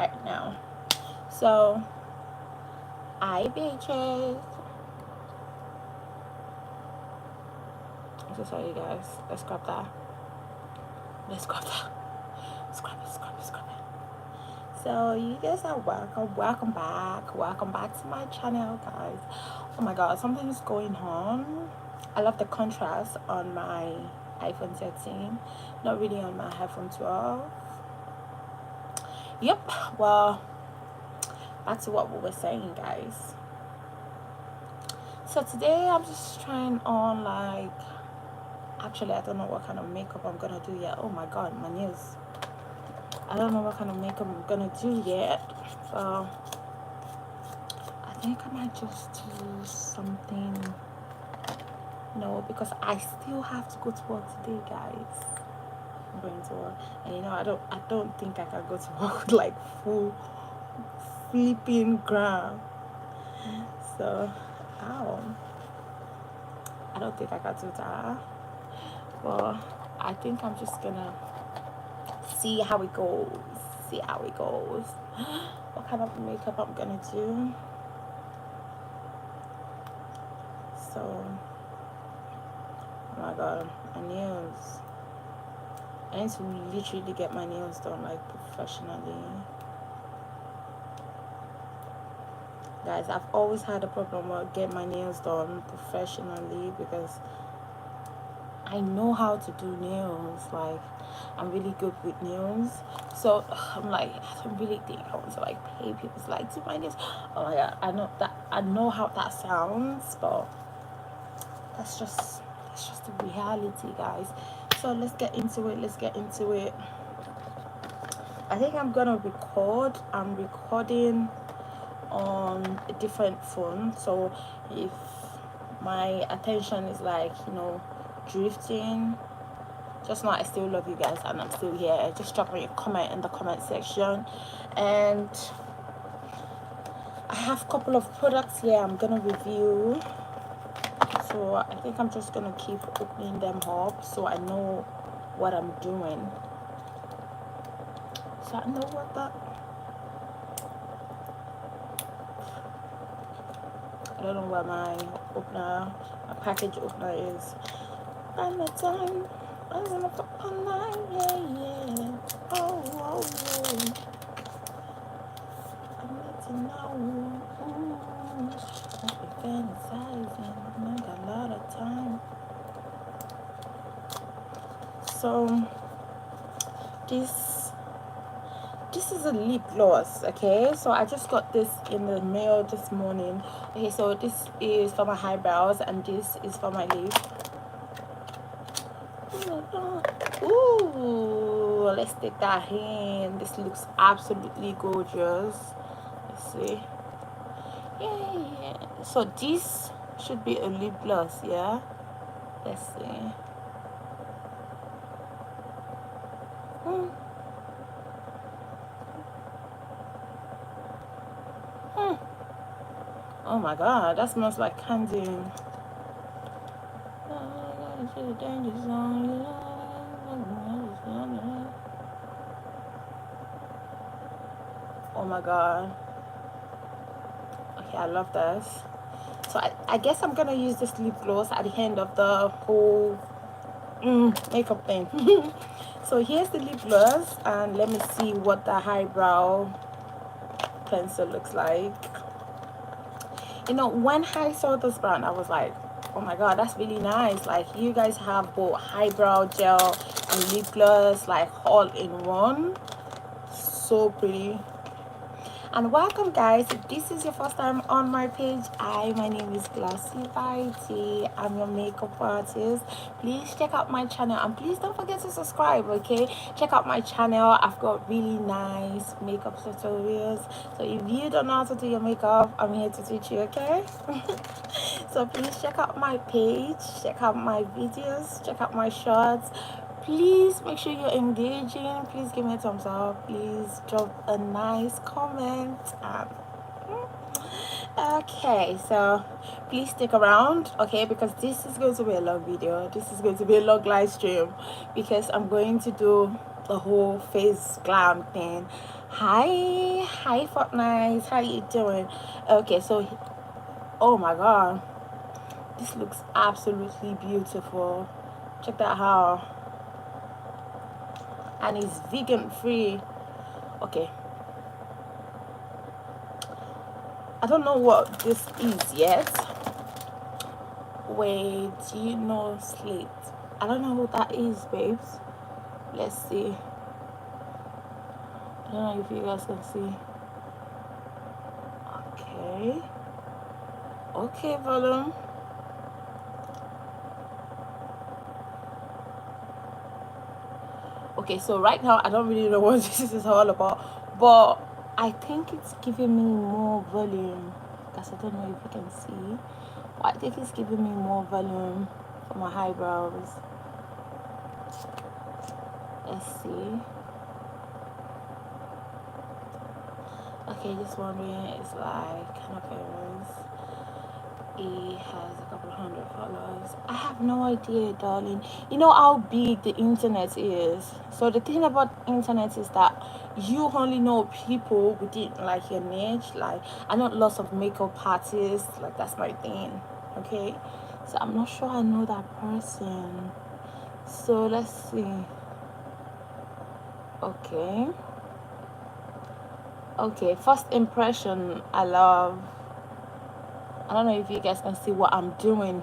right now. So I bitches, I'm so sorry guys, let's grab that, let's grab that, scrub it, scrub it, scrub it. So you guys are welcome back to my channel, guys. Oh my god, something is going on. I love the contrast on my iPhone 13, not really on my iPhone 12. Yep. Well, back to what we were saying, guys. So today I'm just trying on, like, actually I don't know what kind of makeup I'm gonna do yet. Oh my god, my nails. I don't know what kind of makeup I'm gonna do yet. So I think I might just do something. No, because I still have to go to work today, guys. I'm going to work, and you know I don't think I can go to work with like full flipping gram. So I don't think I can do that. But I think I'm just gonna see how it goes. See how it goes. What kind of makeup I'm gonna do. So, oh my god, my nails. I need to literally get my nails done like professionally. Guys, I've always had a problem with getting my nails done professionally because I know how to do nails. Like, I'm really good with nails. So I'm like, I don't really think I want to like pay people to like do my nails. Oh my god, I know how that sounds, but that's just the reality, guys. So let's get into it. I think I'm gonna record. I'm recording on a different phone, so if my attention is like, you know, drifting, just know I still love you guys and I'm still here. Just drop me a comment in the comment section. And I have a couple of products here I'm gonna review, so I think I'm just gonna keep opening them up so I know what I'm doing, so I know what that, I don't know where my package opener is. By the time I was in a fuck online, yeah. Oh. I need to know. I've been fantasizing. I got a lot of time. So this is a lip gloss, okay? So I just got this in the mail this morning. Okay, so this is for my eyebrows and this is for my lip. Ooh, let's take that in. This looks absolutely gorgeous. Let's see. Yeah. So this should be a lip gloss, yeah? Let's see. Oh my god, that smells like candy. Oh my god. Okay, I love this. So I guess I'm gonna use this lip gloss at the end of the whole makeup thing. So here's the lip gloss, and let me see what the eyebrow pencil looks like. You know, when I saw this brand, I was like, oh my god, that's really nice. Like, you guys have both eyebrow gel and lip gloss, like, all in one. So pretty. And welcome, guys. If this is your first time on my page, my name is GlossybyDee. I'm your makeup artist. Please check out my channel, and please don't forget to subscribe, okay? Check out my channel. I've got really nice makeup tutorials, so if you don't know how to do your makeup, I'm here to teach you, okay? So please check out my page, check out my videos, check out my shorts. Please make sure you're engaging. Please give me a thumbs up. Please drop a nice comment. Okay, so please stick around, okay, because this is going to be a long video. This is going to be a long live stream because I'm going to do the whole face glam thing. Hi Fortnite, how you doing? Okay, so oh my god, this looks absolutely beautiful. Check that out. And it's vegan free. Okay, I don't know what this is yet. Wait, do you know slate? I don't know what that is, babes. Let's see. I don't know if you guys can see. Okay. Okay, volume. Okay, so right now I don't really know what this is all about, but I think it's giving me more volume, because I don't know if you can see, but I think it's giving me more volume for my eyebrows. Let's see. Okay, just wondering, it's like kind of famous. It has a couple hundred followers. I have no idea, darling. You know how big the internet is. So the thing about internet is that you only know people within like your niche. Like I know lots of makeup artists. Like that's my thing. Okay, so I'm not sure I know that person. So let's see. Okay. Okay. First impression. I love. I don't know if you guys can see what I'm doing.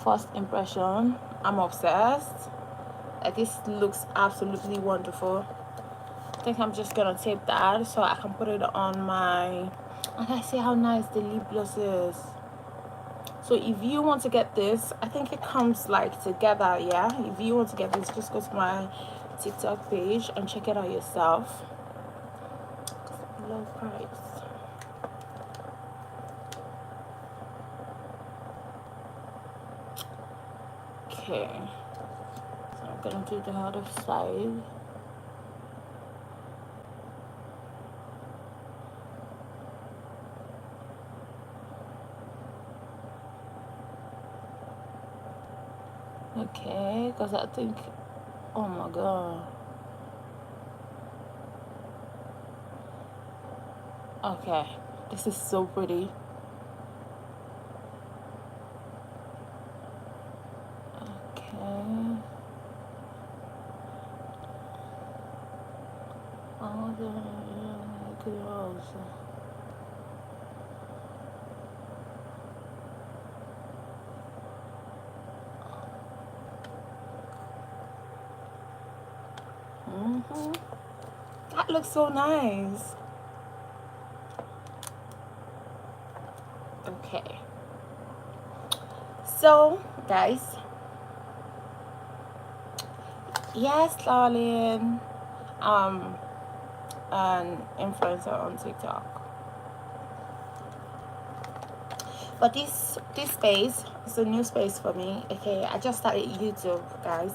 First impression, I'm obsessed. Like this looks absolutely wonderful. I think I'm just gonna tape that so I can put it on my, and I see how nice the lip gloss is. So if you want to get this, I think it comes like together. Yeah, if you want to get this, just go to my TikTok page and check it out yourself. Low price. Okay, so I'm gonna do the other side. Okay, because I think, oh my god. Okay, this is so pretty. Okay. Oh, the girls. That looks so nice. Okay. So, guys. Yes, darling. An influencer on TikTok. But this space is a new space for me. Okay, I just started YouTube, guys.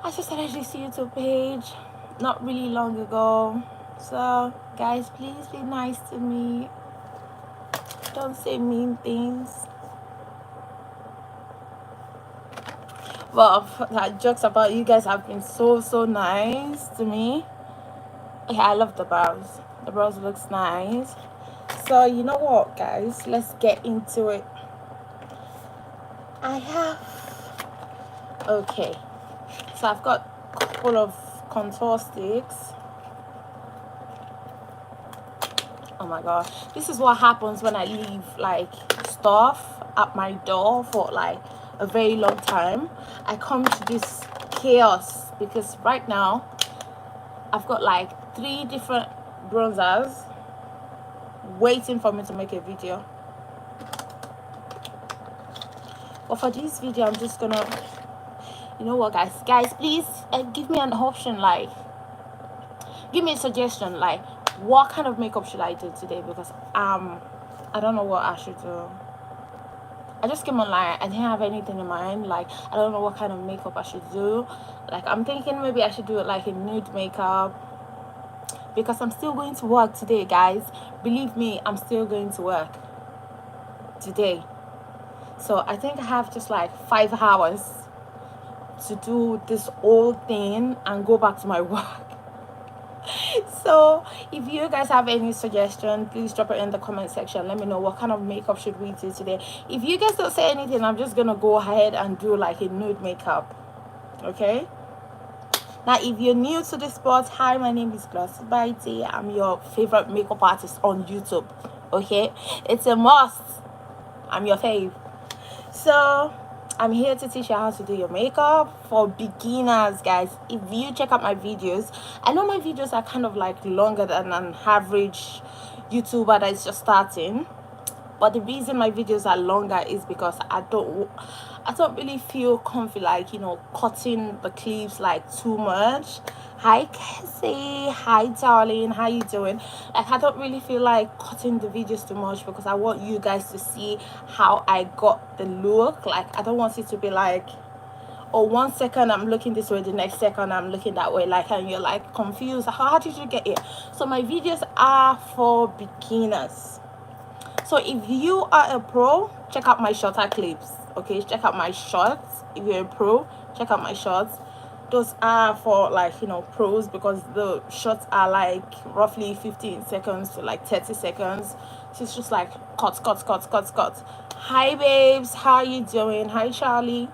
I just started this YouTube page not really long ago. So, guys, please be nice to me. Don't say mean things. Well, jokes about, you guys have been so nice to me. Yeah, I love the brows. The brows looks nice. So you know what, guys, let's get into it. I have, okay, so I've got a couple of contour sticks. Oh my gosh, this is what happens when I leave like stuff at my door for like a very long time. I come to this chaos because right now I've got like 3 different bronzers waiting for me to make a video. But for this video, I'm just gonna, you know what, guys, please give me an option, like give me a suggestion, like what kind of makeup should I do today, because I don't know what I should do. I just came online, I didn't have anything in mind, like I don't know what kind of makeup I should do. Like I'm thinking maybe I should do it like a nude makeup, because I'm still going to work today, guys. Believe me, I'm still going to work today. So I think I have just like 5 hours to do this whole thing and go back to my work. So if you guys have any suggestion, please drop it in the comment section. Let me know what kind of makeup should we do today. If you guys don't say anything, I'm just gonna go ahead and do like a nude makeup. Okay, now if you're new to this spot, hi, my name is GlossybyDee. I'm your favorite makeup artist on YouTube. Okay, it's a must. I'm your fave. So I'm here to teach you how to do your makeup for beginners, guys. If you check out my videos, I know my videos are kind of like longer than an average YouTuber that is just starting, but the reason my videos are longer is because I don't really feel comfy, like, you know, cutting the clips like too much. Hi Cassie, hi darling, how you doing? Like, I don't really feel like cutting the videos too much because I want you guys to see how I got the look. Like, I don't want it to be like, oh, 1 second I'm looking this way, the next second I'm looking that way, like, and you're like confused, how did you get here? So my videos are for beginners. So if you are a pro, check out my shorter clips. Okay, check out my shorts. If you're a pro, check out my shorts. Those are for, like, you know, pros, because the shorts are like roughly 15 seconds to like 30 seconds. So it's just like cut. Hi babes, how are you doing? Hi Charlie.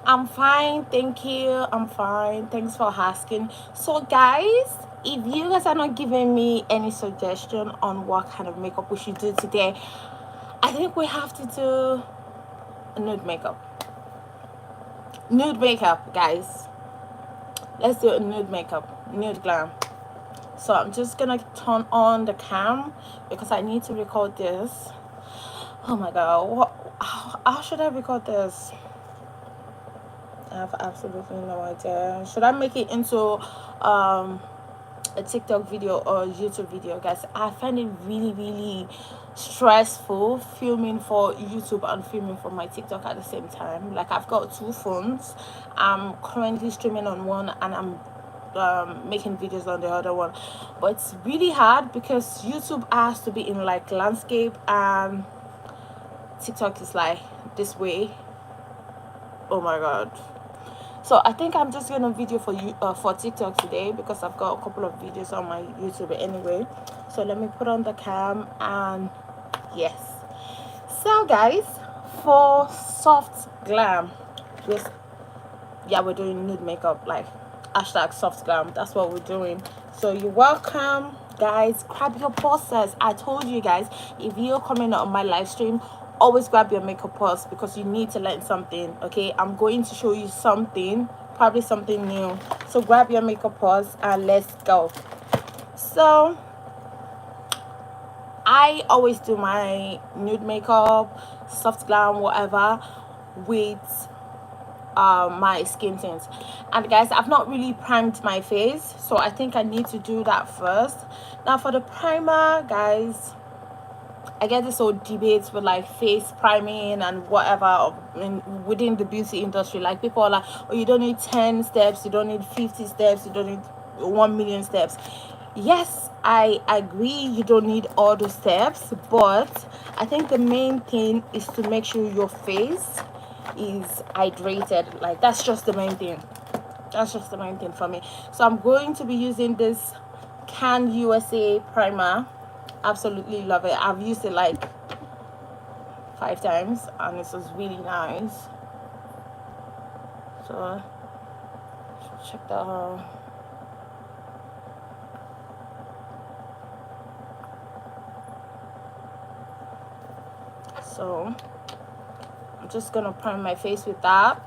I'm fine, thank you. I'm fine, thanks for asking. So guys, if you guys are not giving me any suggestion on what kind of makeup we should do today, I think we have to do a nude makeup. Nude makeup, guys. Let's do a nude makeup, nude glam. So I'm just gonna turn on the cam because I need to record this. Oh my god, how should I record this? I have absolutely no idea. Should I make it into a TikTok video or YouTube video, guys? I find it really stressful filming for YouTube and filming for my TikTok at the same time. Like, I've got 2 phones. I'm currently streaming on one and I'm making videos on the other one, but it's really hard because YouTube has to be in like landscape and TikTok is like this way. Oh my god. So I think I'm just gonna video for you for TikTok today because I've got a couple of videos on my YouTube anyway. So let me put on the cam, and yes. So guys, for soft glam, we're doing nude makeup, like hashtag soft glam. That's what we're doing. So you're welcome, guys. Grab your purses. I told you guys, if you're coming on my live stream, always grab your makeup purse because you need to learn something. Okay, I'm going to show you something, probably something new. So grab your makeup purse and let's go. So I always do my nude makeup, soft glam, whatever, with my skin tints. And guys, I've not really primed my face, so I think I need to do that first. Now for the primer, guys, I get this whole debate with like face priming and whatever within the beauty industry. Like, people are like, oh, you don't need 10 steps, you don't need 50 steps, you don't need 1 million steps. Yes, I agree, you don't need all the steps, but I think the main thing is to make sure your face is hydrated. Like, that's just the main thing. That's just the main thing for me. So I'm going to be using this Can USA primer. Absolutely love it. I've used it like 5 times and it was really nice. So check that out. So I'm just gonna prime my face with that.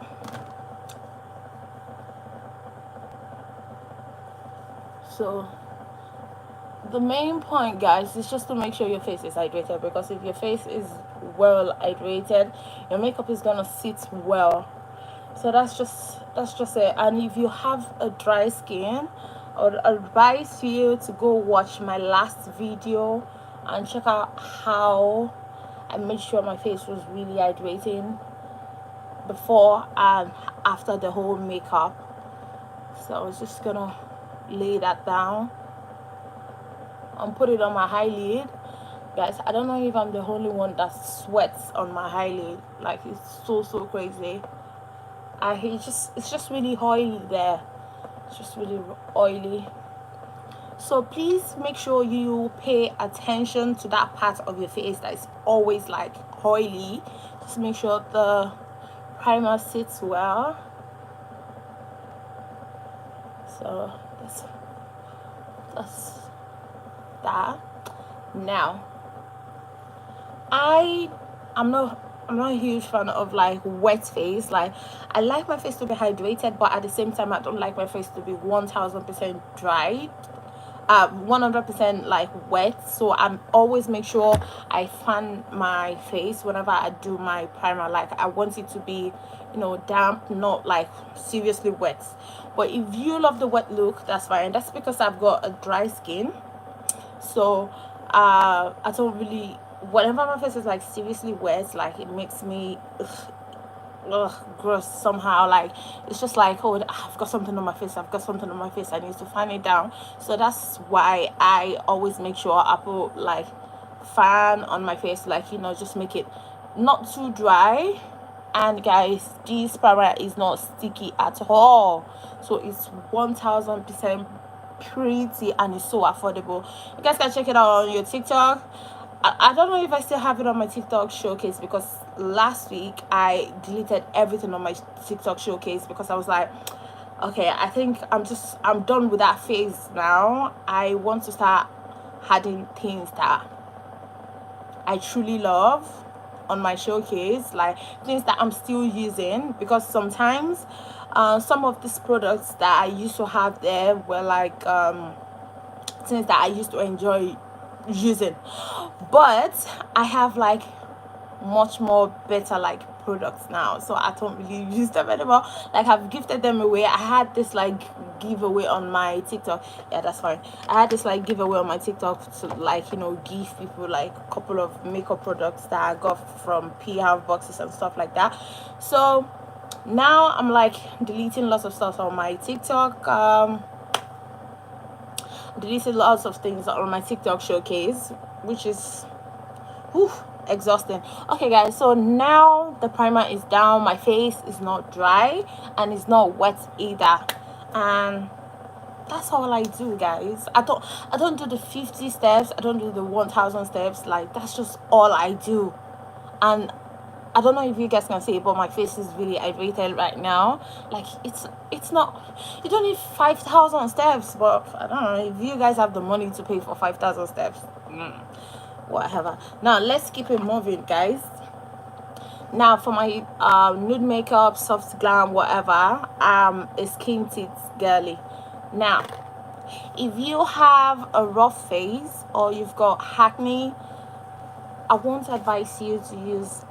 So the main point, guys, is just to make sure your face is hydrated, because if your face is well hydrated, your makeup is gonna sit well. So that's just it. And if you have a dry skin, I would advise you to go watch my last video and check out how I made sure my face was really hydrating before and after the whole makeup. So I was just gonna lay that down and put it on my eyelid. Guys, I don't know if I'm the only one that sweats on my eyelid. Like, it's so crazy. it's just really oily there. It's just really oily. So please make sure you pay attention to that part of your face that is always like oily. Just make sure the primer sits well. So that's that. Now I'm not a huge fan of like wet face. Like, I like my face to be hydrated, but at the same time I don't like my face to be 1000% dry, 100% like wet. So I'm always make sure I fan my face whenever I do my primer. Like, I want it to be, you know, damp, not like seriously wet. But if you love the wet look, that's fine. That's because I've got a dry skin. So I don't really, whenever my face is like seriously wet, like it makes me gross somehow. Like, it's just like, oh, I've got something on my face, I need to fan it down. So that's why I always make sure I put like fan on my face, like, you know, just make it not too dry. And guys, this primer is not sticky at all, so it's 1000% pretty and it's so affordable. You guys can check it out on your TikTok. I don't know if I still have it on my TikTok showcase, because last week I deleted everything on my TikTok showcase because I was like, okay, I think I'm done with that phase now. I want to start adding things that I truly love on my showcase, like things that I'm still using, because sometimes some of these products that I used to have there were like things that I used to enjoy using, but I have like much more better like products now, so I don't really use them anymore. Like, I've gifted them away. I had this like giveaway on my TikTok. Yeah, that's fine. I had this like giveaway on my TikTok to, like, you know, give people like a couple of makeup products that I got from PR boxes and stuff like that. So now I'm like deleting lots of stuff on my TikTok. Deleted lots of things on my TikTok showcase, which is exhausting. Okay guys, so now the primer is down, my face is not dry and it's not wet either, and that's all I do, guys. I don't do the 50 steps, I don't do the 1000 steps. Like, that's just all I do. And I don't know if you guys can see it, but my face is really hydrated right now. Like, it's not, you don't need 5000 steps, but I don't know if you guys have the money to pay for 5000 steps. Whatever. Now let's keep it moving, guys. Now for my nude makeup, soft glam, whatever, a skin tint girly. Now, if you have a rough face or you've got acne, I won't advise you to use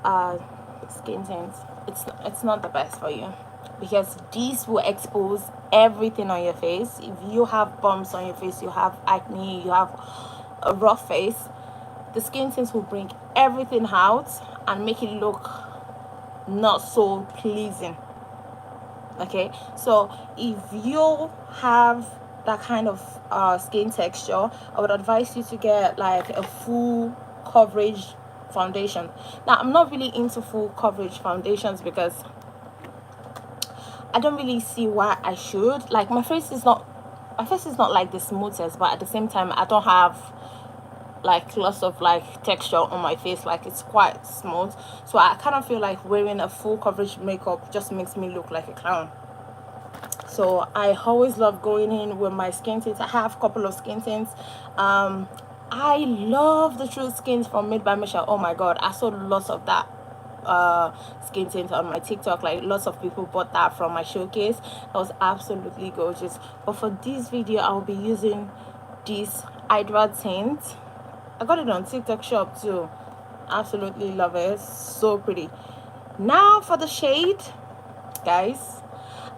skin tint. It's not the best for you, because this will expose everything on your face. If you have bumps on your face, you have acne, you have a rough face, the skin tint will bring everything out and make it look not so pleasing. Okay, so if you have that kind of skin texture, I would advise you to get like a full coverage foundation. Now, I'm not really into full coverage foundations because I don't really see why I should. Like, my face is not like the smoothest, but at the same time I don't have like lots of like texture on my face. Like, it's quite smooth, so I kind of feel like wearing a full coverage makeup just makes me look like a clown. So I always love going in with my skin tints. I have a couple of skin tints. I love the True Skins from Made by Michelle. Oh my god, I saw lots of that skin tint on my TikTok. Like, lots of people bought that from my showcase. That was absolutely gorgeous. But for this video, I will be using this Hydra tint. I got it on TikTok shop too. Absolutely love it. So pretty. Now for the shade, guys,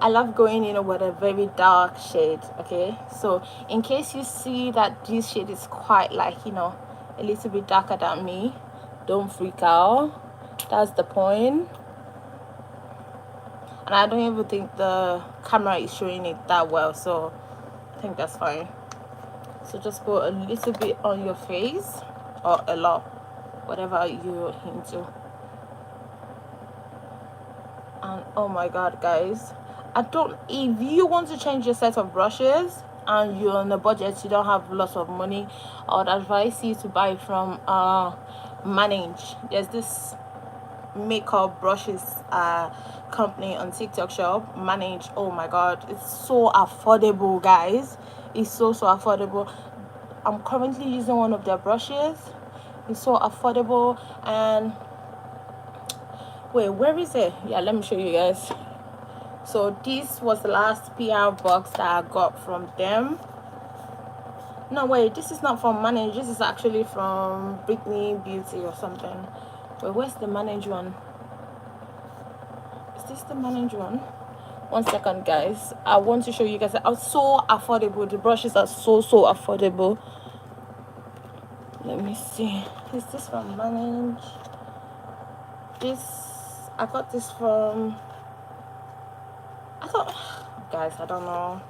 I love going in with a very dark shade. Okay, so in case you see that this shade is quite like, you know, a little bit darker than me, don't freak out. That's the point. And I don't even think the camera is showing it that well, so I think that's fine. So just put a little bit on your face, or a lot, whatever you're into. And oh my god, guys, I don't, if you want to change your set of brushes and you're on a budget, you don't have lots of money, I would advise you to buy from Manage. There's this makeup brushes company on TikTok shop, Manage. Oh my god, it's so affordable, guys. It's so affordable. I'm currently using one of their brushes. It's so affordable. And wait, where is it? Yeah, let me show you guys. So this was the last PR box that I got from them. No, wait, this is not from Manage. This is actually from Britney Beauty or something. Wait, where's the Manage one? Is this the Manage one? One second, guys. I want to show you guys. Are so affordable. The brushes are so affordable. Let me see. Is this from Manage? This, I got this from, I thought, guys, I don't know.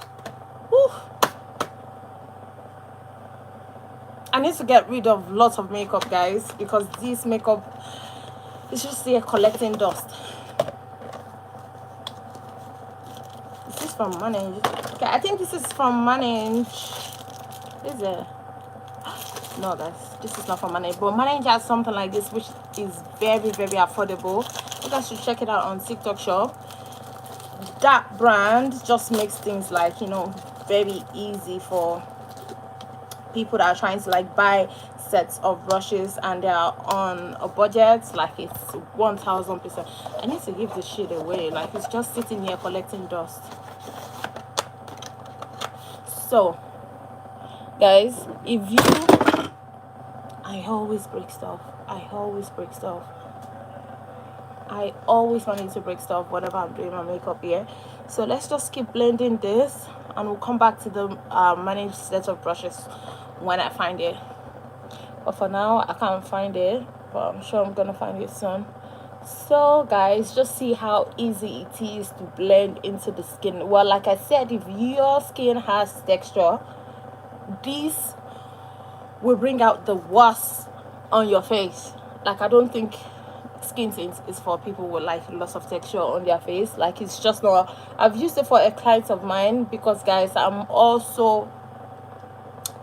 Whew. I need to get rid of lots of makeup, guys, because this makeup is just here collecting dust. Is this from Manage? Okay, I think this is from Manage. Is it? No, guys, this is not from Manage, but Manage has something like this, which is very affordable. You guys should check it out on TikTok shop. That brand just makes things like, you know, very easy for people that are trying to like buy sets of brushes and they are on a budget. Like, it's 1000%. I need to give this shit away. Like, it's just sitting here collecting dust. So guys, if you, I always break stuff. I always manage to break stuff whenever I'm doing my makeup here. So let's just keep blending this and we'll come back to the managed set of brushes when I find it. But for now, I can't find it, but I'm sure I'm gonna find it soon. So guys, just see how easy it is to blend into the skin. Well, like I said, if your skin has texture, this will bring out the worst on your face. Like, I don't think skin tint is for people with like lots of texture on their face. Like, it's just not. I've used it for a client of mine because, guys, I'm also,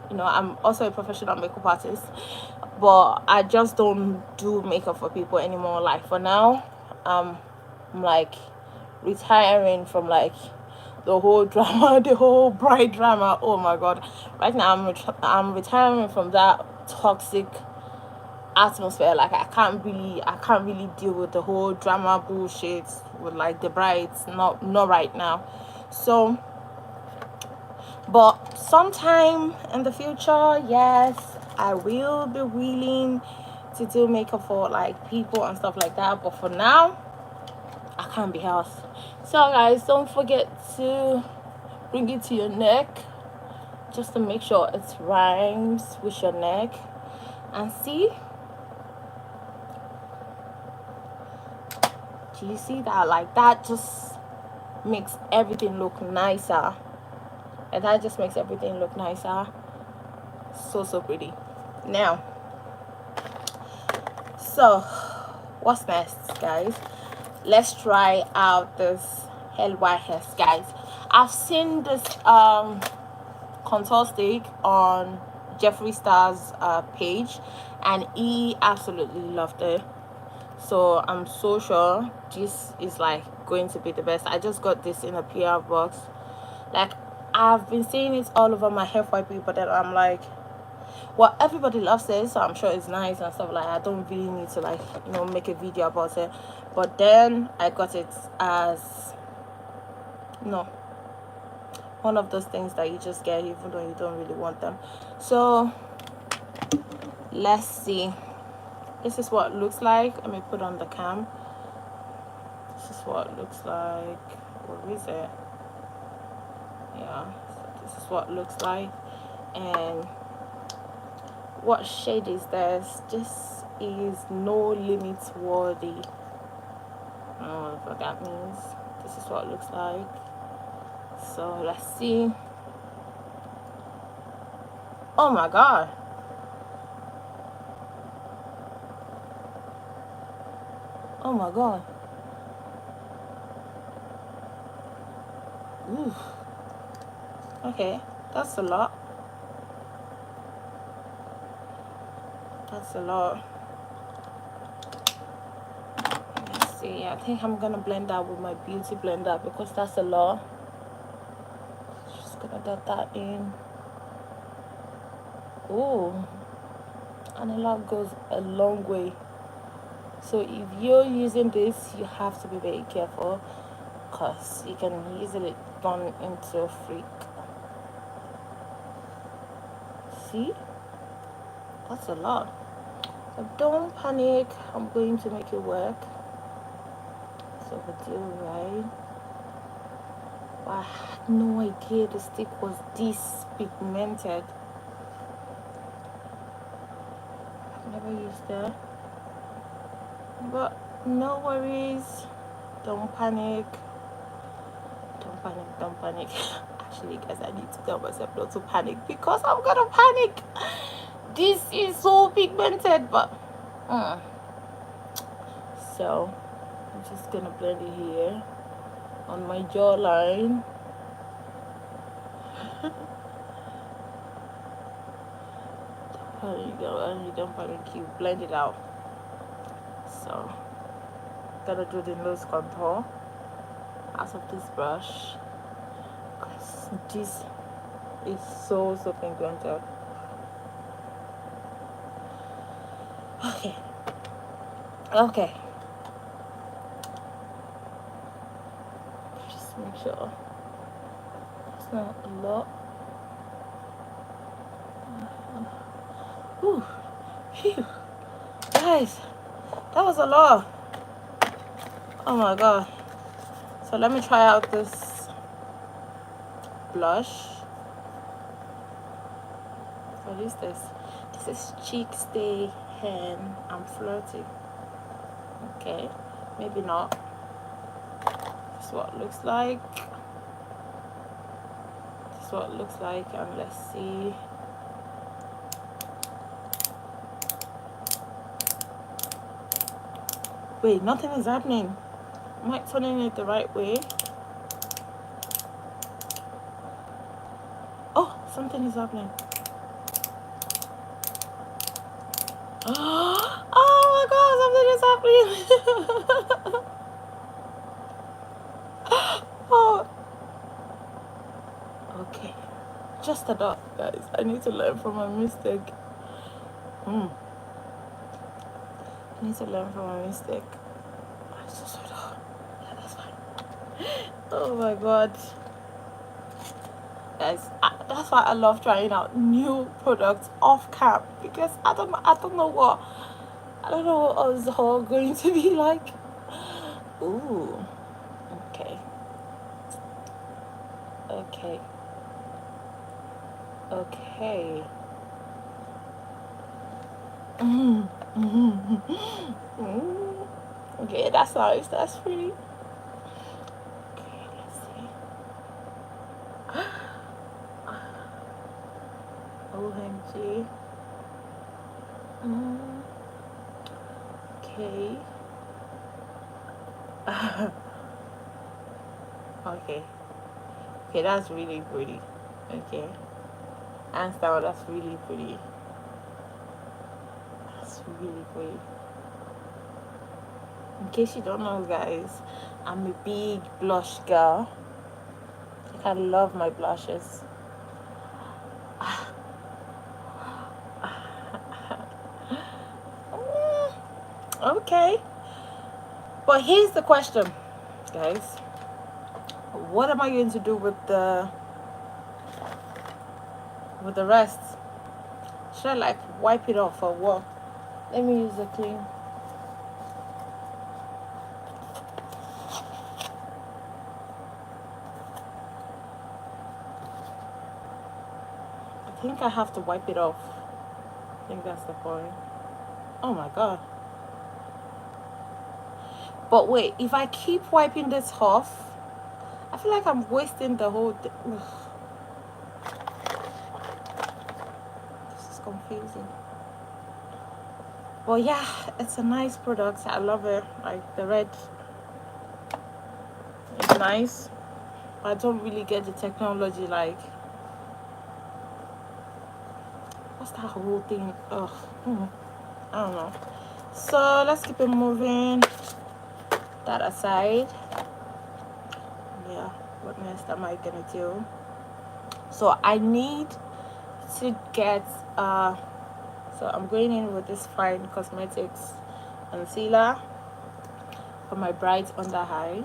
you know, I'm also a professional makeup artist, but I just don't do makeup for people anymore. Like, for now, I'm like retiring from like the whole drama, the whole bride drama. Oh my god, right now I'm retiring from that toxic atmosphere. Like, I can't really deal with the whole drama bullshit with like the brides. Not right now. So, but sometime in the future, yes, I will be willing to do makeup for like people and stuff like that. But for now, I can't be helped. So guys, don't forget to bring it to your neck just to make sure it rhymes with your neck. And see, do you see that? Like, that just makes everything look nicer. And that just makes everything look nicer. So pretty. Now, so what's next, guys? Let's try out this LYS, guys. I've seen this contour stick on Jeffree Star's page, and he absolutely loved it. So I'm so sure this is like going to be the best. I just got this in a PR box. Like, I've been seeing it all over my FYP, but then I'm like, well, everybody loves it, so I'm sure it's nice and stuff. Like, I don't really need to like, you know, make a video about it. But then I got it as, you know, one of those things that you just get even though you don't really want them. So let's see. This is what it looks like. Let me put on the cam. This is what it looks like. Where is it? Yeah, so this is what it looks like. And what shade is this? This is No Limits Worthy. I don't know what that means. This is what it looks like. So let's see. Oh my god. Oh my god. Ooh. Okay, that's a lot. That's a lot. Let's see. I think I'm gonna blend that with my beauty blender because that's a lot. Just gonna dot that in. Ooh, and a lot goes a long way. So if you're using this, you have to be very careful because you can easily turn into a freak. See, that's a lot. So don't panic, I'm going to make it work. It's overdue, right? But I had no idea the stick was this pigmented. I've never used that. But no worries, don't panic. Don't panic, don't panic. Actually, guys, I need to tell myself not to panic because I'm gonna panic. This is so pigmented, but so I'm just gonna blend it here on my jawline. Don't panic, you blend it out. So gonna do the nose contour out of this brush because this is so pigmented. Okay, just make sure it's not a lot. Ooh, phew. Guys, that was a lot. Oh my god. So let me try out this blush. What is this? This is Cheek Stay Hen. I'm flirty. Okay, maybe not. This is what it looks like. This is what it looks like, and let's see. Wait, nothing is happening. Am I turning it the right way? Oh, something is happening. Oh my god, something is happening. Oh. Okay. Just a dot, guys. I need to learn from my mistake. I need to learn from my mistake. Just a dot. Yeah, that's fine. Oh my god. Guys, that's why I love trying out new products off cam because I don't know what it's all going to be like. Ooh, okay, okay. Okay, that's nice. That's pretty. Okay, let's see. OMG. Okay. Okay. Okay, that's really pretty. Okay. Hands down, that's really pretty. That's really pretty. In case you don't know, guys, I'm a big blush girl. Like, I love my blushes. Okay. But here's the question, guys. What am I going to do with the rest? Should I like wipe it off or what? Let me use a clean. I think I have to wipe it off. I think that's the point. Oh my god. But wait, if I keep wiping this off, I feel like I'm wasting the whole thing. This is confusing. But yeah, it's a nice product. I love it. Like the red is nice. I don't really get the technology, like what's that whole thing? Ugh. I don't know. So let's keep it moving. That aside, yeah, what next am I gonna do? So I need to get so I'm going in with this Fine Cosmetics concealer for my bright under eye.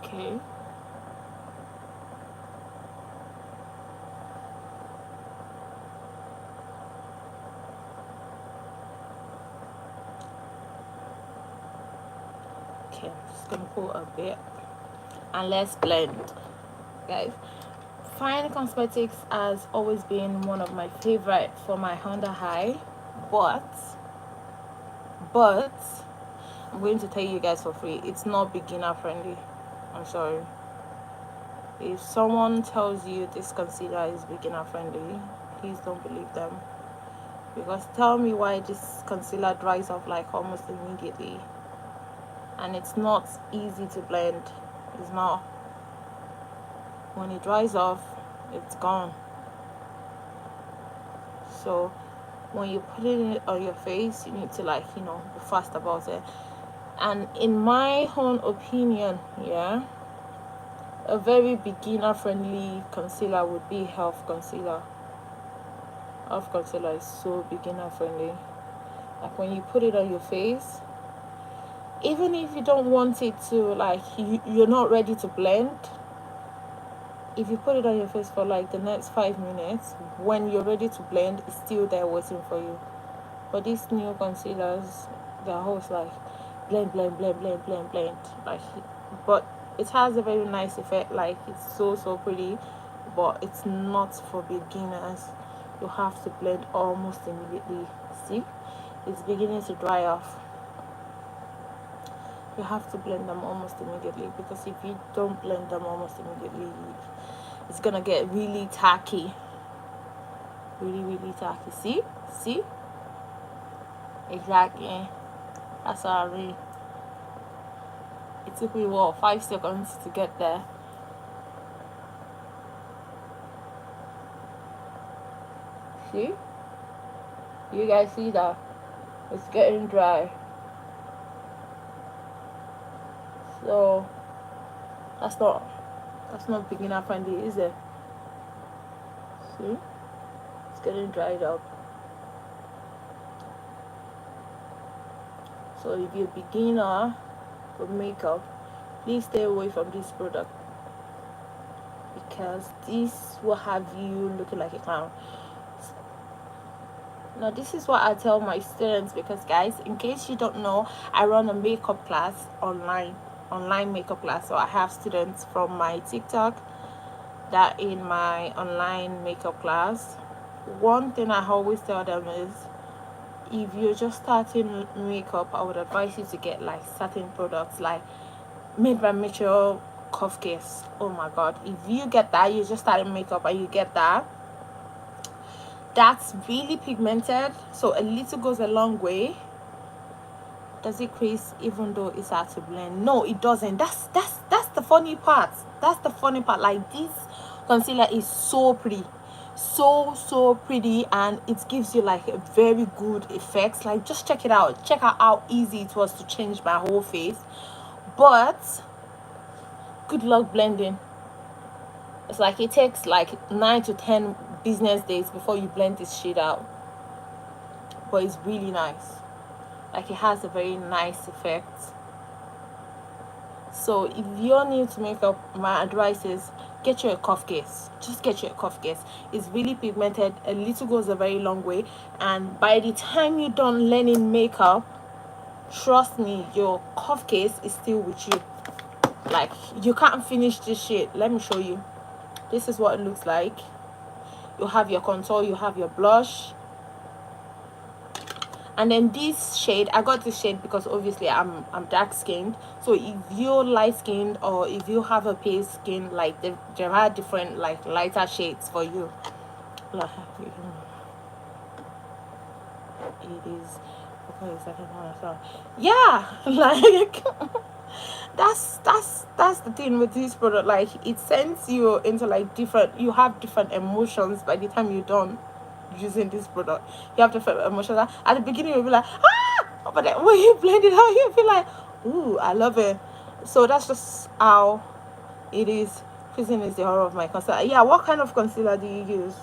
Okay. Okay, I'm just gonna pull a bit and let's blend, guys. Fine Cosmetics has always been one of my favorite for my under eye, but I'm going to tell you guys for free, it's not beginner friendly. I'm sorry. If someone tells you this concealer is beginner friendly, please don't believe them, because tell me why this concealer dries off like almost immediately, and it's not easy to blend. It's not. When it dries off, it's gone. So when you put it on your face, you need to, like, you know, be fast about it. And in my own opinion, yeah, a very beginner friendly concealer would be Health Concealer. Health Concealer is so beginner friendly. Like when you put it on your face, even if you don't want it to, like, you're not ready to blend, if you put it on your face for like the next 5 minutes, when you're ready to blend, it's still there waiting for you. But these new concealers, they're always like blend, blend, blend, blend, blend, blend, like, but it has a very nice effect. Like, it's so pretty, but it's not for beginners. You have to blend almost immediately. See, it's beginning to dry off. You have to blend them almost immediately, because if you don't blend them almost immediately, it's gonna get really tacky, really tacky. See, exactly. That's what I mean. It took me 5 seconds to get there. See, you guys see that it's getting dry. So that's not beginner friendly, is it? See, it's getting dried up. So if you're a beginner with makeup, please stay away from this product, because this will have you looking like a clown. Now this is what I tell my students, because guys, in case you don't know, I run a makeup class online makeup class. So I have students from my TikTok that in my online makeup class. One thing I always tell them is, if you're just starting makeup, I would advise you to get like certain products, like Made by Mitchell Cuff Case. Oh my god, if you get that, you just started makeup and you get that, that's really pigmented, so a little goes a long way. Does it crease even though it's hard to blend? No, it doesn't. That's the funny part. That's the funny part. Like, this concealer is so pretty, so pretty, and it gives you like a very good effects. Like, just check it out. Check out how easy it was to change my whole face. But good luck blending. It's like it takes like 9 to 10 business days before you blend this shit out. But it's really nice. Like, it has a very nice effect. So if you're new to makeup, my advice is get you a cuff case. Just get you a cuff case. It's really pigmented. A little goes a very long way, and by the time you're done learning makeup, trust me, your cuff case is still with you. Like, you can't finish this shit. Let me show you. This is what it looks like. You have your contour, you have your blush, And then this shade, I got this shade because obviously I'm dark skinned. So if you're light skinned, or if you have a pale skin, like there are different like lighter shades for you. Like, it is okay, second one as well. Yeah, like that's the thing with this product. Like, it sends you into like different, you have different emotions by the time you're done using this product. You have different emotions. At the beginning you'll be like, ah, but then when you blend it out, you'll be like, ooh, I love it. So that's just how it is. Creasing is the horror of my concealer. Yeah, what kind of concealer do you use?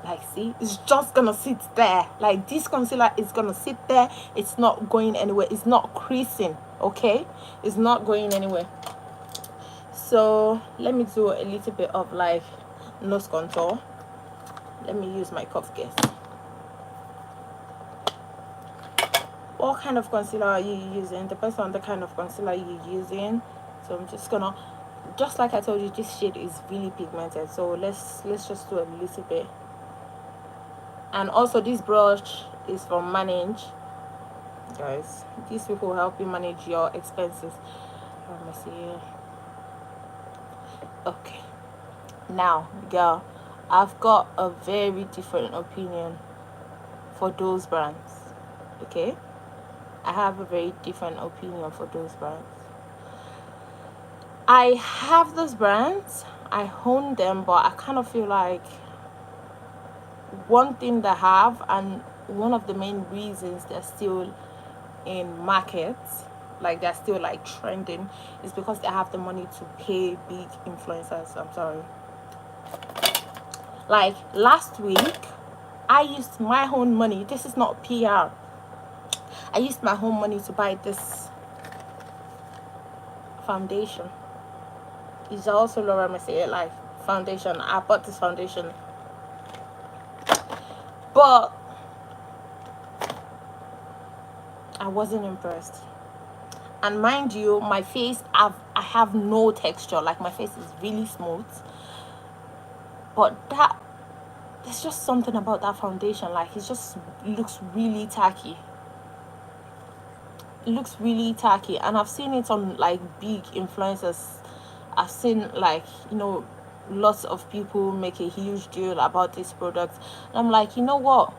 Like, see, it's just gonna sit there. Like, this concealer is gonna sit there. It's not going anywhere. It's not creasing. Okay, it's not going anywhere. So let me do a little bit of like nose contour. Let me use my cuff guess. What kind of concealer are you using? Depends on the kind of concealer you're using. So I'm just gonna, just like I told you, this shade is really pigmented, so let's just do a little bit. And also, this brush is from Manage, guys. These people help you manage your expenses. Let me see. Okay, now girl, I've got a very different opinion for those brands. Okay, I have a very different opinion for those brands. I have those brands, I own them, but I kind of feel like one thing they have, and one of the main reasons they're still in markets, like they're still like trending, is because they have the money to pay big influencers. I'm sorry. Like, last week I used my own money, this is not PR, I used my own money to buy this foundation. It's also Laura Mercier Life foundation. I bought this foundation, but I wasn't impressed. And mind you, my face, I have no texture. Like, my face is really smooth, but there's just something about that foundation. Like, it just looks really tacky. It looks really tacky, and I've seen it on like big influencers. I've seen, like, you know, lots of people make a huge deal about this product, and I'm like, you know what,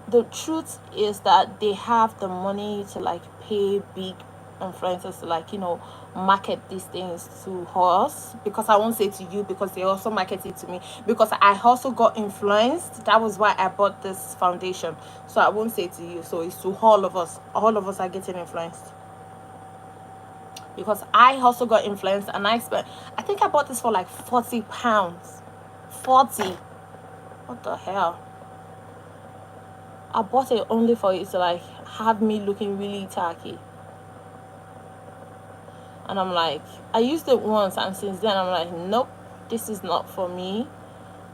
the truth is that they have the money to like pay big influencers to, like, you know, market these things to us. Because I won't say to you, because they also market it to me, because I also got influenced. That was why I bought this foundation. So I won't say to you, so it's to all of us. All of us are getting influenced, because I also got influenced, and I think I bought this for like £40. 40, what the hell. I bought it only for it to like have me looking really tacky. And I'm like, I used it once, and since then I'm like, nope, this is not for me.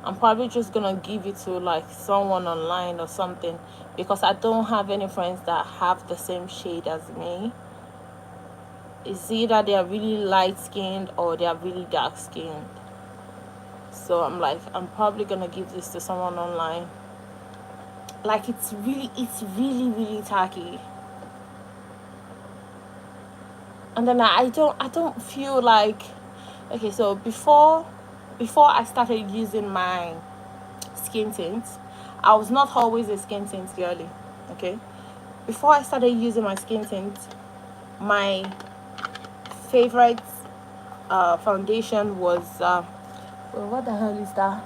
I'm probably just gonna give it to like someone online or something, because I don't have any friends that have the same shade as me. It's either they are really light skinned or they are really dark skinned. So I'm like, I'm probably gonna give this to someone online. Like, it's really tacky. And then I don't feel like, okay, so before I started using my skin tint, I was not always a skin tint girly. Okay, before I started using my skin tint, my favorite foundation was well, what the hell is that?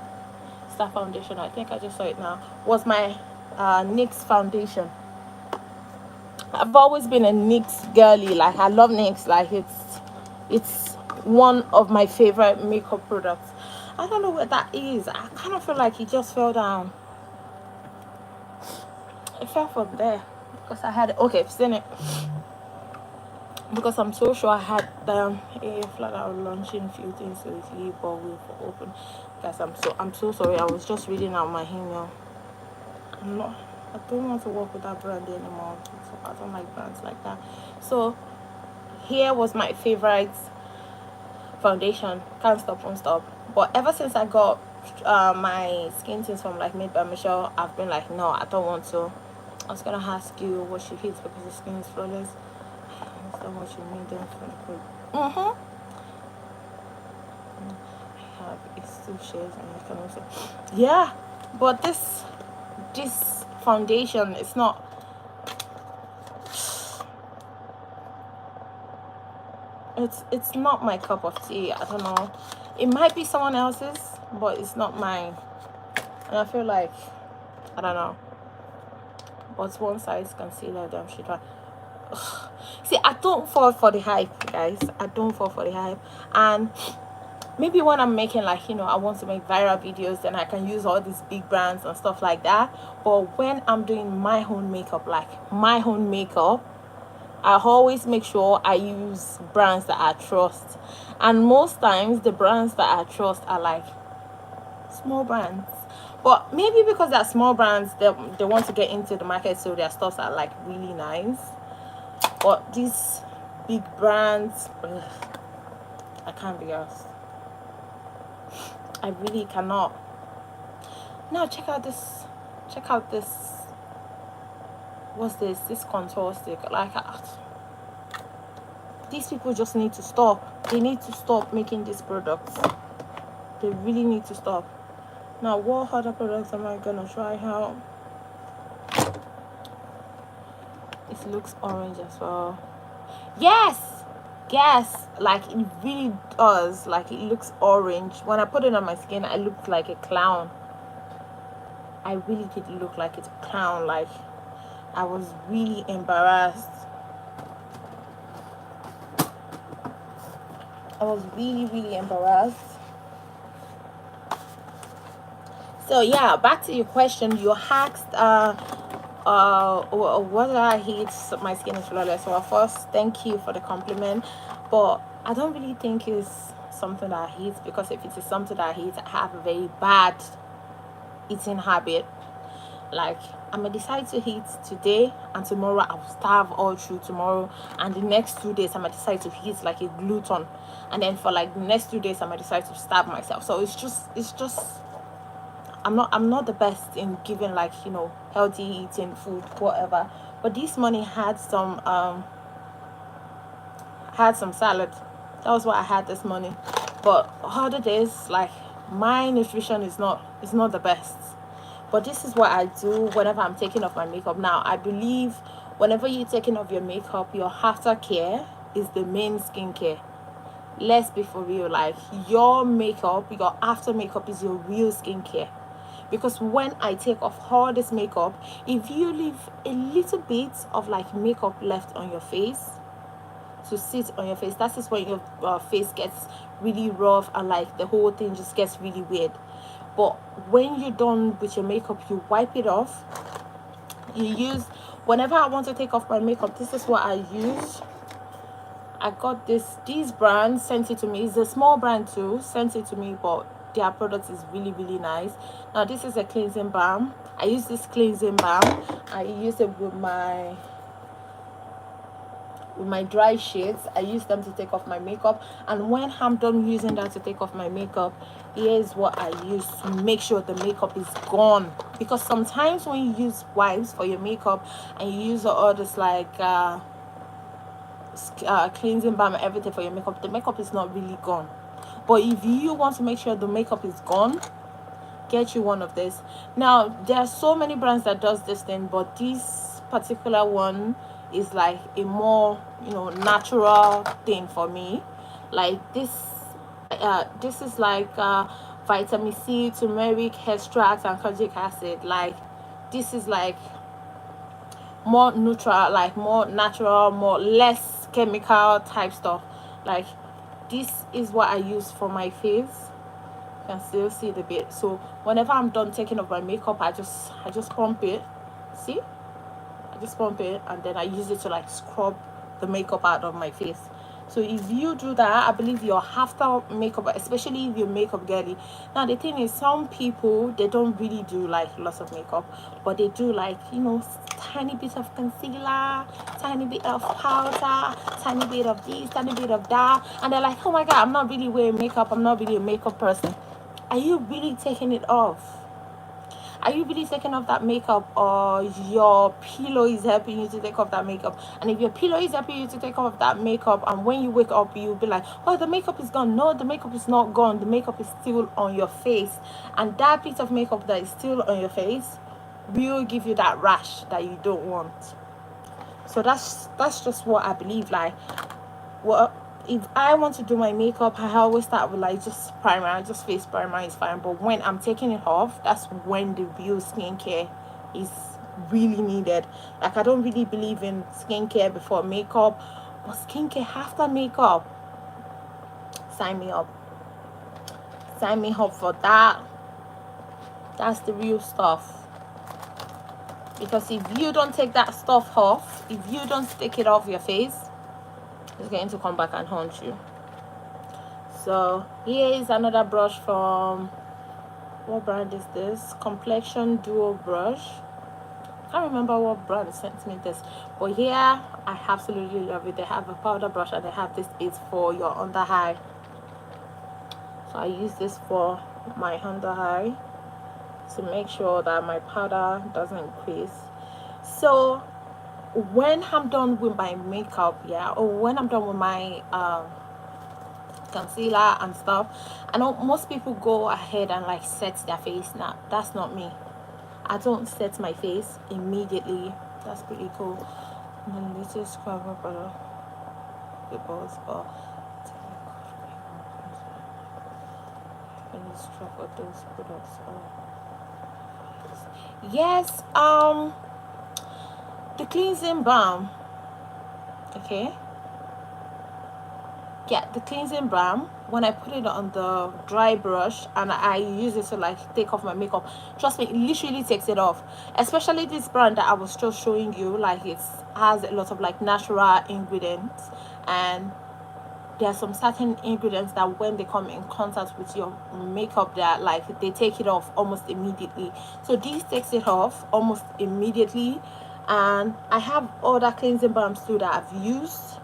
Is that foundation? I think I just saw it now. Was my NYX foundation. I've always been a NYX girly. Like, I love NYX. Like, it's one of my favorite makeup products. I don't know what that is. I kind of feel like it just fell down. It fell from there because I had, okay, I've seen it, because I'm so sure I had a flat out launching few things with you, but we've open. Guys, I'm so sorry. I was just reading out my email. I don't want to work with that brand anymore. So I don't like brands like that. So here was my favorite foundation. Can't stop, won't stop. But ever since I got my skin tints from like Made by Michelle, I've been like, no, I don't want to. I was gonna ask you what she hates because the skin is flawless. I understand what you mean. Don't feel good. I have it's 2 shades, and you can also, yeah. But this foundation, it's not. It's not my cup of tea. I don't know. It might be someone else's, but it's not mine. And I feel like, I don't know. But one size concealer, damn shit. See, I don't fall for the hype, guys. I don't fall for the hype. And maybe when I'm making, like, you know, I want to make viral videos, then I can use all these big brands and stuff like that. But when I'm doing my own makeup, like my own makeup, I always make sure I use brands that I trust. And most times the brands that I trust are like small brands. But maybe because they're small brands, they want to get into the market, so their stuffs are like really nice. But these big brands, ugh, I can't be asked. I really cannot. Now check out this. Check out this. What's this? This contour stick. Like, these people just need to stop. They need to stop making these products. They really need to stop. Now, what other products am I gonna try out? It looks orange as well. Yes, like it really does. Like, it looks orange. When I put it on my skin, I looked like a clown. I really did look like a clown. Like, I was really embarrassed. I was really embarrassed. So yeah, back to your question. You asked what did I hate? My skin is flawless. So first, thank you for the compliment, but I don't really think it's something that I hate, because if it is something that I hate, I have a very bad eating habit. Like, I'm gonna decide to eat today, and tomorrow I'll starve all through tomorrow, and the next 2 days I'm gonna decide to eat like a glutton, and then for like the next 2 days I'm gonna decide to starve myself. So it's just I'm not the best in giving, like, you know, healthy eating food, whatever. But this morning had some salad. That was what I had this morning. But other days, like, my nutrition is not the best. But this is what I do whenever I'm taking off my makeup. Now, I believe whenever you're taking off your makeup, your aftercare is the main skincare. Let's be for real. Like, your makeup, your after makeup is your real skincare. Because when I take off all this makeup, if you leave a little bit of like makeup left on your face to sit on your face, that is when your face gets really rough, and like the whole thing just gets really weird. But when you're done with your makeup, you wipe it off. You use, whenever I want to take off my makeup, this is what I use. I got these brands sent it to me. It's a small brand too, sent it to me, but their product is really nice. Now, this is a cleansing balm. I use this cleansing balm. I use it with my dry shades. I use them to take off my makeup, and when I'm done using that to take off my makeup, here's what I use to make sure the makeup is gone. Because sometimes when you use wipes for your makeup and you use all this like cleansing balm and everything for your makeup, the makeup is not really gone. But if you want to make sure the makeup is gone, get you one of this. Now, there are so many brands that does this thing, but this particular one is like a more, you know, natural thing for me. Like this is like vitamin C, turmeric extract, and kojic acid. Like, this is like more neutral, like more natural, more less chemical type stuff. Like, this is what I use for my face. You can still see the bit. So whenever I'm done taking off my makeup, I just pump it. See, I just pump it, and then I use it to like scrub the makeup out of my face. So if you do that, I believe your after makeup, especially if you're makeup girly. Now, the thing is, some people, they don't really do like lots of makeup, but they do like, you know, tiny bit of concealer, tiny bit of powder, tiny bit of this, tiny bit of that, and they're like, oh my god, I'm not really wearing makeup, I'm not really a makeup person. are you really taking it off? Are you really taking off that makeup, or your pillow is helping you to take off that makeup? And if your pillow is helping you to take off that makeup, and when you wake up you'll be like, oh, the makeup is gone. No, the makeup is not gone. The makeup is still on your face, and that piece of makeup that is still on your face will give you that rash that you don't want. So that's just what I believe. Like, well, if I want to do my makeup, I always start with like just primer, just face primer is fine. But when I'm taking it off, that's when the real skincare is really needed. Like, I don't really believe in skincare before makeup, but skincare after makeup, sign me up. Sign me up for that. That's the real stuff. Because if you don't take that stuff off, if you don't take it off your face, it's going to come back and haunt you. So here is another brush from, what brand is this? Complexion Duo brush. I can't remember what brand sent me this, but here I absolutely love it. They have a powder brush and they have this base for your under eye. So I use this for my under eye to make sure that my powder doesn't crease. So when I'm done with my makeup, or when I'm done with my concealer and stuff, I know most people go ahead and like set their face. Now that's not me. I don't set my face immediately. That's pretty cool. And let's just cover for the balls, but let's try for those products. Yes, the cleansing balm. Okay. Yeah, the cleansing balm, when I put it on the dry brush and I use it to like take off my makeup, trust me, it literally takes it off. Especially this brand that I was just showing you, like it has a lot of like natural ingredients, and there are some certain ingredients that when they come in contact with your makeup, that like they take it off almost immediately. So this takes it off almost immediately. And I have other cleansing balms too that I've used.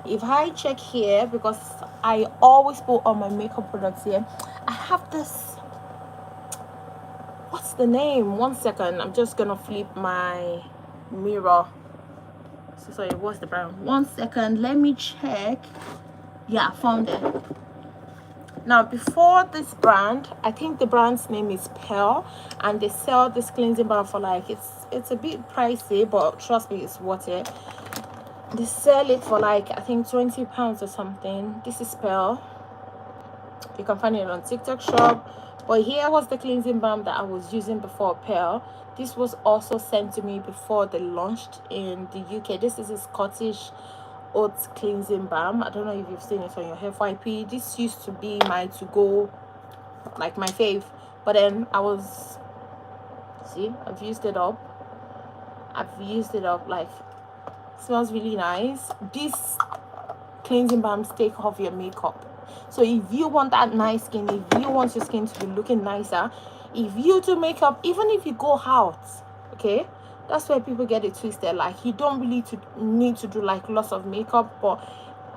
If I check here, because I always put all my makeup products here, I have this, what's the name? One second, I'm just gonna flip my mirror. So sorry, what's the brand? One second, let me check. Yeah, I found it. Now, before this brand, I think the brand's name is Pearl, and they sell this cleansing balm for like, it's a bit pricey, but trust me, it's worth it. They sell it for like, I think £20 or something. This is Pearl. You can find it on TikTok shop. But here was the cleansing balm that I was using before Pearl. This was also sent to me before they launched in the UK. This is a Scottish oat cleansing balm. I don't know if you've seen it on your FYP. This used to be my to-go, like my fave. But then I was, see, I've used it up. Like, smells really nice. These cleansing balms take off your makeup. So if you want that nice skin, if you want your skin to be looking nicer, if you do makeup, even if you go out, okay, that's where people get it twisted. Like, you don't really need to do like lots of makeup, but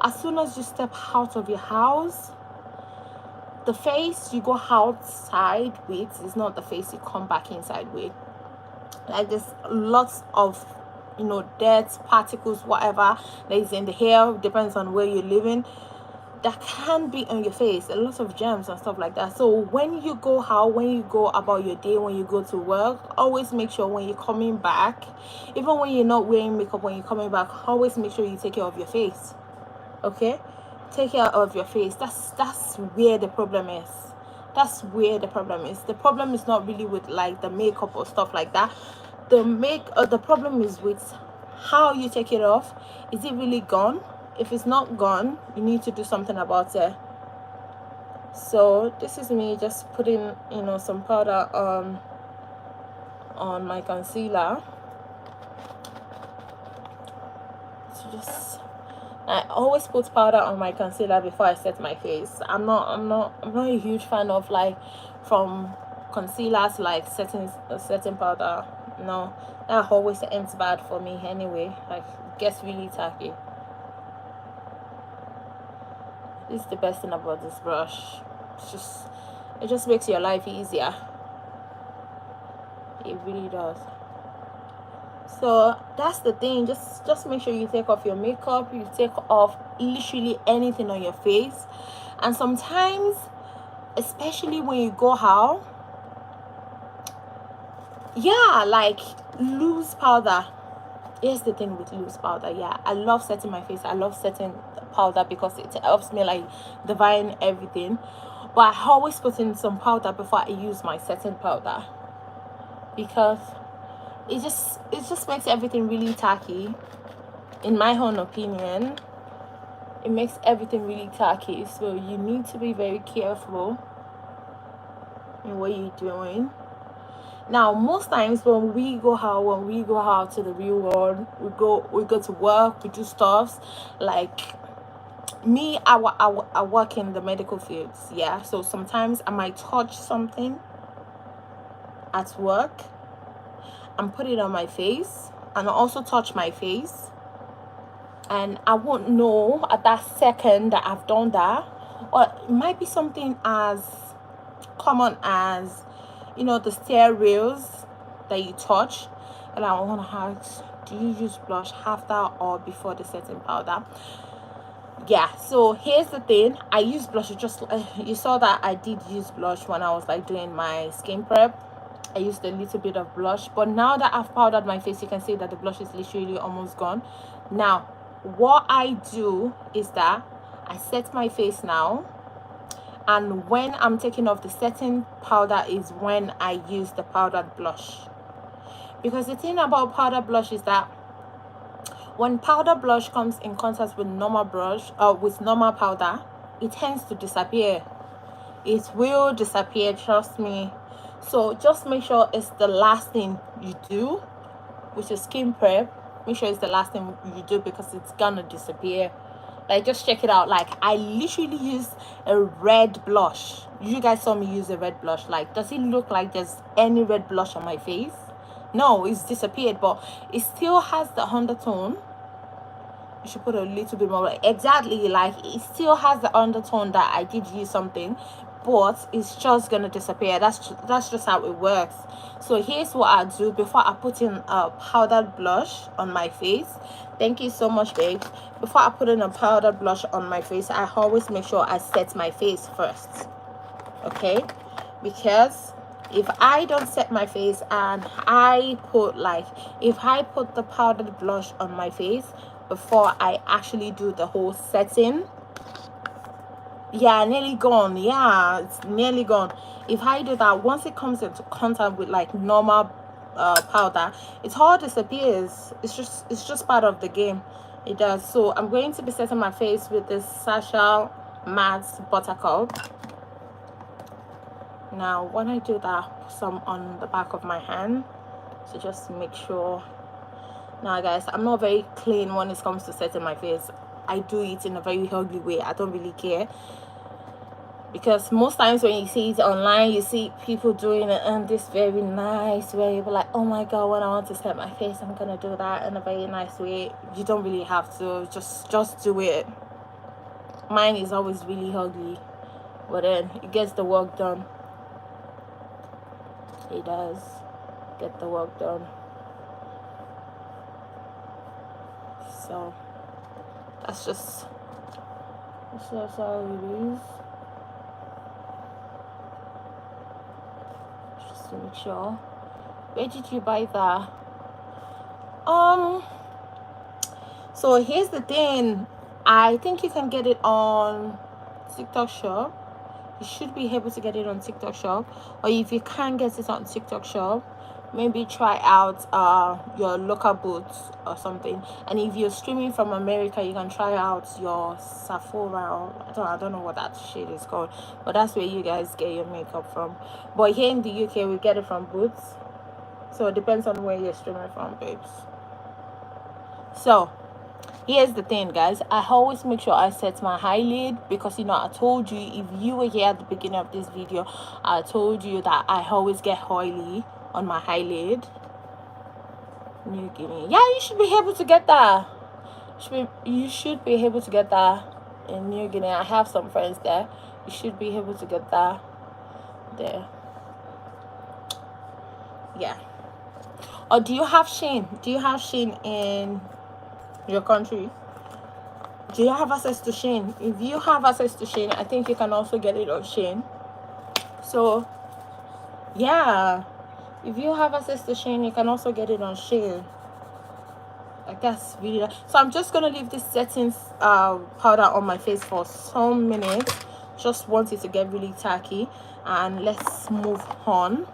as soon as you step out of your house, the face you go outside with is not the face you come back inside with. Like, there's lots of, you know, dirt, particles, whatever that is in the hair, depends on where you're living, that can be on your face, a lot of germs and stuff like that. So when you go out, when you go about your day, when you go to work, always make sure when you're coming back, even when you're not wearing makeup, when you're coming back, always make sure you take care of your face. Okay, take care of your face. That's where the problem is. That's where the problem is. The problem is not really with like the makeup or stuff like that. The problem is with how you take it off. Is it really gone? If it's not gone, you need to do something about it. So this is me just putting, you know, some powder on my concealer. So just, I always put powder on my concealer before I set my face. I'm not a huge fan of like from concealers like setting powder. No, that always ends bad for me anyway. Like, it gets really tacky. This is the best thing about this brush. It's just, It just makes your life easier. It really does. So that's the thing, just make sure you take off your makeup, you take off literally anything on your face. And sometimes, especially when you go out, yeah, like loose powder. Here's the thing with loose powder. Yeah, I love setting my face, I love setting the powder because it helps me like divine everything. But I always put in some powder before I use my setting powder, because it just makes everything really tacky. In my own opinion, it makes everything really tacky. So you need to be very careful in what you're doing. Now, most times when we go out to the real world, we go to work, we do stuffs. Like me, I work in the medical fields. Yeah, so sometimes I might touch something at work and put it on my face, and also touch my face, and I won't know at that second that I've done that. Or it might be something as common as, you know, the stair rails that you touch, and I want to ask, do you use blush after or before the setting powder? Yeah, so here's the thing, I use blush. Just you saw that I did use blush when I was like doing my skin prep. I used a little bit of blush, but now that I've powdered my face, you can see that the blush is literally almost gone. Now what I do is that I set my face now, and when I'm taking off the setting powder is when I use the powdered blush. Because the thing about powder blush is that when powder blush comes in contact with normal brush or with normal powder, it tends to disappear. It will disappear, trust me. So just make sure it's the last thing you do with your skin prep. Make sure it's the last thing you do, because it's gonna disappear. Like, just check it out. Like, I literally used a red blush. You guys saw me use a red blush. Like, does it look like there's any red blush on my face? No, it's disappeared, but it still has the undertone. You should put a little bit more. Like, exactly, like it still has the undertone that I did use something, but it's just gonna disappear. That's just how it works. So here's what I do before I put in a powdered blush on my face. Thank you so much, babe. Before I put in a powdered blush on my face, I always make sure I set my face first. Okay, because if I don't set my face and if I put the powdered blush on my face before I actually do the whole setting, yeah, nearly gone. Yeah, it's nearly gone. If I do that, once it comes into contact with like normal powder, it all disappears. It's just part of the game. It does. So I'm going to be setting my face with this Sasha Matte Buttercup. Now when I do that, put some on the back of my hand, so just make sure. Now guys, I'm not very clean when it comes to setting my face. I do it in a very ugly way. I don't really care, because most times when you see it online, you see people doing it in this very nice way. You're like, oh my god, when I want to set my face, I'm gonna do that in a very nice way. You don't really have to. Just do it. Mine is always really ugly, but then it gets the work done. It does get the work done. So that's just how it is. Just to make sure. Where did you buy that? So here's the thing, I think you can get it on TikTok shop. You should be able to get it on TikTok shop, or if you can't get it on TikTok shop, maybe try out your local boots or something. And if you're streaming from America, you can try out your Sephora. I don't know what that shit is called, but that's where you guys get your makeup from. But here in the UK, we get it from Boots. So it depends on where you're streaming from, babes. So here's the thing, guys, I always make sure I set my eyelid, because you know, I told you, if you were here at the beginning of this video, I told you that I always get oily on my eyelid. New Guinea. Yeah, you should be able to get that. You should be able to get that in New Guinea. I have some friends there. You should be able to get that. there. Yeah. Or do you have Shein? Do you have Shein in your country? Do you have access to Shein? If you have access to Shein, I think you can also get it on Shein. So yeah, if you have access to Shein, you can also get it on Shein. Like, that's really nice. So I'm just gonna leave this setting powder on my face for some minutes. Just want it to get really tacky, and let's move on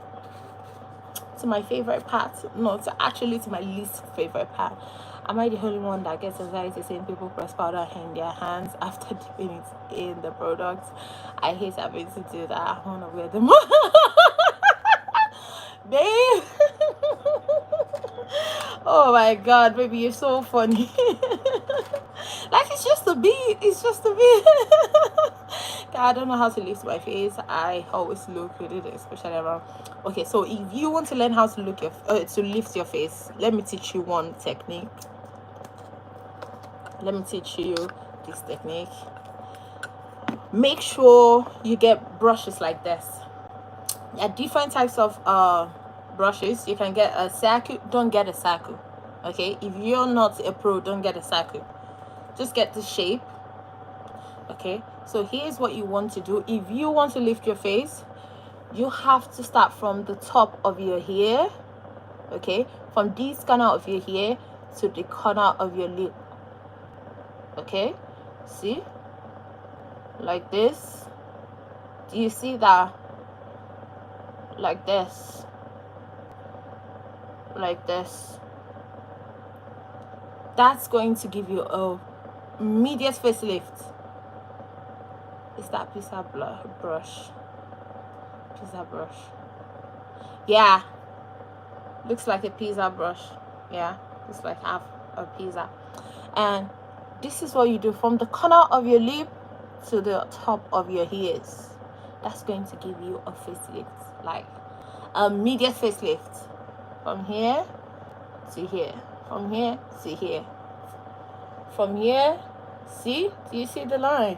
to my favorite part. No, actually to my least favorite part. Am I the only one that gets anxiety seeing people press powder in their hands after dipping it in the products? I hate having to do that. I want to wear them. Babe. Oh my god, baby, you're so funny. Like, it's just a bit. It's just a bit. I don't know how to lift my face. I always look with it, especially around. Okay, so if you want to learn how to look to lift your face, let me teach you one technique. Let me teach you this technique. Make sure you get brushes like this. There are different types of brushes. You can get a circle. Don't get a circle. Okay, if you're not a pro, don't get a circle. Just get the shape. Okay, so here's what you want to do. If you want to lift your face, you have to start from the top of your hair. Okay, from this corner of your hair to the corner of your lip. Okay, see, like this. Do you see that? Like this, like this. That's going to give you a immediate facelift. Is that pizza brush? Pizza brush. Yeah, looks like a pizza brush. Yeah, looks like half a pizza. And this is what you do from the corner of your lip to the top of your ears. That's going to give you a facelift, like a immediate facelift. From here to here, from here to here, from here. See, do you see the line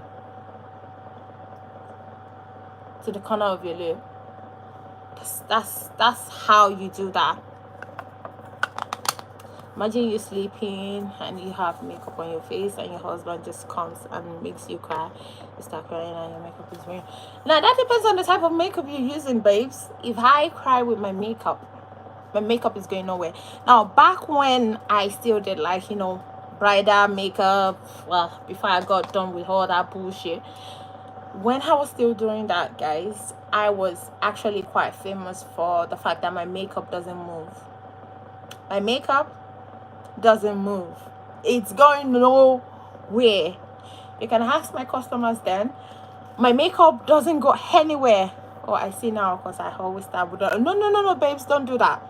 to the corner of your lip? That's how you do that. Imagine you sleeping and you have makeup on your face and your husband just comes and makes you cry. You start crying and your makeup is wearing. Now that depends on the type of makeup you're using, babes. If I cry with my makeup is going nowhere. Now, back when I still did, like, you know, bridal makeup, well, before I got done with all that bullshit, when I was still doing that, guys, I was actually quite famous for the fact that my makeup doesn't move. My makeup doesn't move. It's going nowhere. You can ask my customers then. My makeup doesn't go anywhere. Oh, I see now, because I always start with that. No, babes, don't do that.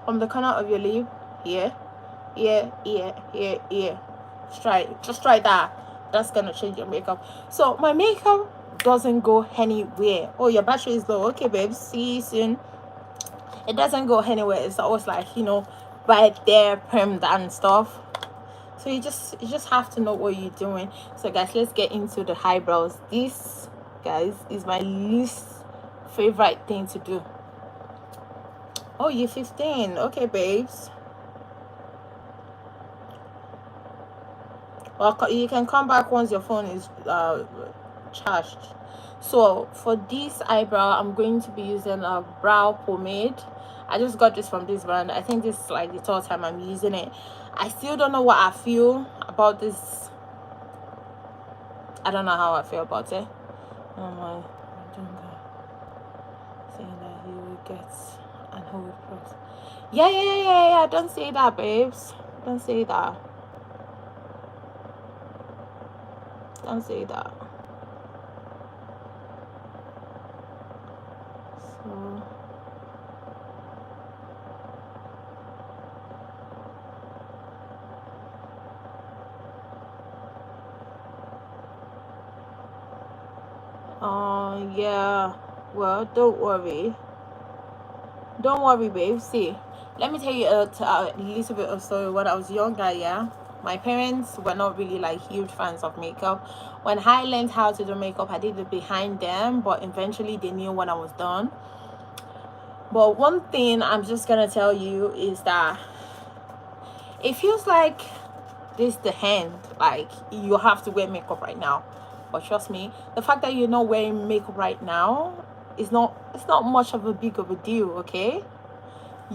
From the corner of your lip, here. Just try that. That's gonna change your makeup. So my makeup doesn't go anywhere. Oh, your battery is low. Okay, babes, see you soon. It doesn't go anywhere. It's always like, you know, right there, permed and stuff. So you just have to know what you're doing. So guys, let's get into the eyebrows. This, guys, is my least favorite thing to do. Oh, you're 15. Okay, babes. Well, you can come back once your phone is charged. So for this eyebrow, I'm going to be using a brow pomade. I just got this from this brand. I think this is like the third time I'm using it. I still don't know what I feel about this. I don't know how I feel about it. Oh my, saying that you will get an whole process. Yeah. Don't say that, babes. Don't say that. Don't say that. So yeah, well, don't worry, babe. See, let me tell you a little bit of story. When I was younger, yeah, My parents were not really like huge fans of makeup. When I learned how to do makeup, I did it behind them, but eventually they knew when I was done. But one thing I'm just gonna tell you is that it feels like this the hand, like you have to wear makeup right now. But trust me, the fact that you're not wearing makeup right now is not, it's not much of a big of a deal, okay?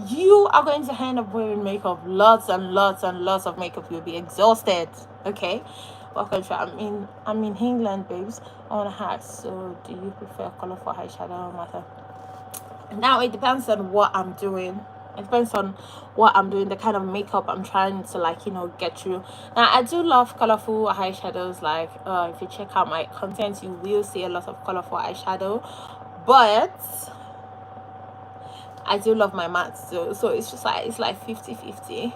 You are going to end up wearing makeup, lots and lots and lots of makeup. You'll be exhausted, okay? Welcome to, I'm in England, babes. I want to ask, so do you prefer color for eyeshadow or matter? Now it depends on what I'm doing. It depends on what I'm doing, the kind of makeup I'm trying to, like, you know, get through. Now I do love colorful eyeshadows. Like if you check out my content, you will see a lot of colorful eyeshadow, but I do love my mattes, so it's just like, it's like 50-50.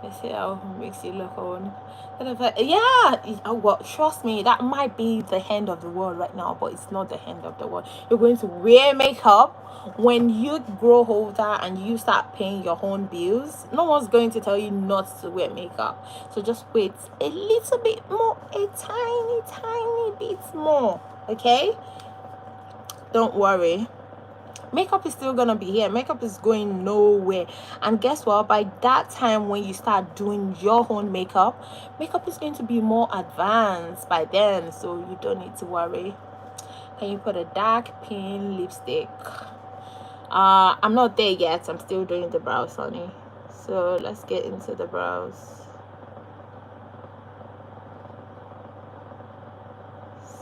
Let's see how it makes you look on. Yeah, oh, well, trust me, that might be the end of the world right now, but it's not the end of the world. You're going to wear makeup when you grow older and you start paying your own bills. No one's going to tell you not to wear makeup. So just wait a little bit more, a tiny bit more, okay? Don't worry. Makeup is still gonna be here. Makeup is going nowhere. And guess what? By that time when you start doing your own makeup is going to be more advanced by then, so you don't need to worry. Can you put a dark pink lipstick? I'm not there yet. I'm still doing the brows, honey. So let's get into the brows.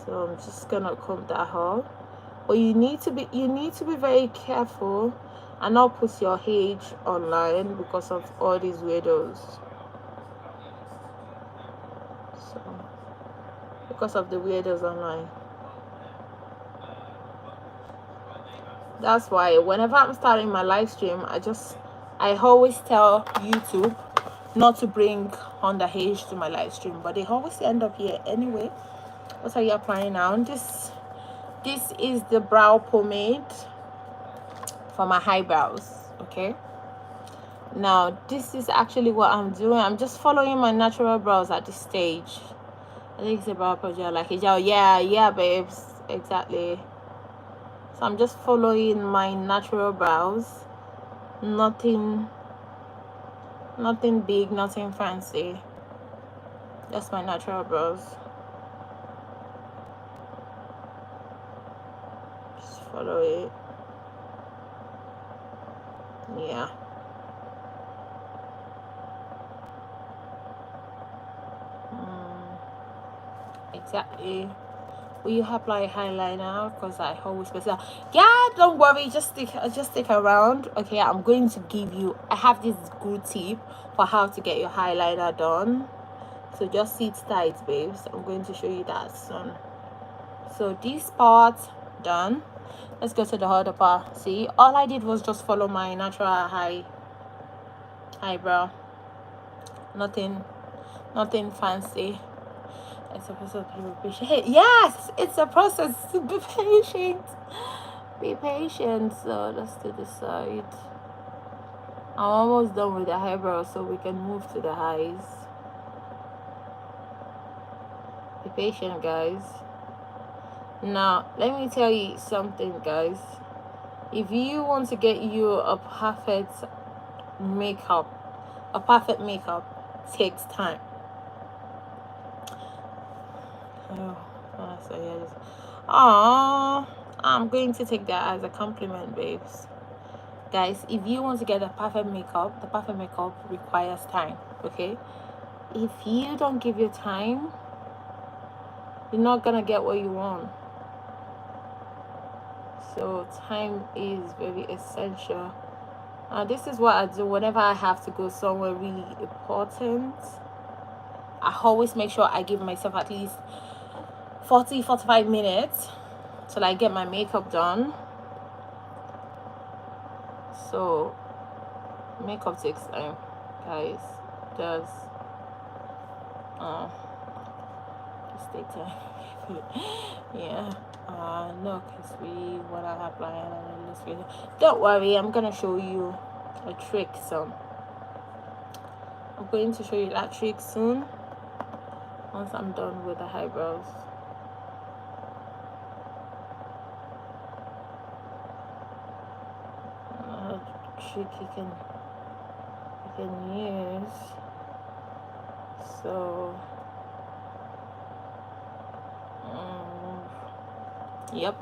So I'm just gonna comb that up. But you need to be very careful and not put your age online because of all these weirdos. So because of the weirdos online. That's why whenever I'm starting my live stream, I always tell YouTube not to bring underage to my live stream, but they always end up here anyway. What are you applying now? This is the brow pomade for my eyebrows, okay? Now this is actually what I'm doing. I'm just following my natural brows at this stage. I think it's a brow project, like it. Yeah, babes, exactly. So I'm just following my natural brows. Nothing big, nothing fancy, just my natural brows. Just follow it. Yeah. Exactly. Will you apply eyeliner? Because I always special. Yeah, don't worry, just stick around, okay? I'm going to give you, I have this good tip for how to get your eyeliner done, so just sit tight, babes. I'm going to show you that soon. So this part done. Let's go to the other part. See, all I did was just follow my natural eyebrow. Nothing fancy. It's a process to be patient. Hey, yes, it's a process to be patient. Be patient. So let's do this side. I'm almost done with the eyebrow, so we can move to the eyes. Be patient, guys. Now let me tell you something, guys. If you want to get you a perfect makeup takes time. I'm going to take that as a compliment, babes. Guys, if you want to get the perfect makeup requires time, okay? If you don't give your time, you're not gonna get what you want. So time is very essential. This is what I do whenever I have to go somewhere really important. I always make sure I give myself at least 40-45 minutes till I get my makeup done. So makeup takes time, guys. It does. Just take time. Yeah. No, because we want to apply on this video. Don't worry, I'm gonna show you a trick. So I'm going to show you that trick soon once I'm done with the eyebrows. Another trick you can use. So yep,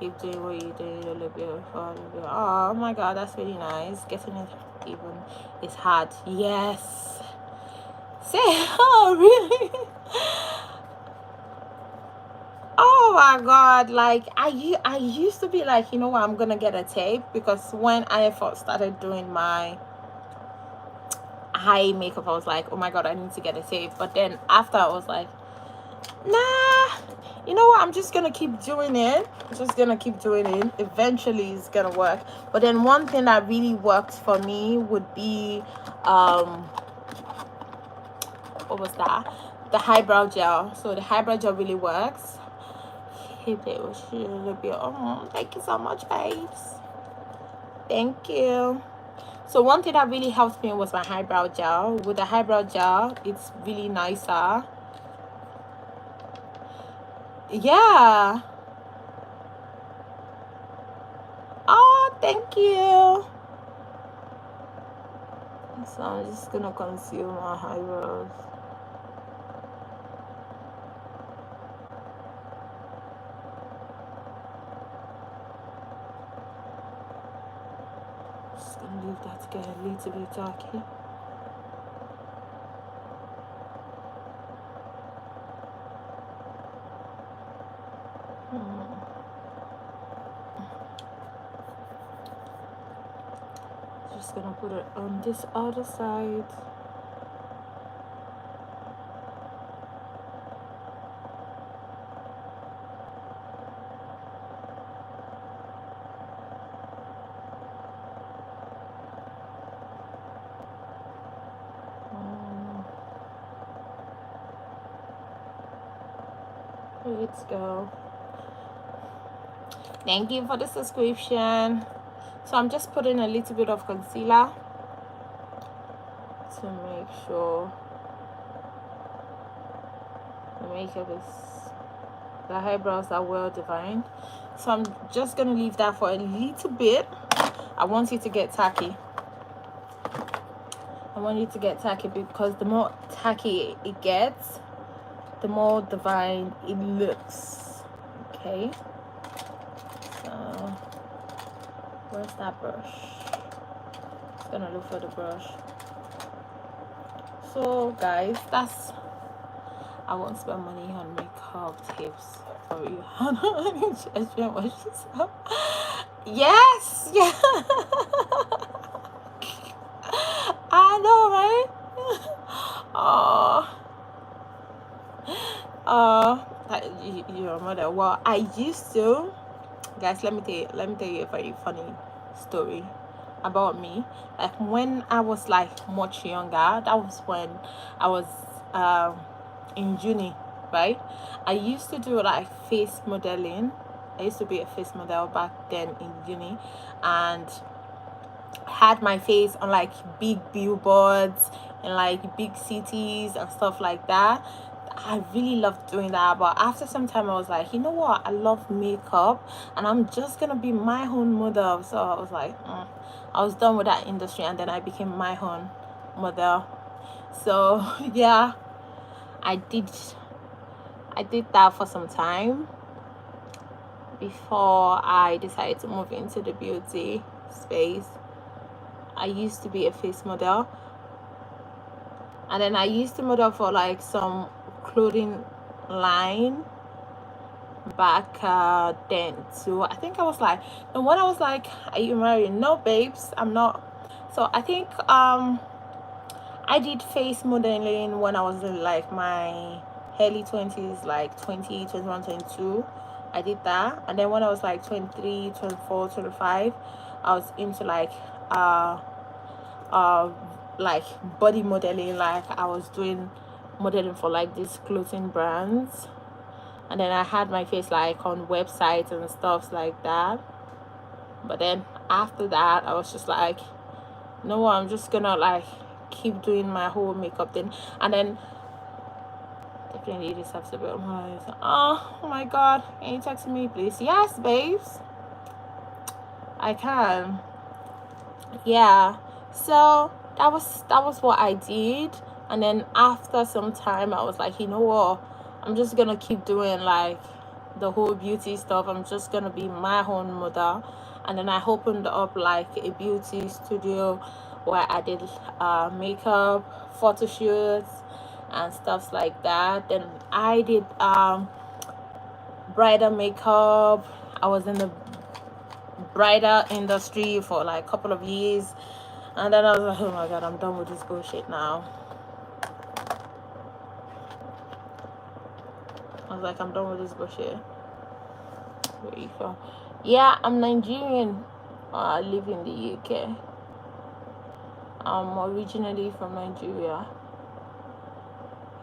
keep doing what you're doing a little bit, a little bit. Oh my god, that's really nice. Getting it even is hard. Yes. Say, oh really? Oh my god, like I used to be like, you know what, I'm gonna get a tape, because when I first started doing my eye makeup I was like, oh my god, I need to get a tape. But then after I was like, nah, you know what, I'm just gonna keep doing it. Eventually it's gonna work. But then one thing that really worked for me would be what was that, the eyebrow gel. So the eyebrow gel really works. Oh, thank you so much, babes. Thank you. So one thing that really helped me was my eyebrow gel. With the eyebrow gel, it's really nicer. Yeah. Oh, thank you. So I'm just gonna conceal my eyebrows. Just gonna leave that to get a little bit darky. Just gonna put it on this other side. Let's go. Thank you for the subscription. So I'm just putting a little bit of concealer to make sure the makeup is, the eyebrows are well defined. So I'm just gonna leave that for a little bit. I want it to get tacky. Because the more tacky it gets, the more defined it looks. Okay, so where's that brush? Just gonna look for the brush. So guys, that's, I won't spend money on makeup tips for you. Yes, yeah. I know, right? Your mother. Well, I used to, guys. Let me tell you a very funny story about me. Like when I was like much younger, that was when I was in uni, right? I used to do like face modeling. I used to be a face model back then in uni, and had my face on like big billboards in like big cities and stuff like that. I really loved doing that, but after some time I was like, you know what, I love makeup and I'm just gonna be my own model. So I was like, I was done with that industry, and then I became my own model. So yeah, I did that for some time before I decided to move into the beauty space. I used to be a face model, and then I used to model for like some clothing line back then too. I think I was like, and when I was like, are you married? No babes, I'm not. So I think I did face modeling when I was in like my early 20s, like 20, 21, 22. I did that. And then when I was like 23, 24, 25, I was into like like body modeling. Like I was doing modeling for like these clothing brands, and then I had my face like on websites and stuff like that. But then after that I was just like, you know what, I'm just gonna like keep doing my whole makeup thing. And then definitely this has to be on my eyes. Oh my god, can you text me please? Yes babes, I can. Yeah, so that was what I did. And then after some time I was like, you know what, I'm just gonna keep doing like the whole beauty stuff. I'm just gonna be my own mother. And then I opened up like a beauty studio where I did makeup, photo shoots and stuff like that. Then I did bridal makeup. I was in the bridal industry for like a couple of years. And then I was like, oh my god, I'm done with this bullshit now. I was like, I'm done with this bullshit. Where you from? Yeah, I'm Nigerian. I live in the UK. I'm originally from Nigeria.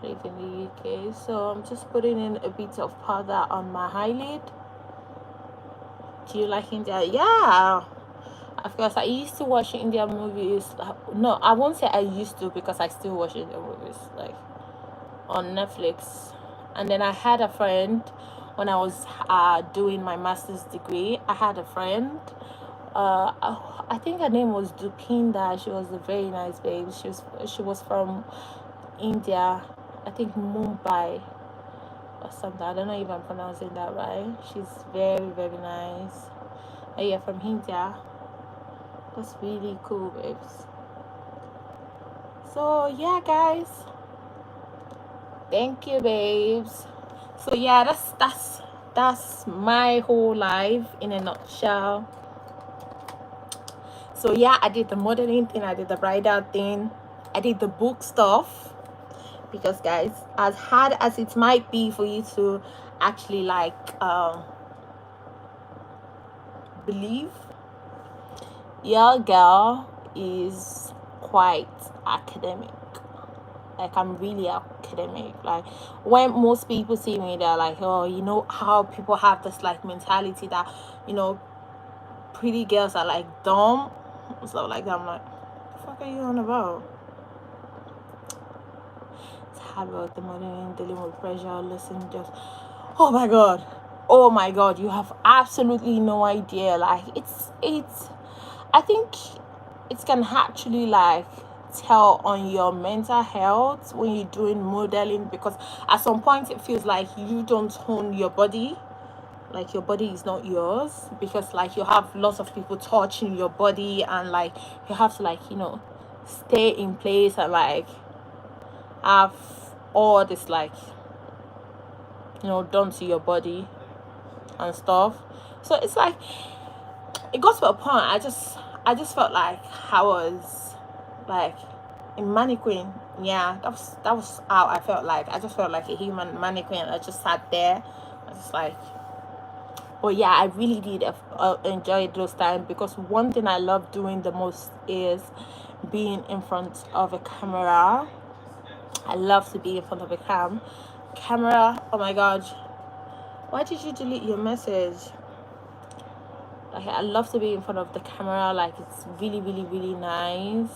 I live in the UK. So I'm just putting in a bit of powder on my eyelid. Do you like India? Yeah. Of course, I used to watch Indian movies. No, I won't say I used to, because I still watch Indian movies like on Netflix. And then I had a friend when I was doing my master's degree. I had a friend. I think her name was Dupinda. She was a very nice babe. She was from India. I think Mumbai or something. I don't know if I'm pronouncing that right. She's very, very nice. Oh yeah, from India. That's really cool, babes. So yeah guys, thank you babes. So yeah, that's my whole life in a nutshell. So yeah, I did the modeling thing, I did the bridal thing, I did the book stuff. Because guys, as hard as it might be for you to actually like believe, your girl is quite academic. Like, I'm really academic. Like, when most people see me, they're like, oh, you know how people have this like mentality that, you know, pretty girls are like dumb, stuff like that. I'm like, what the fuck are you on about? It's hard work, the modeling, dealing with pressure, listen, just oh my god, you have absolutely no idea. Like, it's I think it can actually like tell on your mental health when you're doing modeling, because at some point it feels like you don't own your body, like your body is not yours, because like you have lots of people touching your body, and like you have to like, you know, stay in place and like have all this like, you know, done to your body and stuff. So it's like it got to a point I just felt like I was like a mannequin. Yeah, that was how I felt. Like I just felt like a human mannequin. I just sat there. I was just like, but yeah, I really did enjoy those times, because one thing I love doing the most is being in front of a camera. I love to be in front of a camera. Oh my god, why did you delete your message? Like, I love to be in front of the camera. Like, it's really, really, really nice.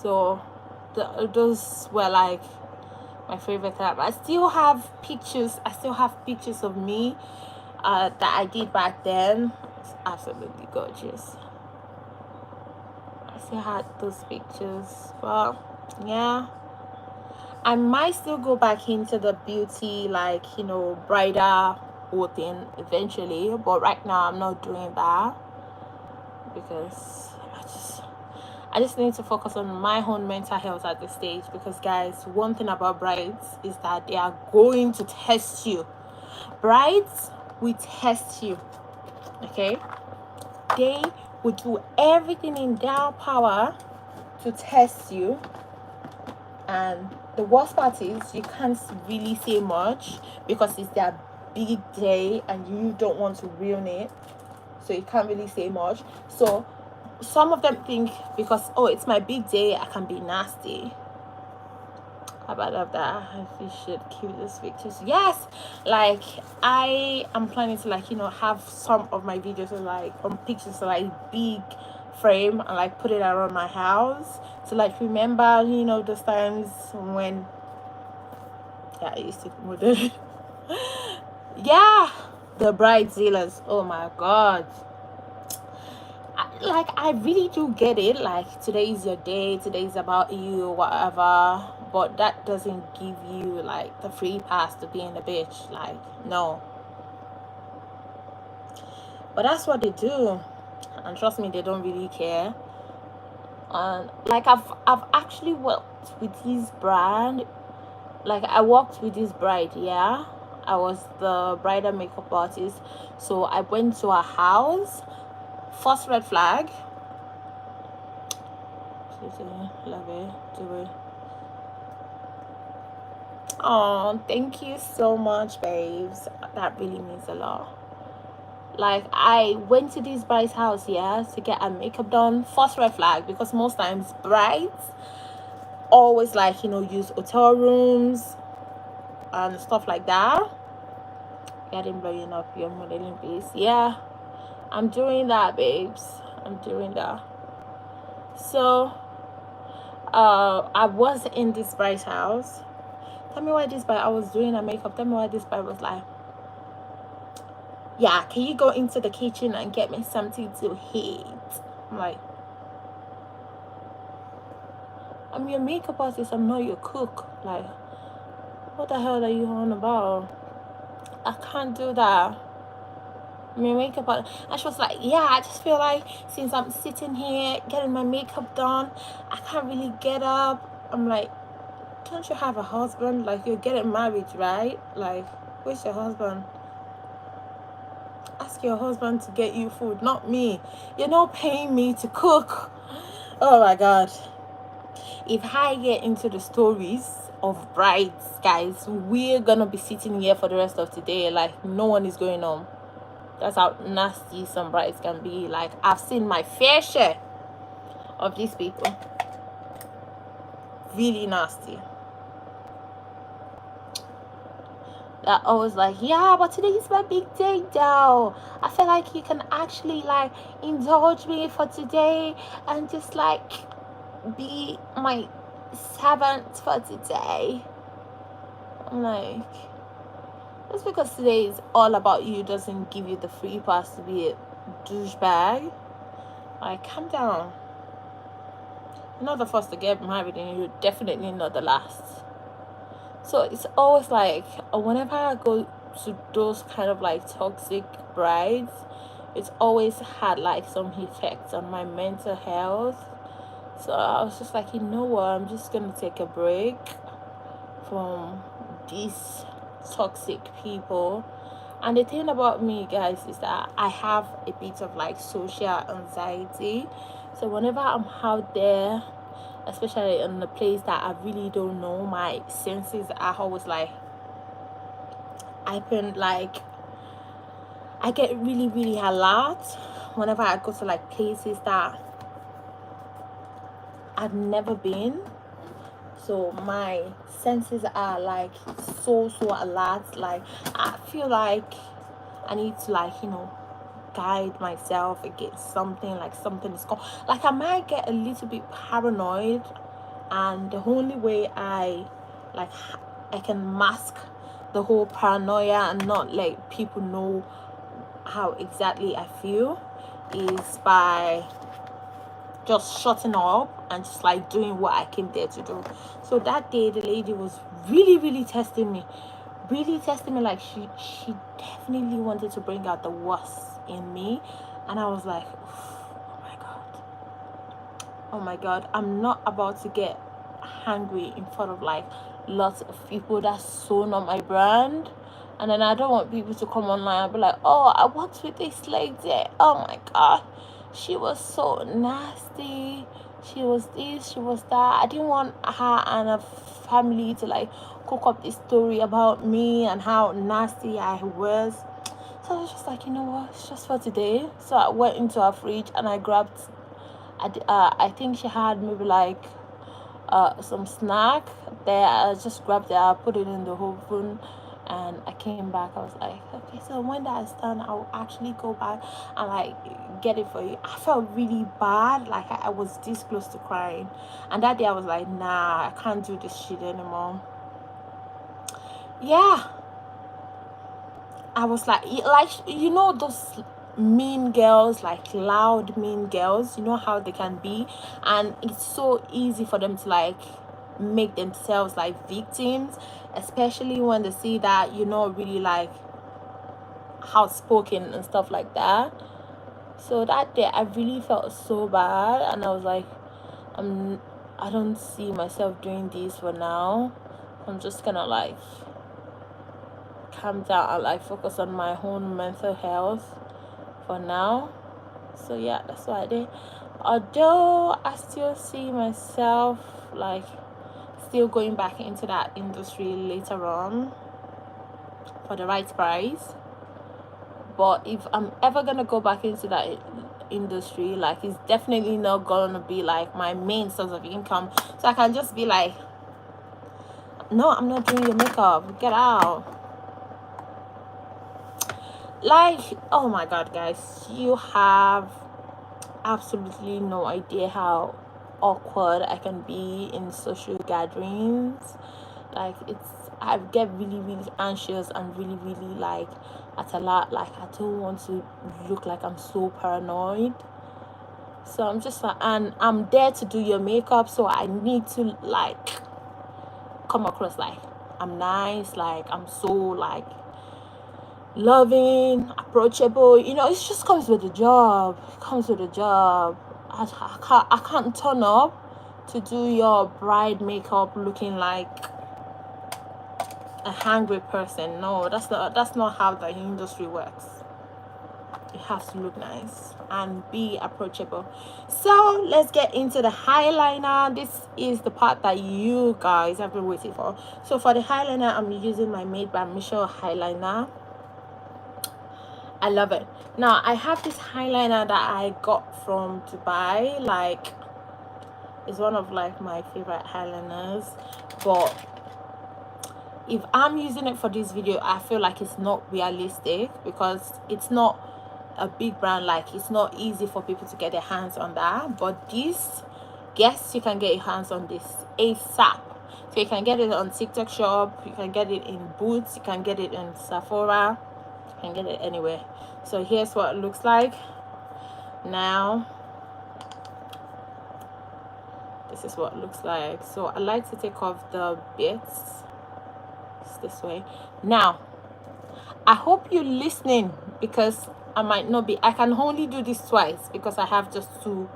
So those were like my favorite time. I still have pictures of me that I did back then. It's absolutely gorgeous. I still had those pictures. But yeah, I might still go back into the beauty, like, you know, bridal whole thing eventually, but right now I'm not doing that, because I just need to focus on my own mental health at this stage. Because guys, one thing about brides is that they are going to test you. Brides will test you, okay? They will do everything in their power to test you, and the worst part is you can't really say much because it's their big day and you don't want to ruin it, so you can't really say much. So some of them think, because oh, it's my big day, I can be nasty. How about that? You should keep these pictures. Yes, like I am planning to, like, you know, have some of my videos like on pictures like big frame and like put it around my house to like remember, you know, those times when, yeah, I used to model. Yeah, the bridezillas. Oh my god. Like, I really do get it, like today is your day, today is about you, whatever, but that doesn't give you like the free pass to be in the bitch. Like, no. But that's what they do, and trust me, they don't really care. And like, I've actually worked with this brand. Like, I worked with this bride, yeah, I was the bridal makeup artist. So I went to her house. First red flag. Love it. Do it. Oh, thank you so much, babes. That really means a lot. Like, I went to this bride's house, yeah, to get her makeup done. First red flag, because most times brides always, like, you know, use hotel rooms and stuff like that. Getting blowing up your modeling piece. Yeah, I'm doing that, babes. I'm doing that. So I was in this bride's house. Tell me why this bride, I was doing her makeup. Tell me why this bride was like, yeah, can you go into the kitchen and get me something to eat? I'm like, I'm your makeup artist, I'm not your cook. Like, what the hell are you on about? I can't do that. I'm your makeup artist. And she was like, yeah, I just feel like since I'm sitting here getting my makeup done, I can't really get up. I'm like, don't you have a husband? Like, you're getting married, right? Like, where's your husband? Ask your husband to get you food, not me. You're not paying me to cook. Oh my god. If I get into the stories of brides, guys, we're gonna be sitting here for the rest of today. Like, no one is going home. That's how nasty some brides can be. Like, I've seen my fair share of these people. Really nasty. That I was like, yeah, but today is my big day though. I feel like you can actually like indulge me for today and just like be my servant for today. I'm like, just because today is all about you doesn't give you the free pass to be a douchebag. Like, calm down. You're not the first to get married and you're definitely not the last. So it's always like, whenever I go to those kind of like toxic brides, it's always had like some effects on my mental health. So I was just like, you know what, I'm just gonna take a break from these toxic people. And the thing about me, guys, is that I have a bit of like social anxiety. So whenever I'm out there, especially in a place that I really don't know, my senses are always like like I get really alert whenever I go to like places that I've never been. So my senses are like so alert. Like, I feel like I need to, like, you know, guide myself against something. Like, something is going, like, I might get a little bit paranoid, and the only way I can mask the whole paranoia and not let people know how exactly I feel is by just shutting up and just like doing what I came there to do. So that day the lady was really testing me, like she definitely wanted to bring out the worst in me. And I was like, oh my god, I'm not about to get hungry in front of like lots of people. That's so not my brand. And then I don't want people to come online and be like, oh, I worked with this lady, oh my god, she was so nasty, she was this, she was that. I didn't want her and her family to like cook up this story about me and how nasty I was. So I was just like, you know what, it's just for today. So I went into her fridge and I grabbed, I think she had maybe like some snack there. I just grabbed it, I put it in the oven, and I came back. I was like, okay, so when that is done, I'll actually go back and like get it for you. I felt really bad, like I was this close to crying. And that day I was like, nah, I can't do this shit anymore. Yeah, I was like you know those mean girls, like loud mean girls, you know how they can be, and it's so easy for them to like make themselves like victims, especially when they see that you're not really like outspoken and stuff like that. So that day I really felt so bad, and I was like, I don't see myself doing this for now. I'm just gonna like calm down and like focus on my own mental health for now. So yeah, that's what I did. Although I still see myself like still going back into that industry later on for the right price. But if I'm ever gonna go back into that industry, like it's definitely not gonna be like my main source of income. So I can just be like, no, I'm not doing your makeup, get out. Like, oh my god, guys, you have absolutely no idea how awkward I can be in social gatherings. Like I get really anxious and really like at a lot, like I don't want to look like I'm so paranoid. So I'm just like, and I'm there to do your makeup, so I need to like come across like I'm nice, like I'm so like loving, approachable, you know. It just comes with the job. It comes with the job. I can't turn up to do your bride makeup looking like a hungry person. No, that's not how the industry works. It has to look nice and be approachable. So let's get into the eyeliner. This is the part that you guys have been waiting for. So for the eyeliner, I'm using my Made by Michelle eyeliner. I love it. Now I have this eyeliner that I got from Dubai. Like, it's one of like my favorite eyeliners, but if I'm using it for this video, I feel like it's not realistic because it's not a big brand. Like, it's not easy for people to get their hands on that. But this, yes, you can get your hands on this ASAP. So you can get it on TikTok shop, you can get it in Boots, you can get it in Sephora, you can get it anywhere. So here's what it looks like now. This is what it looks like. So I like to take off the bits. It's this way. Now I hope you're listening, because I might not be. I can only do this twice because I have just two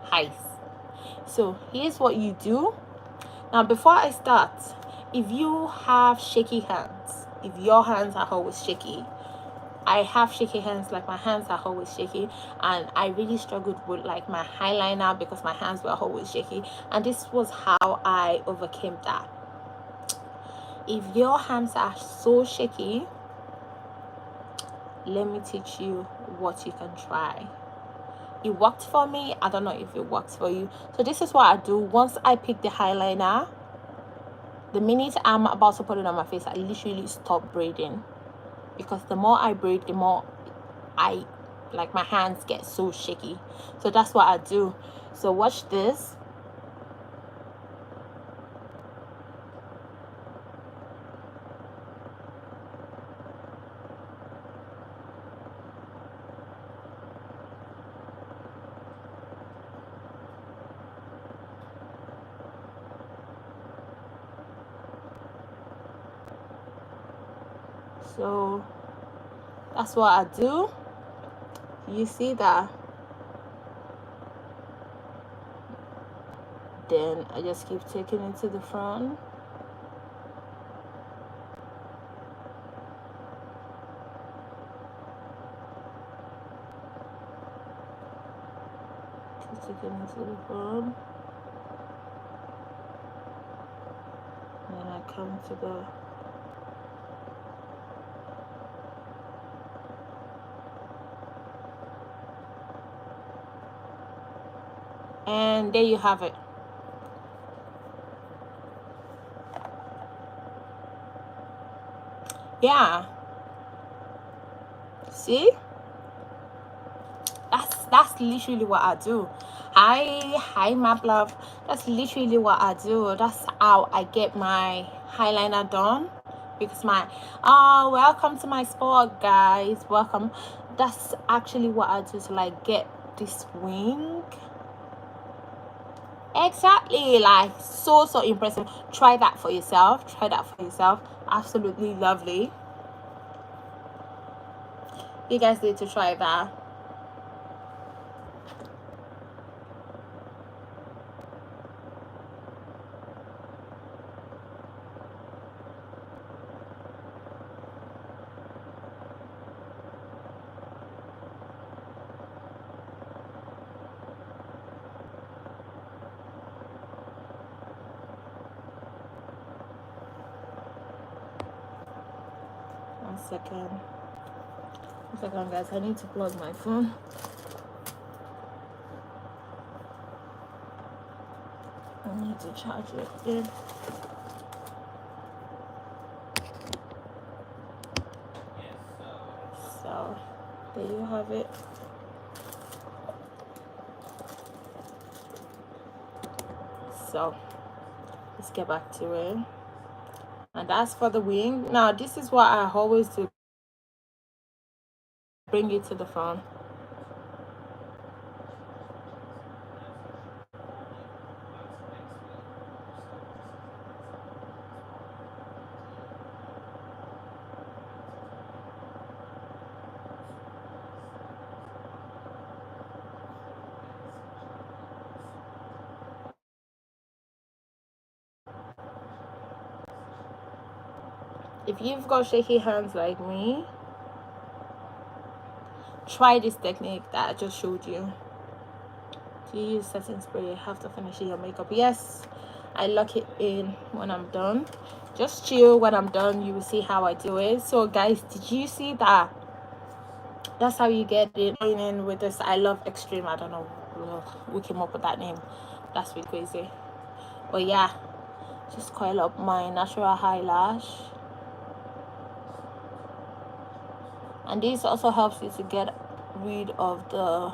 eyes. So here's what you do. Now before I start, if you have shaky hands, if your hands are always shaky, I have shaky hands, like my hands are always shaky, and I really struggled with like my eyeliner because my hands were always shaky, and this was how I overcame that. If your hands are so shaky, let me teach you what you can try. It worked for me. I don't know if it works for you. So this is what I do. Once I pick the eyeliner, the minute I'm about to put it on my face, I literally stop braiding, because the more I braid, the more my hands get so shaky. So that's what I do. So watch this. So that's what I do. You see that? Then I just keep taking it to the front. Keep taking it to the front. And then I come to the and there you have it. Yeah, see, that's literally what I do. Hi map love, that's literally what I do. That's how I get my eyeliner done. Because my welcome to my spot, guys, welcome. That's actually what I do to like get this wing. Exactly, like so impressive. Try that for yourself, absolutely lovely. You guys need to try that. One second, guys, I need to plug my phone. I need to charge it in. So there you have it. So let's get back to it. And that's for the wing. Now this is what I always do, bring it to the front. If you've got shaky hands like me, try this technique that I just showed you. Do you use setting spray? You have to finish your makeup. Yes, I lock it in when I'm done. Just chill. When I'm done, you will see how I do it. So guys, did you see that? That's how you get it. Going in with this I Love Extreme, I don't know who came up with that name. That's really crazy. But yeah, just coil up my natural eyelash. And this also helps you to get rid of the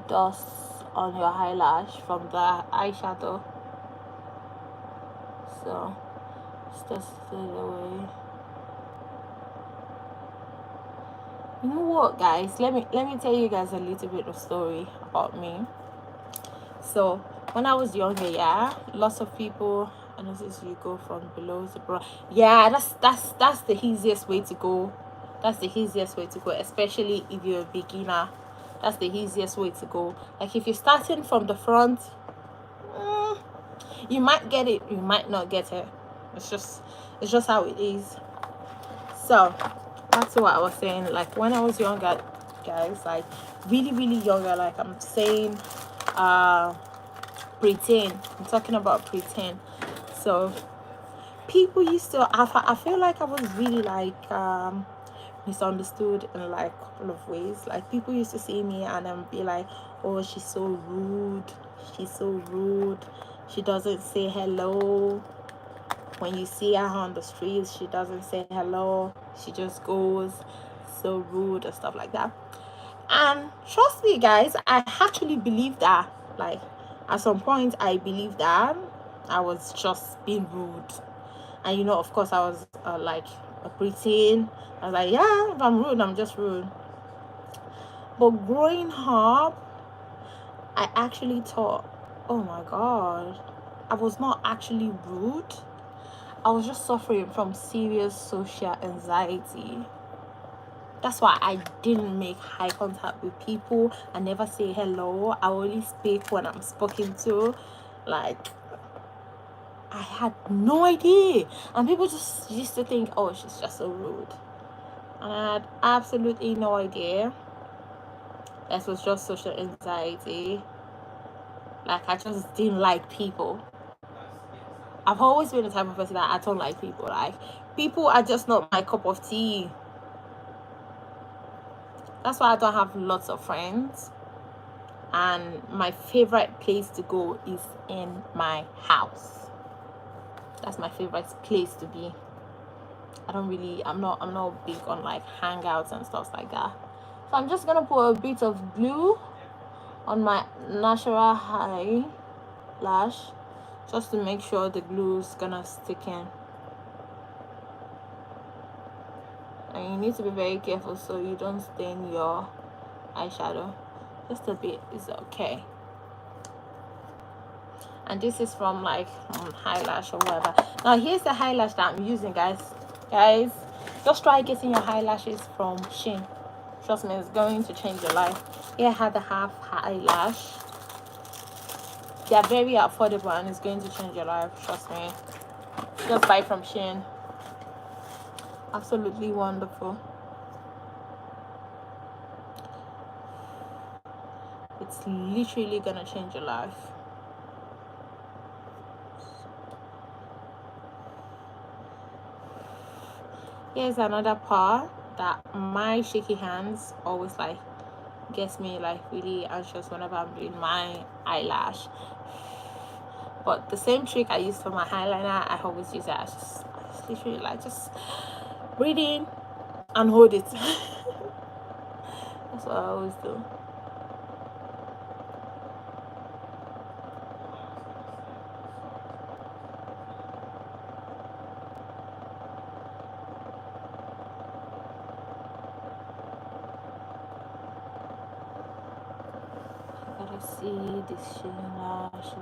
dust on your eyelash from the eyeshadow. So it's just away. You know what, guys, let me tell you guys a little bit of story about me. So when I was younger, yeah, lots of people, and this is you go from below to brow. Yeah, that's the easiest way to go. That's the easiest way to go, especially if you're a beginner. That's the easiest way to go. Like if you're starting from the front, you might get it, you might not get it. It's just how it is. So that's what I was saying. Like when I was younger, guys, like really younger, like I'm saying preteen. I'm talking about preteen. So people used to, I feel like I was really like misunderstood in like a couple of ways. Like people used to see me and be like, oh, she's so rude, she doesn't say hello. When you see her on the streets, she doesn't say hello, she just goes, so rude and stuff like that. And trust me, guys, I actually believe that. Like at some point I believed that I was just being rude. And you know, of course, I was like a preteen. I was like, yeah, if I'm rude, I'm just rude. But growing up, I actually thought, oh my god, I was not actually rude. I was just suffering from serious social anxiety. That's why I didn't make eye contact with people. I never say hello. I only speak when I'm spoken to. Like, I had no idea. And people just used to think, oh, she's just so rude. And I had absolutely no idea. This was just social anxiety. Like, I just didn't like people. I've always been the type of person that I don't like people. Like, people are just not my cup of tea. That's why I don't have lots of friends. And my favorite place to go is in my house. That's my favorite place to be. I'm not big on like hangouts and stuff like that. So I'm just gonna put a bit of glue on my natural high lash, just to make sure the glue is gonna stick in. And you need to be very careful so you don't stain your eyeshadow. Just a bit is okay. And this is from like Eyelash or whatever. Now here's the eyelash that I'm using, guys. Just try getting your eyelashes from Shein. Trust me, it's going to change your life. Here I have the half eyelash. They are very affordable and it's going to change your life. Trust me. Just buy from Shein. Absolutely wonderful. It's literally gonna change your life. Here's another part that my shaky hands always like gets me like really anxious whenever I'm doing my eyelash. But the same trick I use for my eyeliner, I always use it. I just literally like just breathe in and hold it. That's what I always do. Gotta see this shading lash.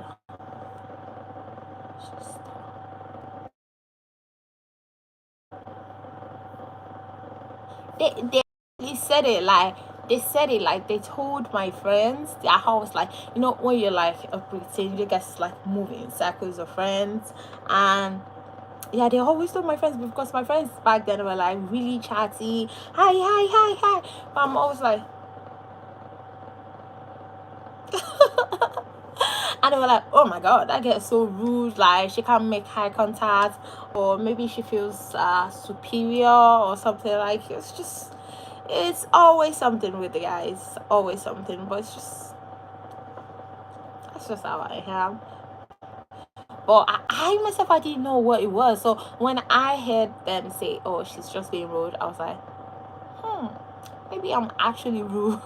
They said it like they told my friends. They're always like, you know, when you're like a preteen, you guys like move in circles of friends. And yeah, they always told my friends, because my friends back then were like really chatty, hi. But I'm always like and they were like, oh my god, that gets so rude, like she can't make eye contact, or maybe she feels superior or something. Like it's always something with the guys, always something. But that's just how I am. But I myself, I didn't know what it was. So when I heard them say, oh, she's just being rude, I was like, maybe I'm actually rude.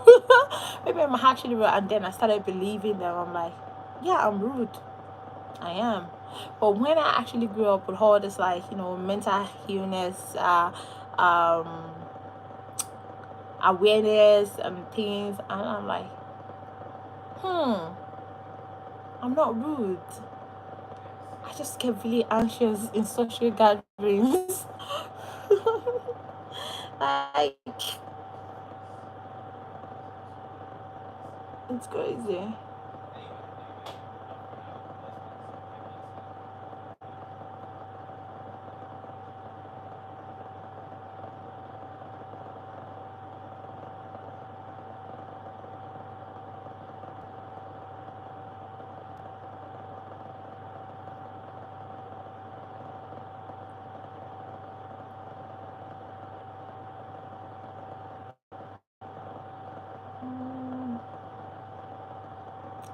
Maybe I'm actually rude. And then I started believing them. I'm like, yeah, I'm rude. I am. But when I actually grew up with all this, like, you know, mental illness, um, awareness and things, and I'm like, I'm not rude. I just get really anxious in social gatherings. Like, it's crazy.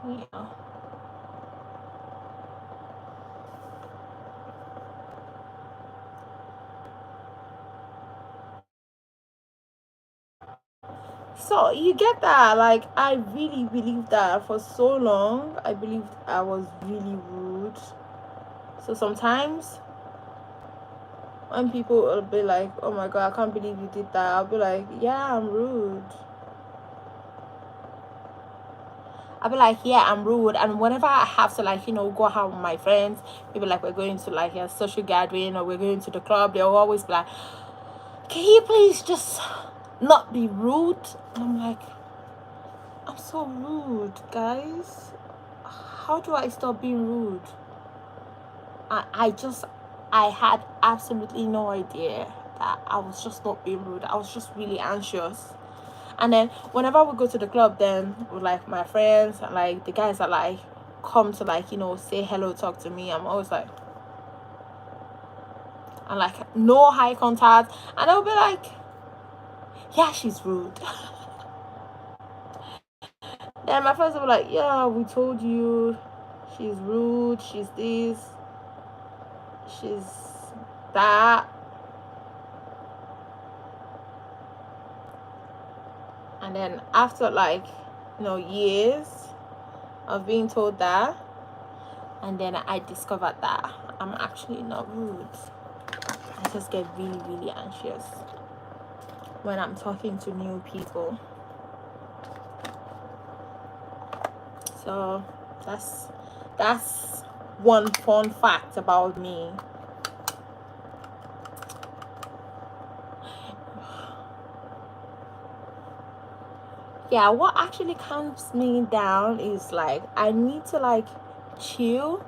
Yeah. So you get that, like I really believed that for so long. I believed I was really rude. So sometimes when people will be like, oh my god, I can't believe you did that, I'll be like, yeah, I'm rude. I'll be like, yeah, I'm rude. And whenever I have to, like, you know, go out with my friends, people like we're going to like a social gathering or we're going to the club, they'll always be like, can you please just not be rude? And I'm like, I'm so rude, guys. How do I stop being rude? I had absolutely no idea that I was just not being rude. I was just really anxious. And then whenever we go to the club, then with like my friends and like the guys that like come to like, you know, say hello, talk to me, I'm always like, and like no eye contact, and they'll be like, yeah, she's rude. Then my friends will be like, yeah, we told you she's rude, she's this, she's that. And then after like, you know, years of being told that, and then I discovered that I'm actually not rude. I just get really, really anxious when I'm talking to new people. So that's one fun fact about me. Yeah, what actually calms me down is like I need to like chill.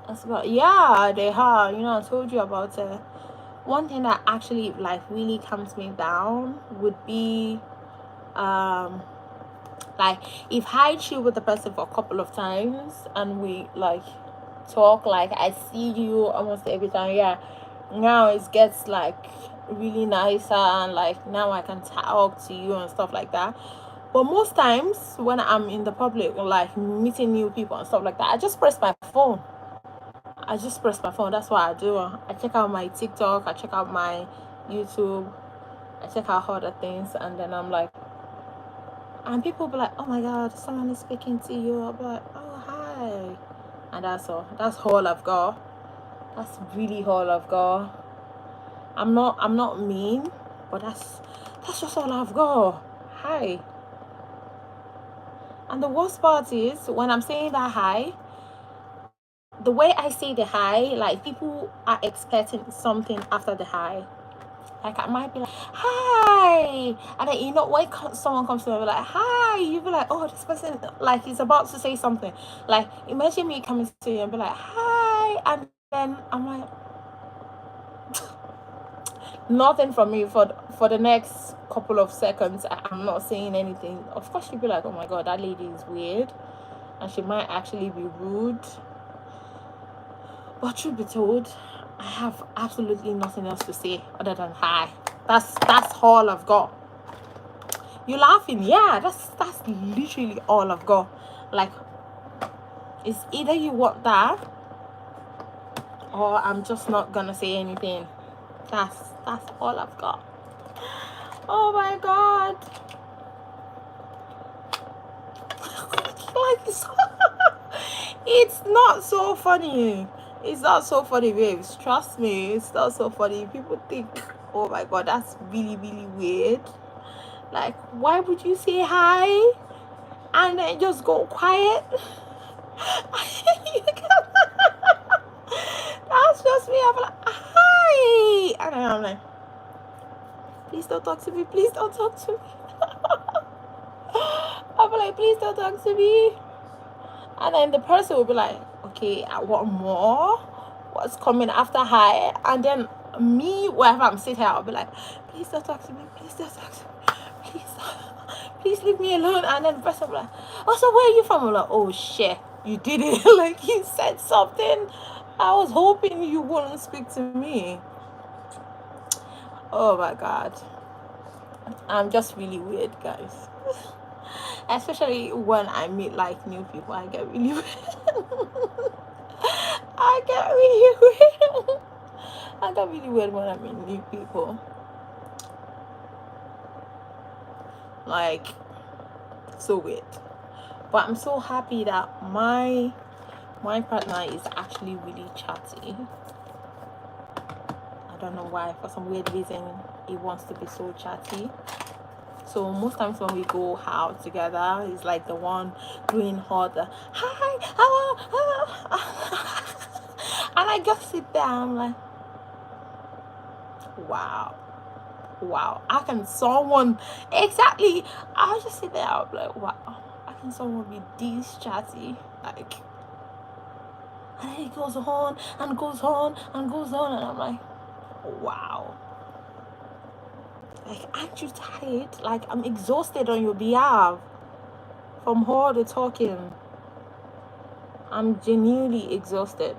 That's about, yeah, they are, you know, I told you about it. One thing that actually like really calms me down would be like if I chill with the person for a couple of times and we like talk, like I see you almost every time, yeah, now it gets like really nicer, and like now I can talk to you and stuff like that. But most times when I'm in the public, like meeting new people and stuff like that, I just press my phone. That's what I do. I check out my TikTok, I check out my YouTube, I check out other things, and then I'm like, and people be like, oh my god, someone is speaking to you. I'll be like, oh hi. And that's all. That's all I've got. That's really all I've got. I'm not mean, but that's just all I've got. Hi. And the worst part is when I'm saying that hi, the way I say the hi, like people are expecting something after the hi. Like I might be like, hi, and then you know when someone comes to me like, hi, you be like, oh, this person like is about to say something. Like imagine me coming to you and be like, hi, and then I'm like, nothing from me for the next couple of seconds. I'm not saying anything. Of course you'd be like, oh my god, that lady is weird, and she might actually be rude. But truth be told, I have absolutely nothing else to say other than hi. That's all I've got. You laughing? Yeah, that's literally all I've got. Like, it's either you want that, or I'm just not gonna say anything. That's all I've got. Oh my god. Like it's not so funny. It's not so funny, babes. Trust me, it's not so funny. People think, oh my god, that's really, really weird. Like, why would you say hi and then just go quiet? That's just me. I'm like, hi, and then I'm like, please don't talk to me. Please don't talk to me. I'll be like, please don't talk to me. And then the person will be like, okay, I want more. What's coming after hi? And then me, wherever I'm sitting, I'll be like, please don't talk to me. Please don't talk to me. Please leave me alone. And then the person will be like, oh, so where are you from? I'm like, oh shit, you did it. Like you said something. I was hoping you wouldn't speak to me. Oh my god. I'm just really weird, guys. Especially when I meet like new people, I get really weird. I get really weird. I get really weird when I meet new people. Like, so weird. But I'm so happy that my partner is actually really chatty. I don't know why. For some weird reason, he wants to be so chatty. So most times when we go out together, he's like the one doing all the hi, hello. And I just sit there, I'm like, wow, how can someone, exactly, I'll just sit there, I'll be like, wow, how can someone be this chatty? Like, and then it goes on and goes on and goes on, and I'm like, wow. Like, aren't you tired? Like, I'm exhausted on your behalf from all the talking. I'm genuinely exhausted.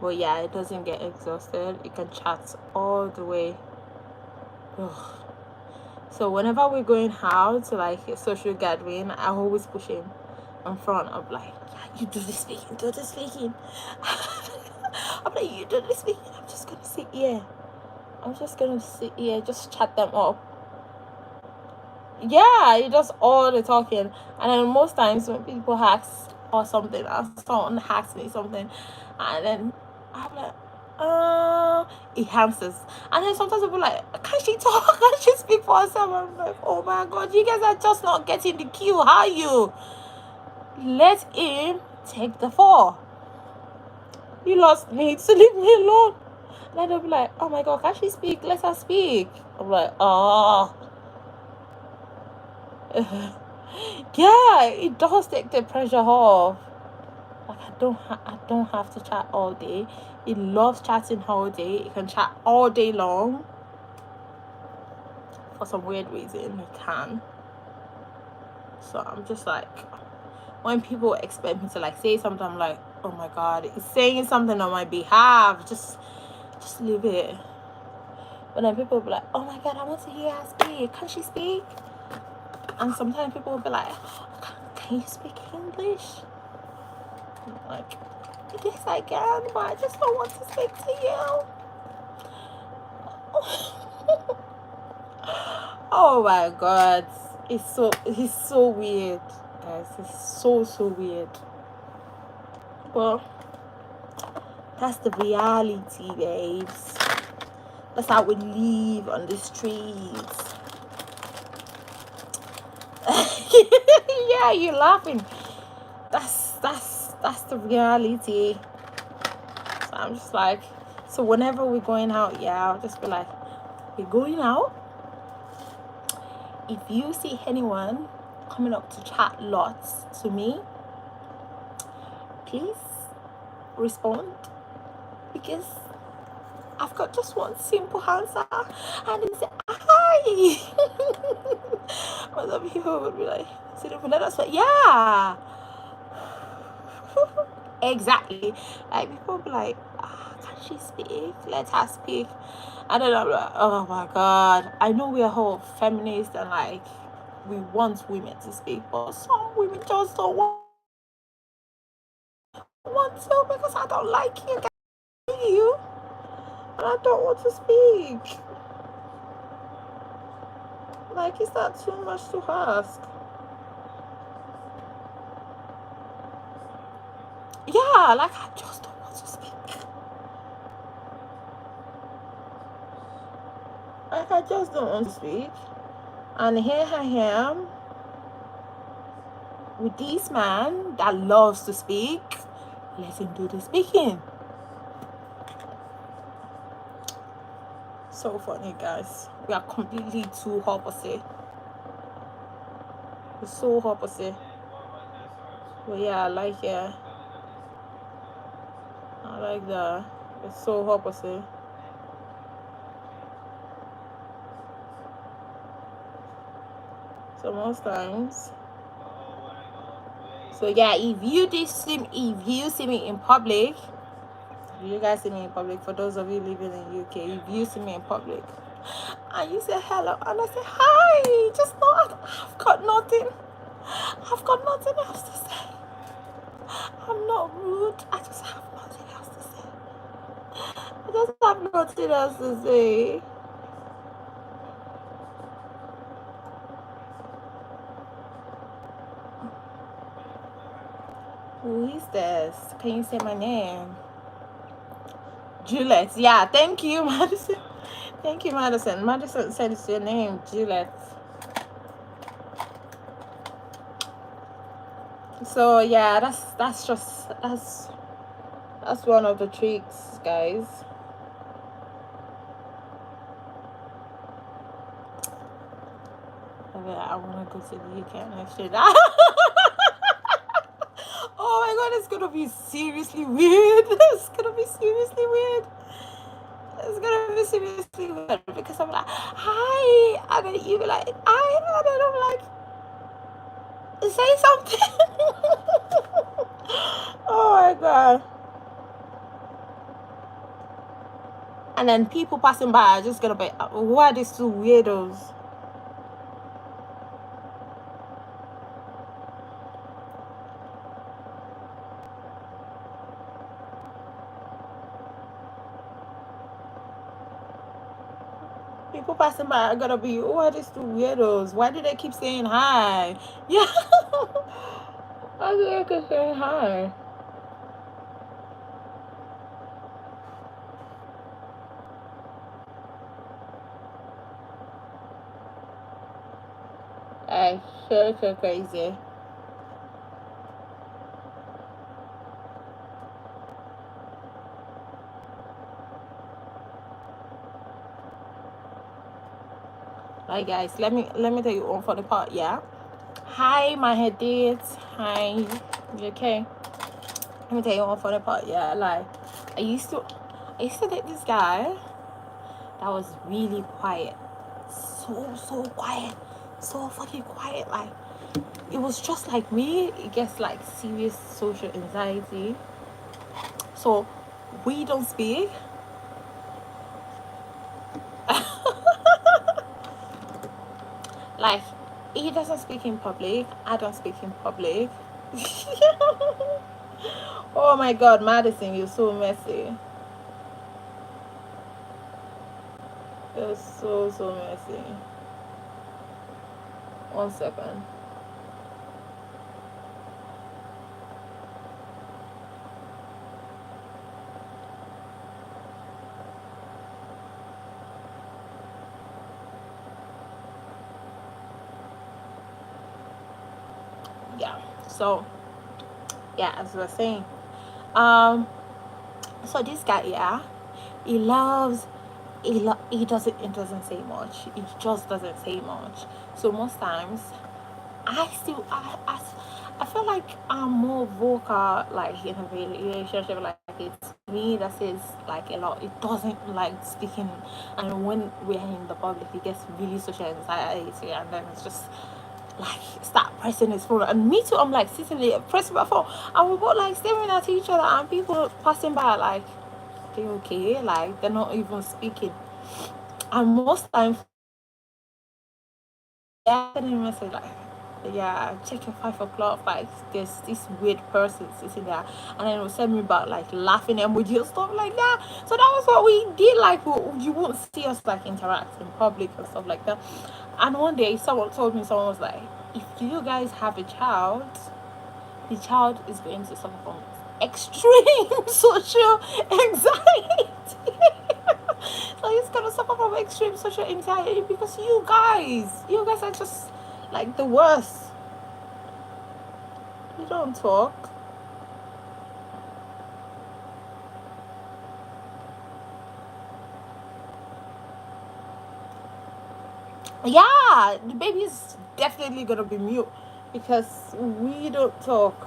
But yeah, it doesn't get exhausted. It can chat all the way. Ugh. So whenever we're going out to like a social gathering, I always push him in front. I'm like, yeah, you do the speaking. I'm like, you do the speaking. I'm just gonna sit here. Just chat them up. Yeah, he does all the talking. And then most times when people ask or something, or someone asks me something, and then I'm like, he answers. And then sometimes people are like, can she talk? Can she speak for herself? I'm like, oh my god, you guys are just not getting the cue, are you? Let him take the fall. You lost me to leave me alone. And then they'll be like, oh my god, can she speak? Let her speak. I'm like, oh. Yeah, it does take the pressure off. Like I don't have to chat all day. He loves chatting all day. He can chat all day long. For some weird reason, he can. So I'm just like, when people expect me to like say something, I'm like, oh my god, he's saying something on my behalf. Just leave it. But then people will be like, oh my god, I want to hear her speak. Can she speak? And sometimes people will be like, can you speak English? I'm like, yes, I can, but I just don't want to speak to you. Oh my god. He's so weird, guys. He's so weird. Well, that's the reality, babes. That's how we live on the streets. Yeah, you're laughing. That's the reality. So I'm just like, so whenever we're going out, yeah, I'll just be like, we're going out. If you see anyone coming up to chat lots to me, please respond, because I've got just one simple answer, and it's hi. But some people would be like, let us say, yeah. Exactly. Like people be like, can she speak? Let her speak. And then I'm like, oh my god. I know we are all feminists and like we want women to speak, but some women just don't want to, because I don't like you and I don't want to speak. Like, is that too much to ask? Yeah, like I just don't want to speak. Like I just don't want to speak. And here I am with this man that loves to speak. Let him do the speaking. So funny, guys. We are completely too opposite. We're so opposite. But yeah, I like it. I like that. It's so opposite. So most times. So yeah, if you see me in public, if you guys see me in public, for those of you living in UK, if you see me in public and you say hello and I say hi, just know I've got nothing. I've got nothing else to say. I'm not rude. I just have nothing else to say. I just have nothing else to say. Who is this? Can you say my name? Juliet. Yeah, thank you, Madison. Thank you, Madison. Madison said it's your name, Juliet. So yeah, that's one of the tricks, guys. I want to go to the UK next year. Oh my god, it's gonna be seriously weird. It's gonna be seriously weird. It's gonna be seriously weird because I'm like, hi, and then you be like, hi, and then I'm like, say something. Oh my god. And then people passing by are just gonna be, who are these two weirdos? People passing by are gonna be, oh, are these two weirdos? Why do they keep saying hi? Yeah. Why do they keep saying hi? Like, so crazy. Like, guys, let me tell you one for the part, yeah. Hi, my head dates. Hi, you okay? Let me tell you one for the part, yeah. Like, I used to date this guy that was really quiet, so quiet, so fucking quiet. Like, it was just like me. It gets like serious social anxiety, so we don't speak. Like, he doesn't speak in public, I don't speak in public. Oh my god, Madison, you're so messy. You're so messy. 1 second. Yeah, so yeah, as I was saying, um so this guy, yeah, he loves, he doesn't say much. He just doesn't say much. So most times I feel like I'm more vocal, like in a relationship. Like, it's me that says like a lot. It doesn't like speaking, and when we're in the public, it gets really social anxiety, and then it's just like start pressing his phone. And me too. I'm like sitting there pressing my phone, and we're both like staring at each other, and people passing by like, they okay? Like, they're not even speaking. And most times, yeah, sending a message like, yeah, check your 5 o'clock. Like, there's this weird person sitting there, and then it will send me back like laughing emoji and stuff like that. So that was what we did. Like, you won't see us like interact in public and stuff like that. And one day, someone told me, someone was like, if you guys have a child, the child is going to suffer from extreme social anxiety. So he's gonna suffer from extreme social anxiety because you guys are just like the worst. You don't talk. Yeah, the baby is definitely gonna be mute because we don't talk.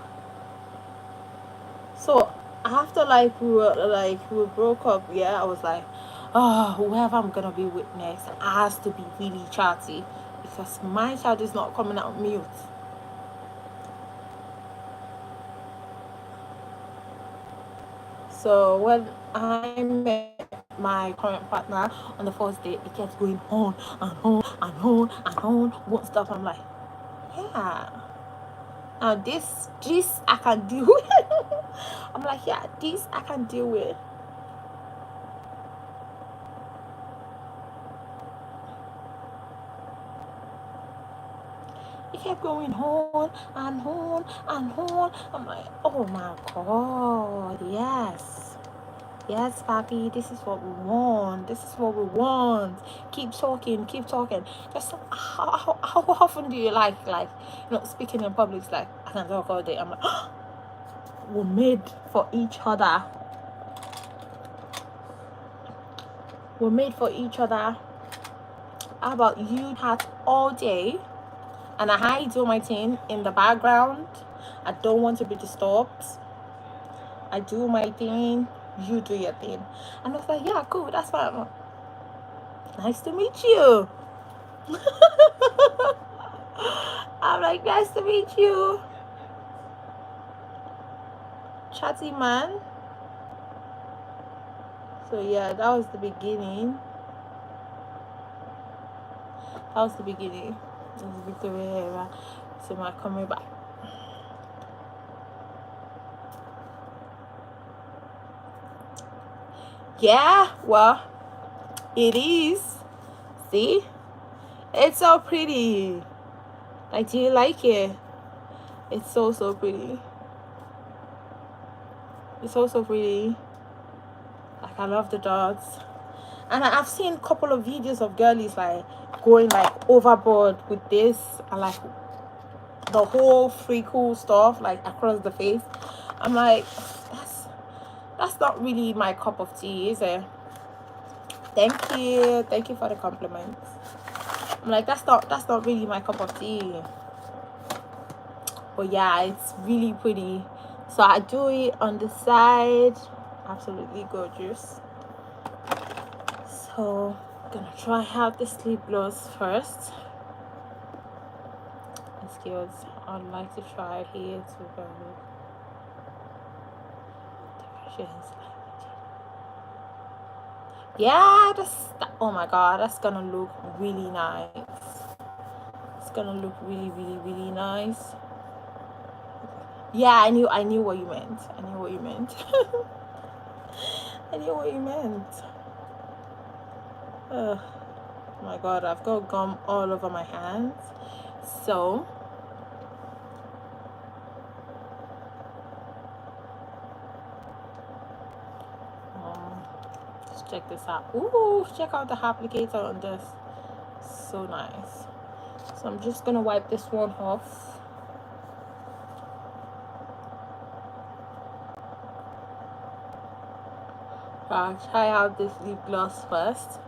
So after we broke up, yeah, I was like, oh, whoever I'm gonna be with next has to be really chatty because my child is not coming out mute. So when I met my current partner on the first date, it kept going on and on and on and on. What stuff? I'm like, yeah. Now this I can deal with. I'm like, yeah, this I can deal with. It kept going on and on and on. I'm like, oh my god, yes. Yes, Papi, this is what we want. This is what we want. Keep talking, keep talking. Just how often do you like speaking in public? It's like, I can talk all day. I'm like, we're made for each other. We're made for each other. How about you chat all day and I do my thing in the background? I don't want to be disturbed. I do my thing, you do your thing. And I was like, yeah, cool, that's fine. Nice to meet you. I'm like, nice to meet you. Chatty man. So yeah, that was the beginning. That was the beginning. This is Victoria. So my coming back. Yeah, well, it is See, it's so pretty. Like, do you like it? It's so pretty. It's so pretty. Like, I love the dots. And I've seen a couple of videos of girlies like going like overboard with this and like the whole free cool stuff like across the face. I'm like, that's not really my cup of tea, is it? Thank you for the compliments. I'm like, that's not really my cup of tea. But yeah, it's really pretty. So I do it on the side. Absolutely gorgeous. So I'm gonna try out this lip gloss first. Skills. I'd like to try it here too. Yeah, oh my god, that's gonna look really nice. It's gonna look really nice. Yeah, I knew what you meant. I knew what you meant. I knew what you meant. Oh my god, I've got gum all over my hands. So let's check this out. Ooh, check out the applicator on this. So nice. So I'm just gonna wipe this one off. I'll try out this lip gloss first.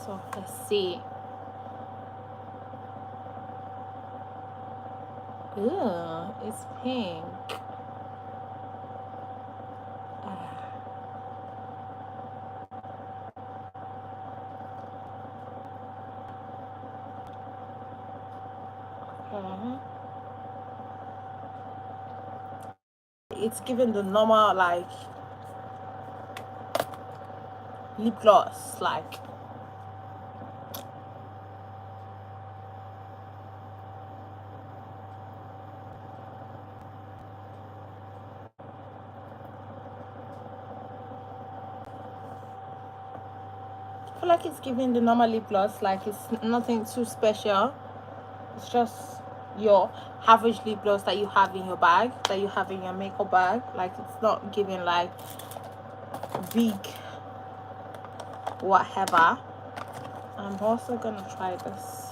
So let's see. Ooh, it's pink. It's given the normal like lip gloss, like I feel like it's giving the normal lip gloss, like it's nothing too special. It's just your average lip gloss that you have in your bag, that you have in your makeup bag. Like, it's not giving like big whatever. I'm also gonna try this.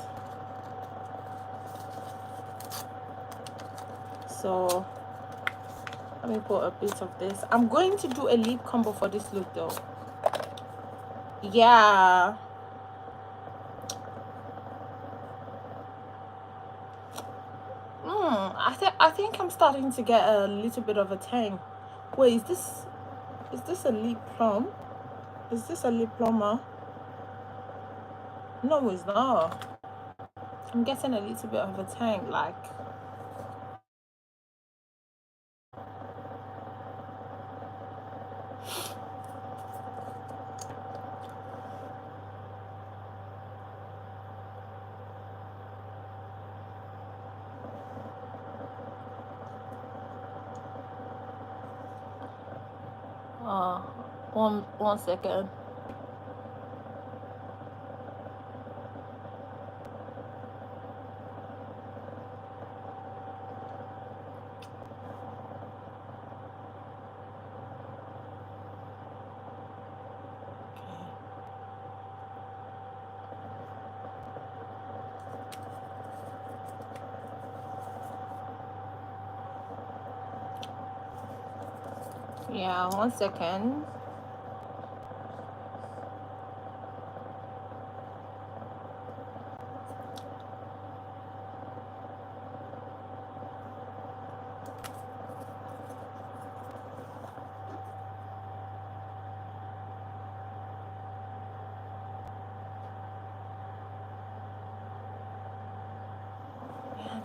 So let me put a bit of this. I'm going to do a lip combo for this look though. Yeah, I think I'm starting to get a little bit of a tang. Wait, is this a lip plum? Is this a lip plumber? No, it's not. I'm getting a little bit of a tang, like. One second. Yeah, 1 second.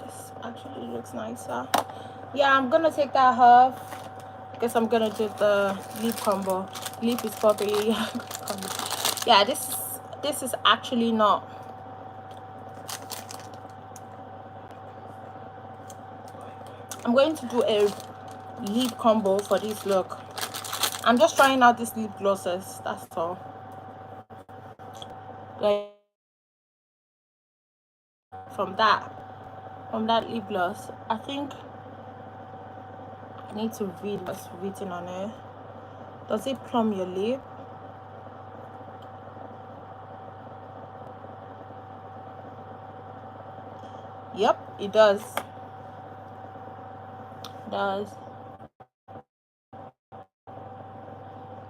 This actually looks nicer. Yeah, I'm gonna take that off because I'm gonna do the lip combo. Lip is probably yeah, this is actually not I'm going to do a lip combo for this look. I'm just trying out these lip glosses, that's all. Like from that lip gloss, I think I need to read what's written on it. Does it plump your lip? Yep, it does. It does.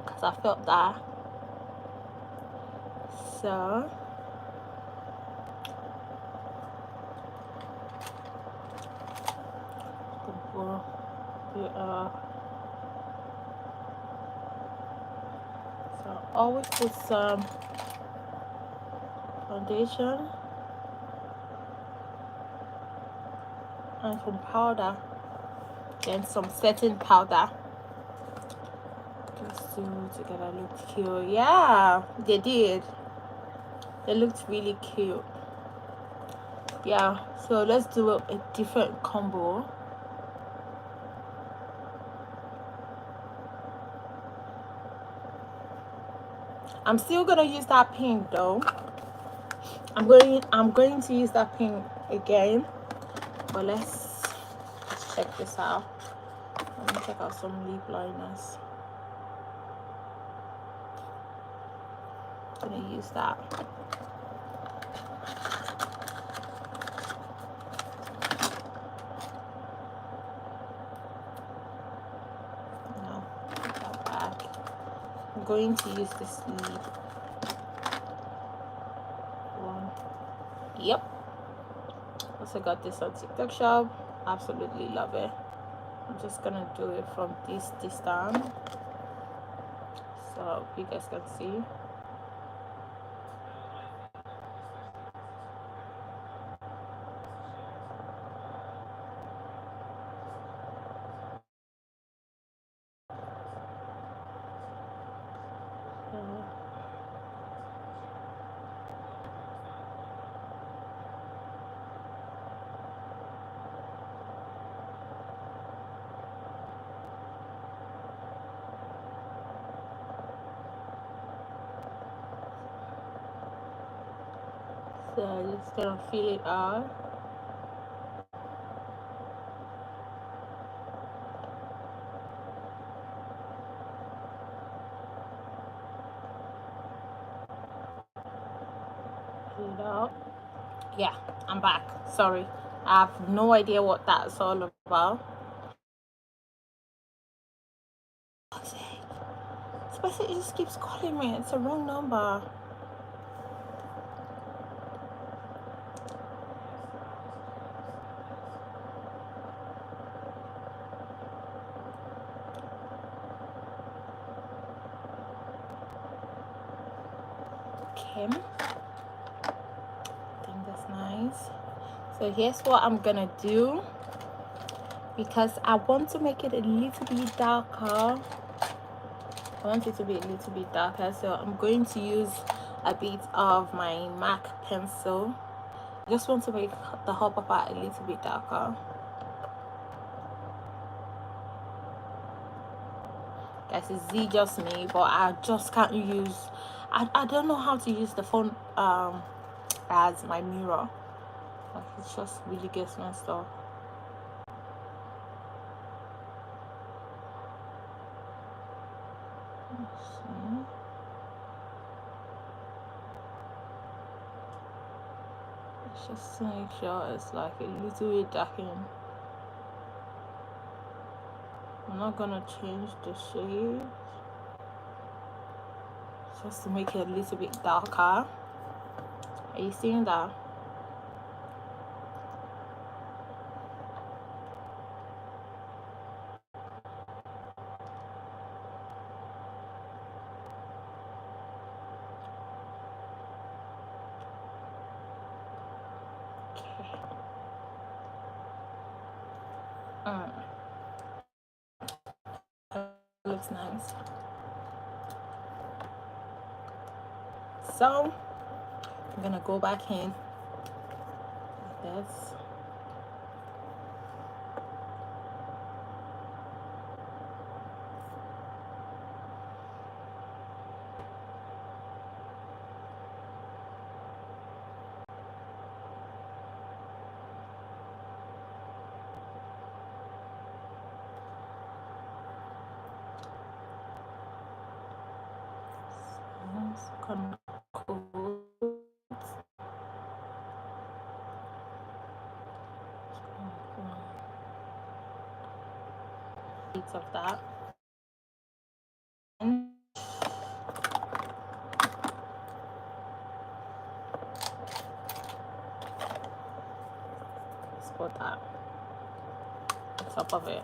Because I felt that. So always put some foundation and some powder, then some setting powder. Just two together look cute. Yeah, they did. They looked really cute. Yeah, so let's do a different combo. I'm still gonna use that pink though. I'm going to use that pink again, but let's check this out. Let me check out some lip liners. I'm gonna use that. No, put that back. I'm going to use this lip one. Yep. Also got this on TikTok shop. Absolutely love it. I'm just gonna do it from this distance so you guys can see. So I'm just gonna fill it out. Fill it out. Yeah, I'm back. Sorry, I have no idea what that's all about. Especially it just keeps calling me. It's a wrong number. Kim. I think that's nice. So here's what I'm gonna do, because I want to make it a little bit darker. I want it to be a little bit darker, so I'm going to use a bit of my MAC pencil. I just want to make the upper part a little bit darker. Guys, it's just me, but I just can't use, I don't know how to use the phone as my mirror. Like, it just really gets messed up. Just to make sure it's like a little bit darkened. I'm not gonna change the shade, just to make it a little bit darker. Are you seeing that? Looks nice. So I'm gonna go back in like this. just gonna coat bits of that. And let's put that on top of it.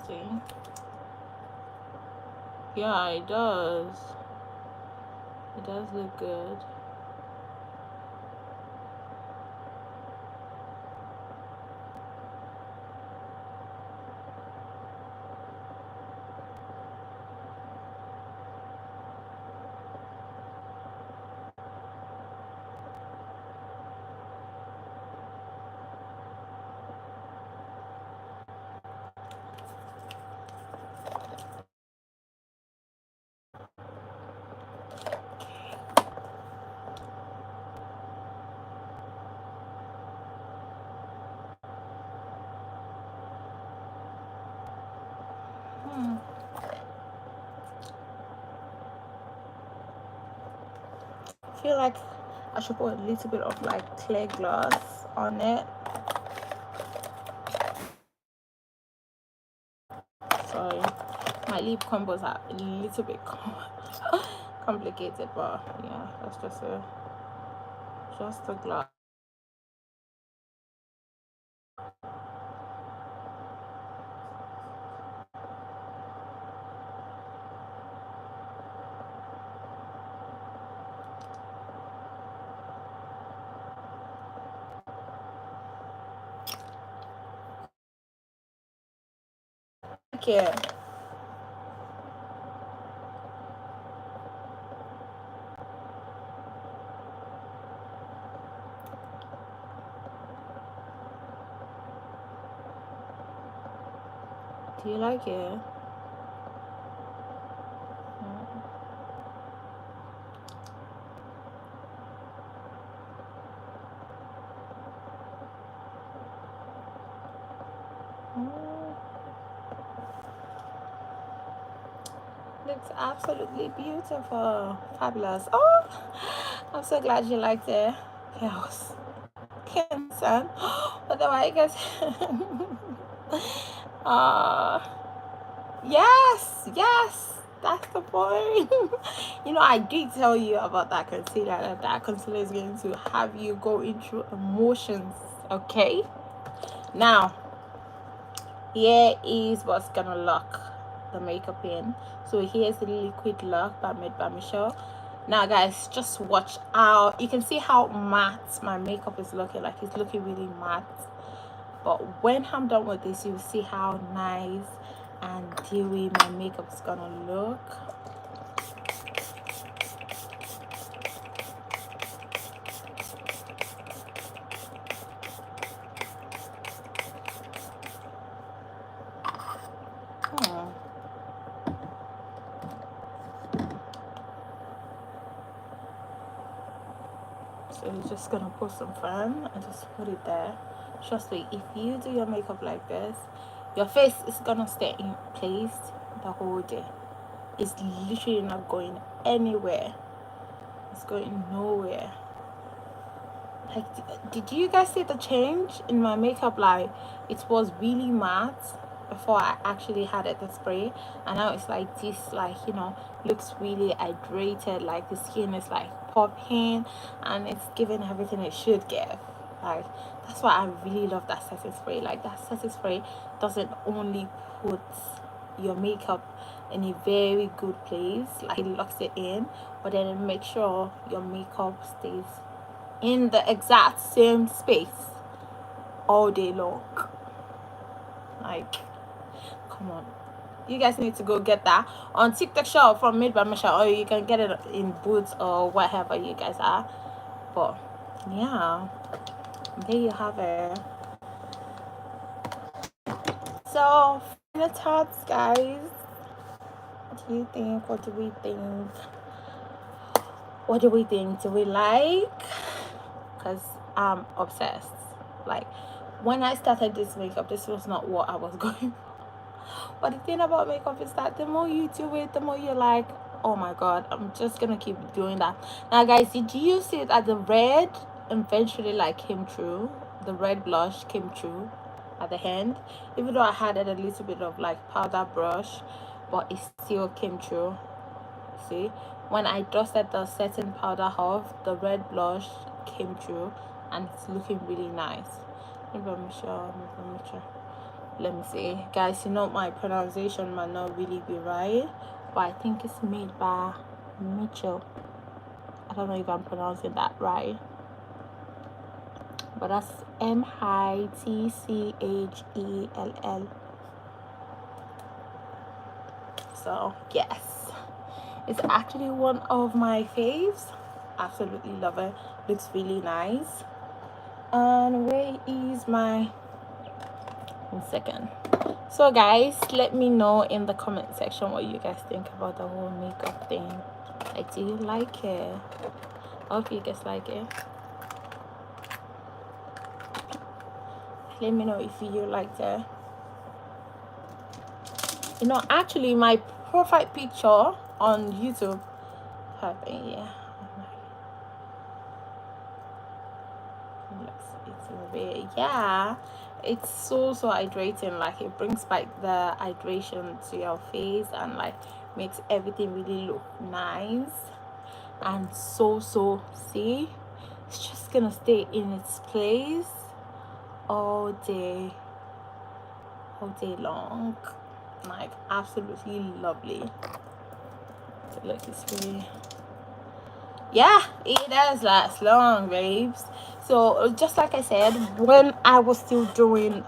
See? Yeah, it does. It does look good. I feel like I should put a little bit of like clear gloss on it. Sorry, my lip combos are a little bit complicated, but yeah, that's just a gloss. Okay. Do you like it? Looks absolutely beautiful. Fabulous. Oh, I'm so glad you liked it. Yes. Son. What do I guess? Yes, that's the point. You know, I did tell you about that concealer, that concealer is going to have you going through emotions. Okay, now here is what's gonna lock the makeup in. So here's the liquid lock made by Michelle. Now guys, just watch how you can see how matte my makeup is looking. Like it's looking really matte, but when I'm done with this, you'll see how nice and dewy my makeup is gonna look. So you're just gonna put some fun and just put it there. Trust me, if you do your makeup like this, your face is gonna stay in place the whole day. It's literally not going anywhere. It's going nowhere. Like, did you guys see the change in my makeup? Like, it was really matte before I actually had it the spray, and now it's like this, like, you know, looks really hydrated. Like the skin is like popping and it's giving everything it should give. Like, that's why I really love that setting spray. Like, that setting spray doesn't only put your makeup in a very good place, like it locks it in, but then it makes sure your makeup stays in the exact same space all day long. Like, come on, you guys need to go get that on TikTok shop from Made by Michelle, or you can get it in Boots or whatever you guys are. But yeah, there you have it. So final thoughts, guys. What do you think? What do we think? What do we think? Do we like? Because I'm obsessed. Like, when I started this makeup, this was not what I was going for. But the thing about makeup is that the more you do it, the more you're like, oh my god, I'm just gonna keep doing that. Now guys, did you see that the red eventually like came through? The red blush came through at the end, even though I had a little bit of like powder brush, but it still came through. See, when I dusted the setting powder off, the red blush came through and it's looking really nice. Let me see, guys. You know my pronunciation might not really be right, but I think it's made by Mitchell. I don't know if I'm pronouncing that right, but that's Mitchell. So yes, it's actually one of my faves. Absolutely love it. Looks really nice. And where is my 1 second? So guys, let me know in the comment section what you guys think about the whole makeup thing. Like, do you like it? I hope you guys like it. Let me know if you liked it. You know, actually my profile picture on YouTube, yeah, yeah, it's so hydrating. Like, it brings back the hydration to your face and like makes everything really look nice. And so see, it's just gonna stay in its place all day long. Like, absolutely lovely. So look, it's really, yeah, it does last long, babes. So just like I said, when I was still doing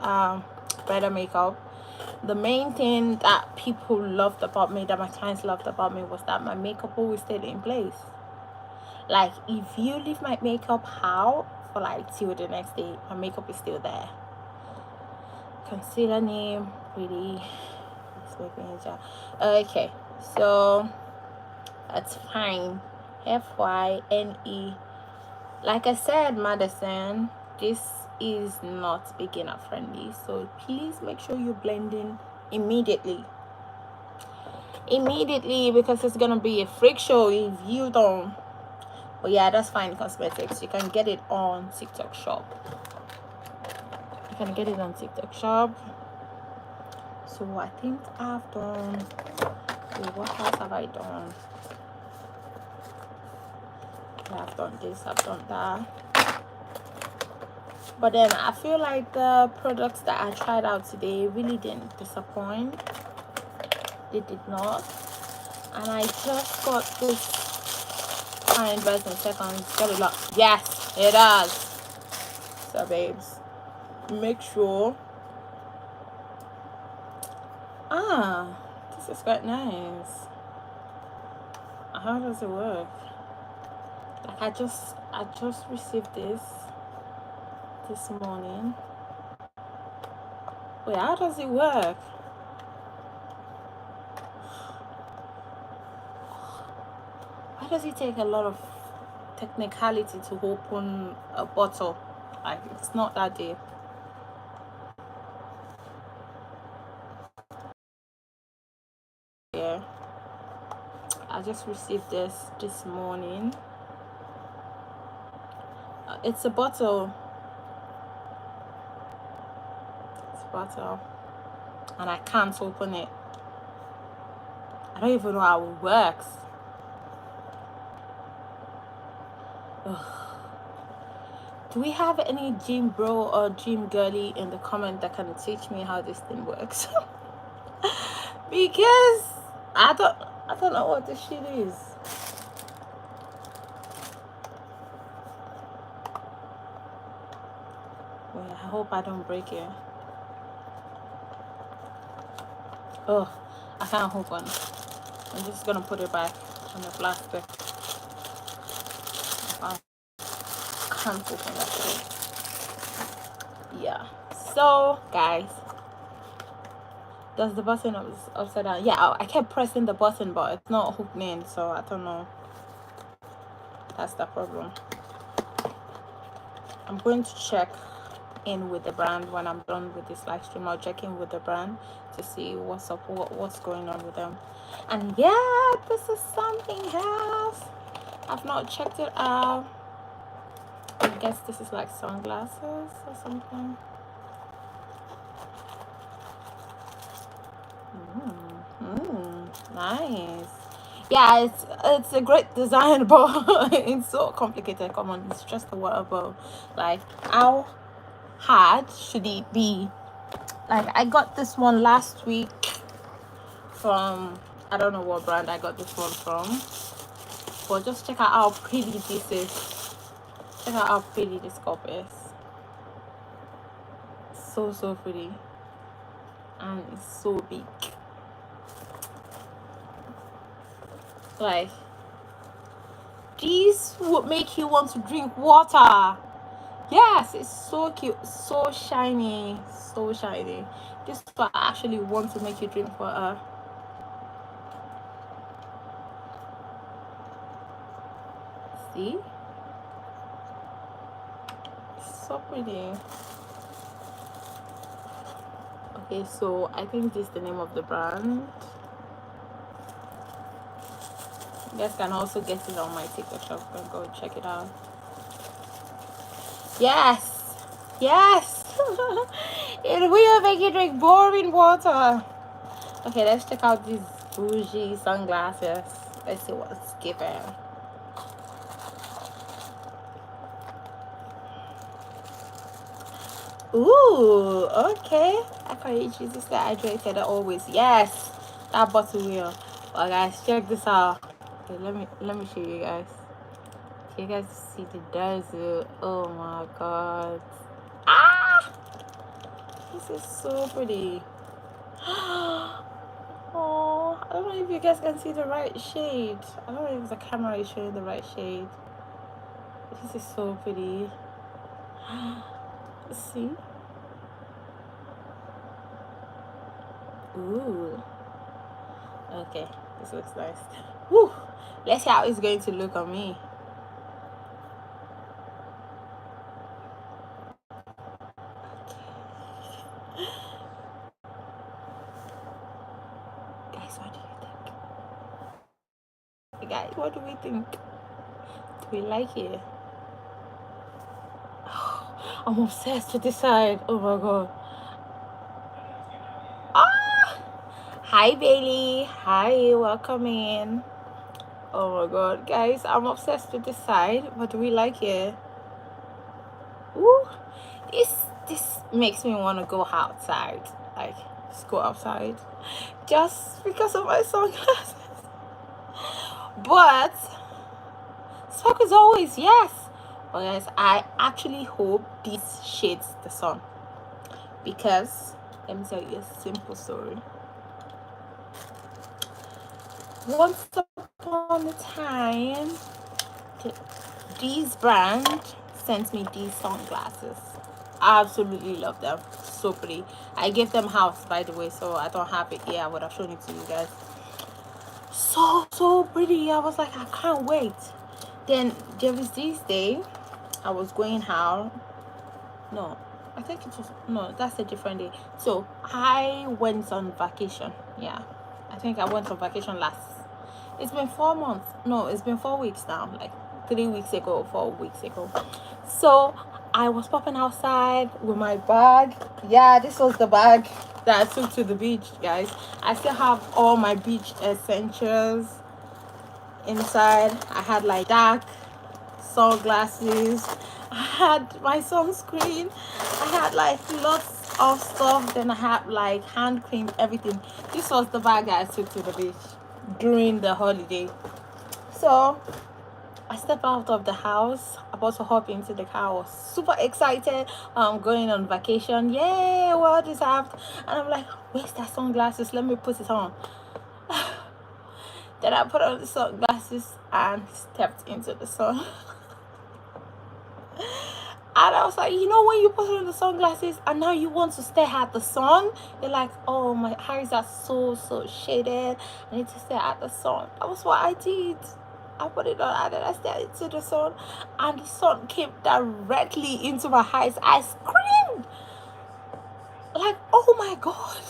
bridal makeup, the main thing that people loved about me, that my clients loved about me, was that my makeup always stayed in place. Like, if you leave my makeup out for like till the next day, my makeup is still there. Concealer name, pretty. Okay, so that's fine. FYNE. Like I said, Madison, this is not beginner friendly, so please make sure you blend in immediately, because it's gonna be a freak show if you don't. But yeah, that's Fine Cosmetics. You can get it on TikTok shop. So I think I've done, what else have I done? I've done this, I've done that. But then I feel like the products that I tried out today really didn't disappoint. They did not. And I just got this kind version seconds. Got a lot. Yes, it does. So babes, make sure. This is quite nice. How does it work? Like, I just received this morning. Wait, how does it work? Why does it take a lot of technicality to open a bottle? Like, it's not that deep. Yeah, I just received this morning. It's a bottle. And I can't open it. I don't even know how it works. Ugh. Do we have any gym bro or gym girly in the comment that can teach me how this thing works? Because I don't know what this shit is. Wait, I hope I don't break it. Oh, I can't open. I'm just gonna put it back on the plastic. can't open that shit. Yeah. So guys, does the button upside down? Yeah, I kept pressing the button, but it's not hooked in, so I don't know. That's the problem. I'm going to check in with the brand when I'm done with this live stream. I'll check in with the brand to see what's up, what's going on with them. And yeah, this is something else. I've not checked it out. I guess this is like sunglasses or something. Nice. Yeah, it's a great design, but it's so complicated. Come on, it's just a water bottle. Like, how hard should it be? Like, I got this one last week from, I don't know what brand I got this one from, but just check out how pretty this is. Check out how pretty this cup is. So pretty, and it's so big. Like, these would make you want to drink water. Yes, it's so cute, so shiny, so shiny. This one actually wants to make you drink water. See, so pretty. Okay, so I think this is the name of the brand. You guys can also get it on my TikTok shop and go check it out. Yes, yes. It will make you drink boring water. Okay, let's check out these bougie sunglasses. Let's see what's given. Ooh, okay. I can use to stay hydrated always. Yes, that bottle will. Well, guys, check this out. Okay, let me show you guys. Can you guys see the desert? Oh my god. Ah, this is so pretty. Oh, I don't know if you guys can see the right shade. I don't know if the camera is showing the right shade. This is so pretty. See? Ooh. Okay, this looks nice. Woo! Let's see how it's going to look on me. Guys, what do you think? Guys, what do we think? Do we like it? I'm obsessed with this side. Oh my god. Ah! Hi Bailey. Hi, welcome in. Oh my god, guys, I'm obsessed with this side. But do we like it? Ooh, this makes me want to go outside. Like, just go outside, just because of my sunglasses. But smoke is always yes. But guys, I actually hope this shades the sun, because let me tell you a simple story. Once upon a time, these brand sent me these sunglasses. I absolutely love them. So pretty. I gave them house, by the way, so I don't have it here. I would have shown it to you guys. So pretty. I was like, I can't wait. Then there was this day I was going out. No, I think it was, no, that's a different day. So I went on vacation. Yeah, I think I went on vacation last, it's been 4 months, no, it's been 4 weeks now, like 3 weeks ago, 4 weeks ago. So I was popping outside with my bag. Yeah, this was the bag that I took to the beach, guys. I still have all my beach essentials inside. I had like dark sunglasses, I had my sunscreen, I had like lots of stuff, then I had like hand cream, everything. This was the bag that I took to the beach during the holiday. So I stepped out of the house, about to hop into the car. I was super excited. I'm going on vacation. Yay, well deserved. And I'm like, where's that sunglasses? Let me put it on. Then I put on the sunglasses and stepped into the sun. And I was like, you know, when you put on the sunglasses and now you want to stare at the sun, you're like, oh, my eyes are so shaded. I need to stare at the sun. That was what I did. I put it on and then I stared into the sun, and the sun came directly into my eyes. I screamed, like, oh my god.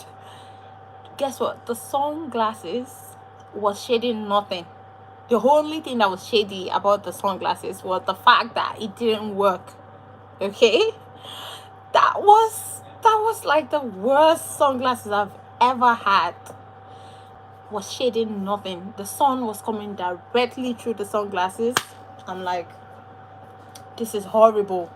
Guess what? The sunglasses was shading nothing. The only thing that was shady about the sunglasses was the fact that it didn't work. Okay, that was like the worst sunglasses I've ever had. Was shading nothing. The sun was coming directly through the sunglasses. I'm like, this is horrible.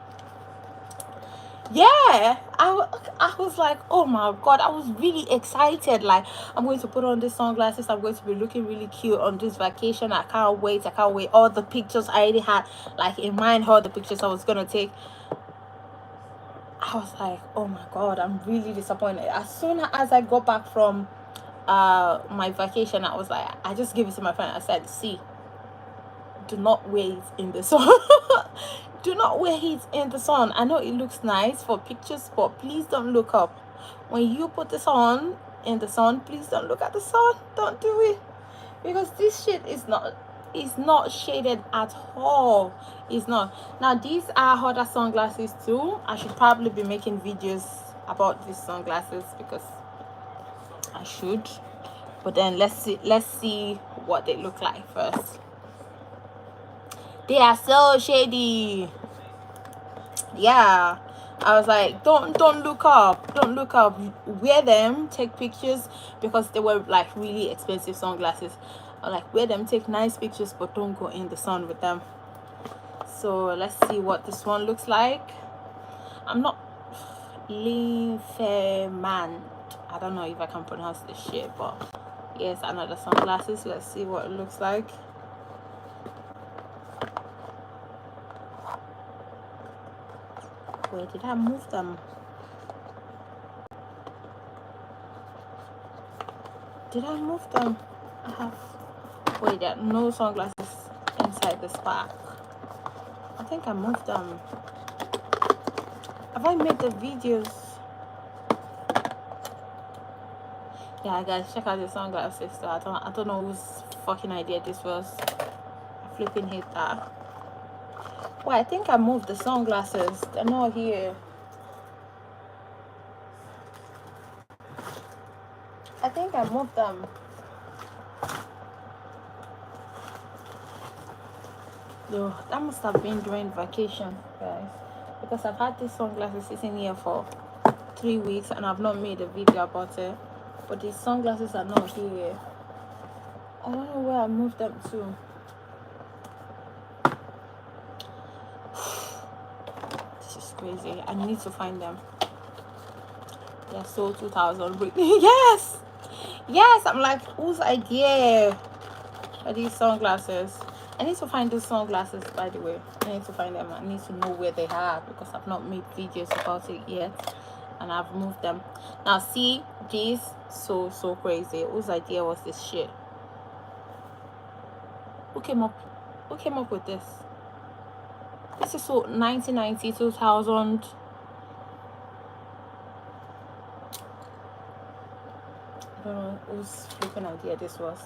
Yeah, I was like, oh my god, I was really excited. Like, I'm going to put on these sunglasses, I'm going to be looking really cute on this vacation. I can't wait. All the pictures I already had, like, in mind, all the pictures I was gonna take. I was like, oh my god, I'm really disappointed. As soon as I got back from my vacation, I was like, I just gave it to my friend. I said, see, do not wear it in the sun. Do not wear it in the sun. I know it looks nice for pictures, but please don't look up. When you put this on in the sun, please don't look at the sun. Don't do it, because this shit is not shaded at all. It's not. Now these are other sunglasses too. I should probably be making videos about these sunglasses because I should, but then let's see what they look like first. They are so shady. Yeah, I was like, don't look up, wear them, take pictures, because they were like really expensive sunglasses. I like, wear them, take nice pictures, but don't go in the sun with them. So let's see what this one looks like. I'm not Linfemand. I don't know if I can pronounce this shit, but yes, another sunglasses. Let's see what it looks like. Where did I move them? Did I move them? I have. Wait, there are no sunglasses inside this bag. I think I moved them. Have I made the videos? Yeah, guys, check out the sunglasses. So I don't know whose fucking idea this was. I flipping hate that. Well, I think I moved the sunglasses. They're not here. I think I moved them. Yo, that must have been during vacation, guys, because I've had these sunglasses sitting here for 3 weeks and I've not made a video about it. But these sunglasses are not here. I don't know where I moved them to. This is crazy. I need to find them. They're so 2000. Yes, I'm like, whose idea are these sunglasses? I need to find those sunglasses, by the way. I need to find them. I need to know where they are because I've not made videos about it yet, and I've moved them. Now see, these so crazy. Whose idea was this shit? Who came up with this? This is so 1990, 2000. I don't know whose flipping idea this was.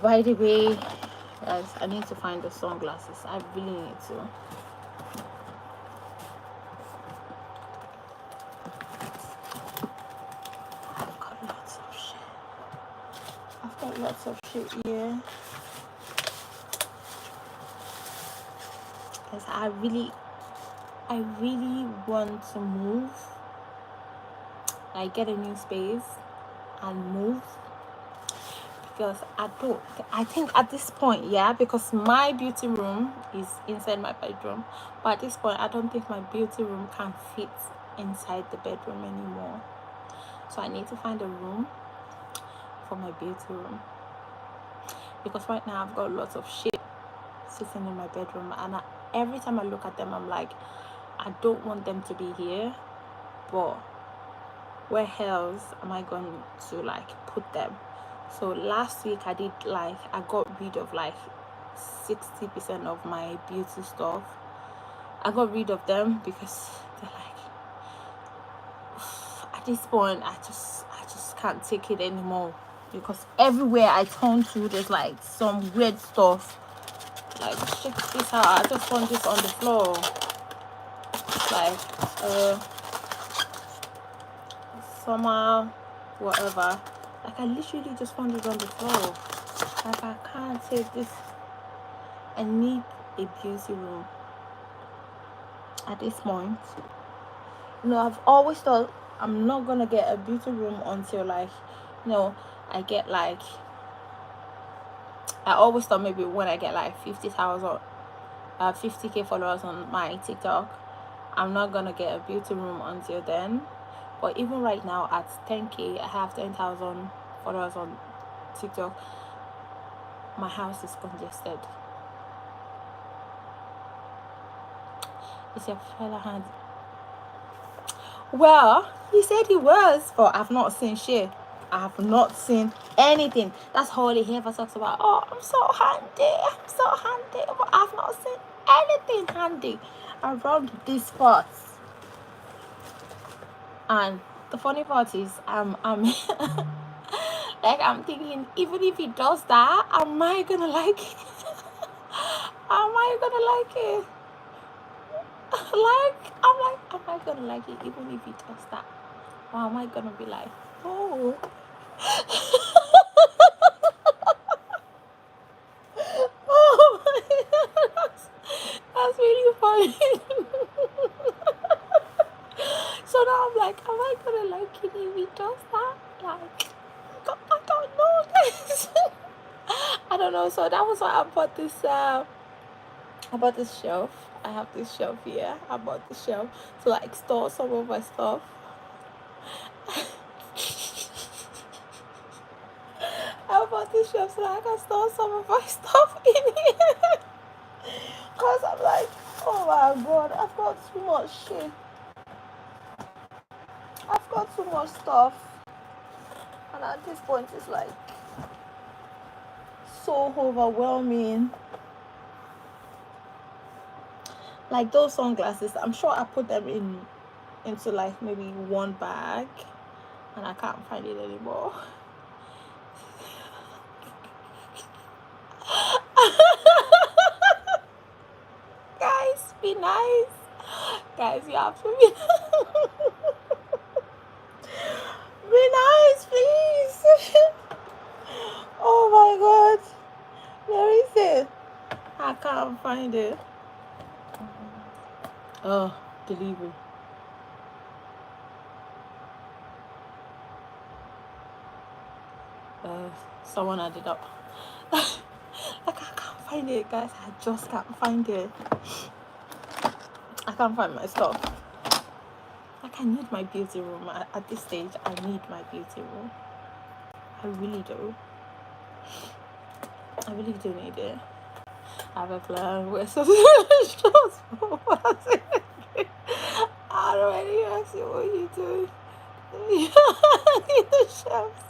By the way, guys, I need to find the sunglasses. I really need to. I've got lots of shit here. Guys, I really want to move. Like, get a new space and move. Because I think at this point, yeah, because my beauty room is inside my bedroom, but at this point I don't think my beauty room can fit inside the bedroom anymore. So I need to find a room for my beauty room, because right now I've got lots of shit sitting in my bedroom, and every time I look at them, I'm like, I don't want them to be here, but where else am I going to like put them? So last week I got rid of like 60% of my beauty stuff, I got rid of them because they're like, at this point I just can't take it anymore, because everywhere I turn to there's like some weird stuff. Like, check this out, I just found this on the floor. It's like summer whatever. Like, I literally just found it on the floor. Like, I can't take this. I need a beauty room at this point. You know, I've always thought I'm not gonna get a beauty room until, like, you know, I get like, I always thought maybe when I get like 50,000 50k followers on my TikTok, I'm not gonna get a beauty room until then. But even right now at 10k, I have 10,000 followers on TikTok. My house is congested. Is your fella hand? Well, he said he was, but I've not seen shit. I have not seen anything. That's all he ever talks about. Oh, I'm so handy, but I've not seen anything handy around these parts. And the funny part is, I'm like, I'm thinking, even if he does that, am I gonna like it? Am I gonna like it? Like, I'm like, am I gonna like it even if he does that? Or am I gonna be like, oh? Oh my God, that's really funny. So now I'm like, am I gonna like it if he does that? Like, I don't know this. I don't know. So that was why I bought this. I bought this shelf. I have this shelf here. I bought this shelf to like store some of my stuff. I bought this shelf so that I can store some of my stuff in here. Cause I'm like, oh my God, I've got too much shit. I've got too much stuff, and at this point it's like so overwhelming. Like those sunglasses, I'm sure I put them into like maybe one bag, and I can't find it anymore. Guys, be nice. Guys, you have to be be nice, please. Oh my God, where is it? I can't find it. Oh, delivery. Someone added up. Like, I can't find it, guys. I just can't find it. I can't find my stuff. Like, I need my beauty room. At this stage, I need my beauty room. I really do. I really do need it. I have a plan. We're so stressful. I don't really ask you what you do. The chefs.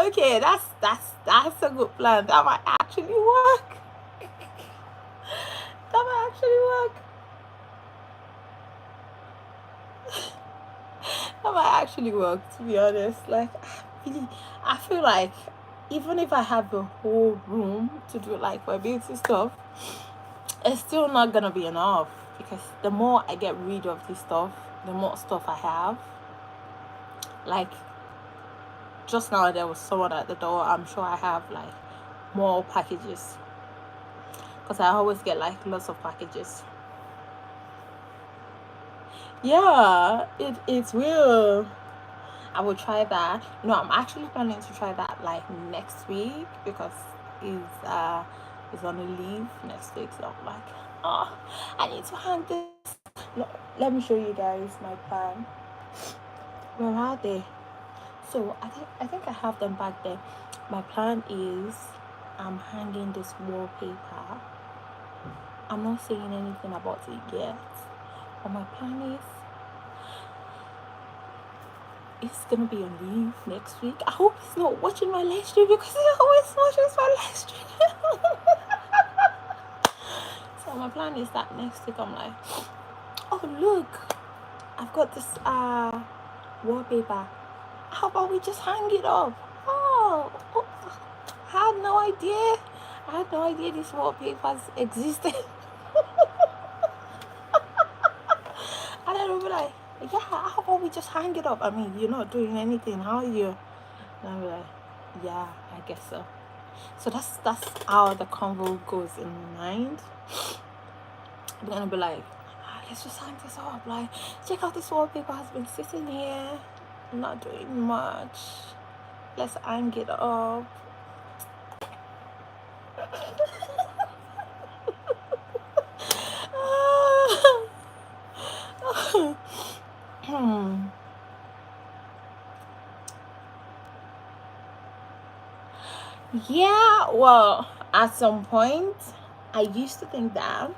Okay, that's a good plan. That might actually work. That might actually work. That might actually work, to be honest. Like, I feel like even if I have the whole room to do like my beauty stuff, it's still not gonna be enough, because the more I get rid of this stuff, the more stuff I have. Like, just now there was someone at the door. I'm sure I have like more packages, because I always get like lots of packages. Yeah, it will. I will try that. You know, I'm actually planning to try that like next week, because is on a leave next week. So I'm like, oh, I need to hang this. Let me show you guys my plan. Where are they? So I think I have them back there. My plan is I'm hanging this wallpaper. I'm not saying anything about it yet. But my plan is He's gonna be on leave next week. I hope he's not watching my live stream because he always watches my live stream. So my plan is that next week I'm like, oh look, I've got this wallpaper. How about we just hang it up? Oh, I had no idea. I had no idea these wallpapers existed. And then we'll be like, yeah, how about we just hang it up? I mean, you're not doing anything, how are you? And I'll be like, yeah, I guess so. So that's how the convo goes in my mind. I'm gonna be like, let's just hang this up. Like, check out this wallpaper has been sitting here, not doing much. Let's hang it up. Yeah, well, at some point I used to think that,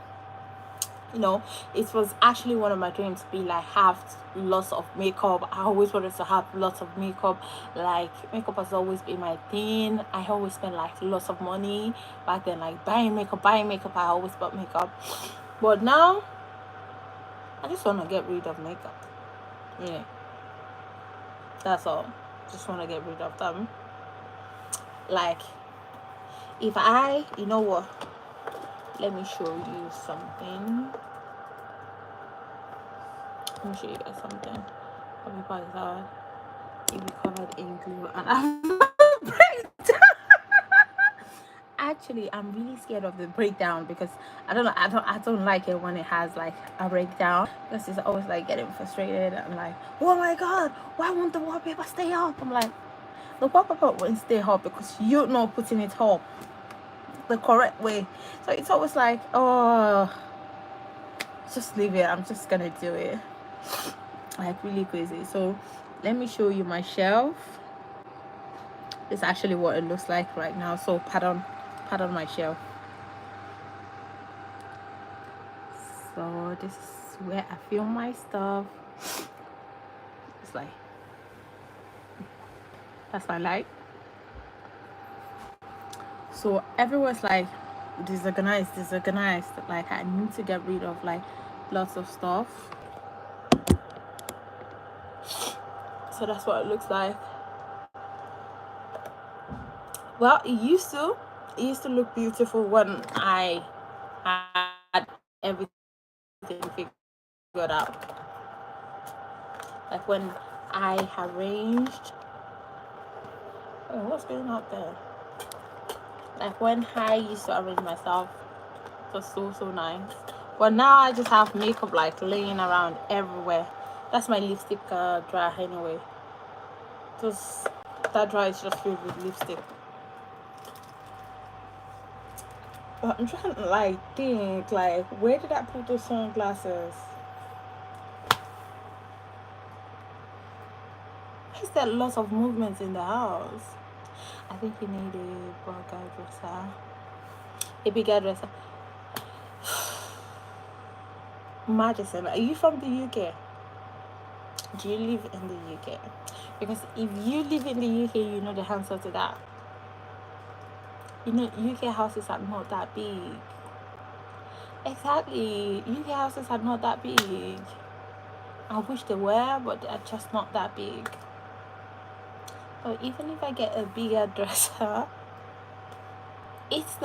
you know, it was actually one of my dreams to be like have lots of makeup. I always wanted to have lots of makeup. Like, makeup has always been my thing. I always spent like lots of money back then, like buying makeup. I always bought makeup. But now I just want to get rid of makeup. Yeah, that's all. Just want to get rid of them. Like, if I, you know what, let me show you something. Let me show you guys something. It be covered in glue and I'm actually I'm really scared of the breakdown because I don't like it when it has like a breakdown, because it's always like getting frustrated. I'm like, oh my god, why won't the wallpaper stay up? I'm like, the wallpaper won't stay up because you're not putting it up the correct way. So it's always like, oh, just leave it, I'm just gonna do it. Like, really crazy. So let me show you my shelf. It's actually what it looks like right now. So pardon my shelf. So this is where I film my stuff. It's like, that's my light. So everywhere's like disorganized. Like, I need to get rid of like lots of stuff. So that's what it looks like. Well, it used to look beautiful when I had everything figured out. Like when I arranged, oh, what's going on there? Like when I used to arrange myself, it was so nice. But now I just have makeup like laying around everywhere. That's my lipstick dryer anyway. Just that dryer is just filled with lipstick. But I'm trying to like think, like, where did I put those sunglasses? Is there lots of movements in the house? I think you need a bigger dresser. A bigger dresser. Madison, are you from the UK? Do you live in the UK? Because if you live in the UK, you know the answer to that. You know, UK houses are not that big. Exactly. UK houses are not that big. I wish they were, but they're just not that big. So even if I get a bigger dresser, it's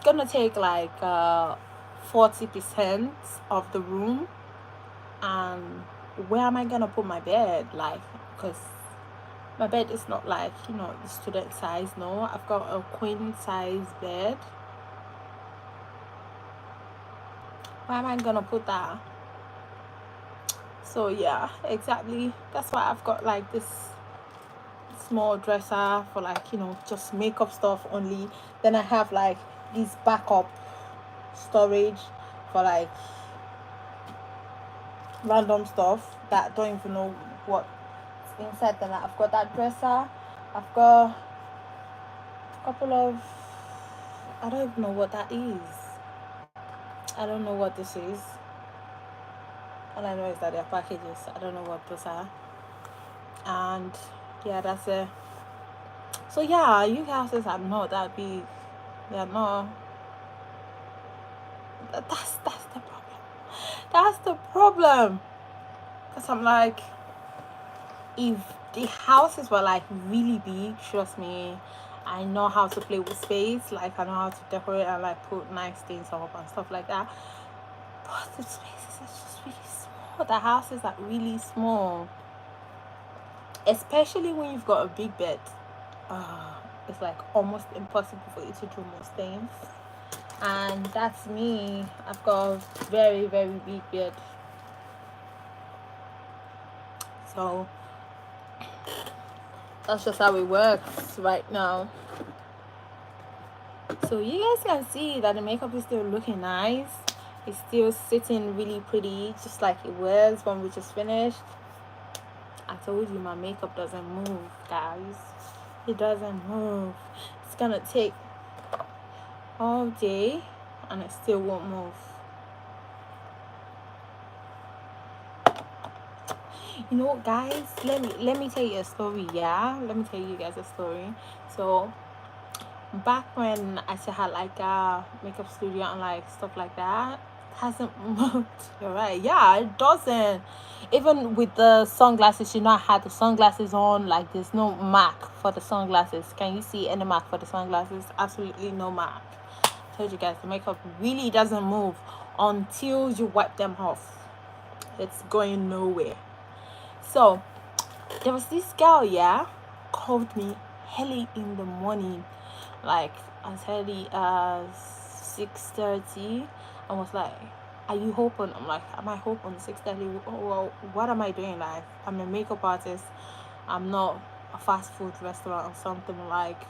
gonna take like 40% of the room. And where am I gonna put my bed? Like, because my bed is not like, you know, the student size. No, I've got a queen size bed. Where am I gonna put that? So yeah, exactly. That's why I've got like this small dresser for, like, you know, just makeup stuff only. Then I have like this backup storage for like random stuff that I don't even know what's inside. Then I've got that dresser. I've got a couple of, I don't even know what that is. I don't know what this is. All I know is that they're packages. I don't know what those are. And yeah, that's it. So yeah, UK houses are not that big. They're not. That's the problem. That's the problem. Cause I'm like, if the houses were like really big, trust me, I know how to play with space. Like I know how to decorate and like put nice things up and stuff like that. But the spaces are just really small. The houses are really small, especially when you've got a big bed. It's like almost impossible for you to do most things. And that's me. I've got a very, very big bed. So that's just how it works right now. So you guys can see that the makeup is still looking nice. It's still sitting really pretty, just like it was when we just finished. I told you my makeup doesn't move, guys. It doesn't move. It's gonna take all day and it still won't move. You know what, guys, let me tell you a story. Yeah, let me tell you guys a story. So back when I still had like a makeup studio and like stuff like that, it hasn't moved. You're right. Yeah, it doesn't. Even with the sunglasses, you know, I had the sunglasses on. Like there's no mark for the sunglasses. Can you see any mark for the sunglasses? Absolutely no mark. I told you guys, the makeup really doesn't move until you wipe them off. It's going nowhere. So there was this girl, yeah, called me early in the morning, like as early as 6:30, and was like, "Are you open?" I'm like, "Am I open 6:30? Well, what am I doing? Like, I'm a makeup artist. I'm not a fast food restaurant or something. Like,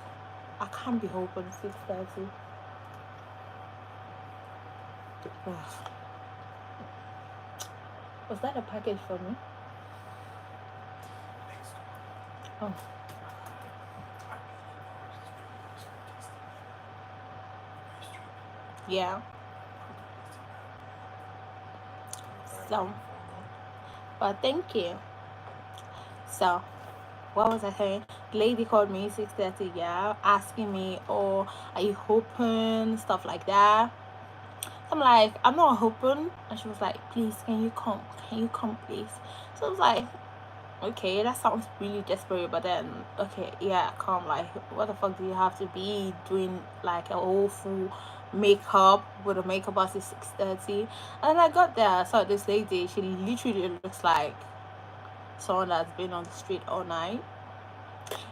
I can't be open 6:30." Was that a package for me? Oh. Yeah. So, but thank you. So, what was I saying? The lady called me 6:30, yeah, asking me, "Oh, are you open?" Stuff like that. I'm like, "I'm not open," and she was like, "Please, can you come? Can you come, please?" So I was like, "Okay, that sounds really desperate, but then okay, yeah, come. Like, what the fuck do you have to be doing like a whole full makeup with a makeup artist 6:30?" And then I got there, I saw this lady. She literally looks like someone that's been on the street all night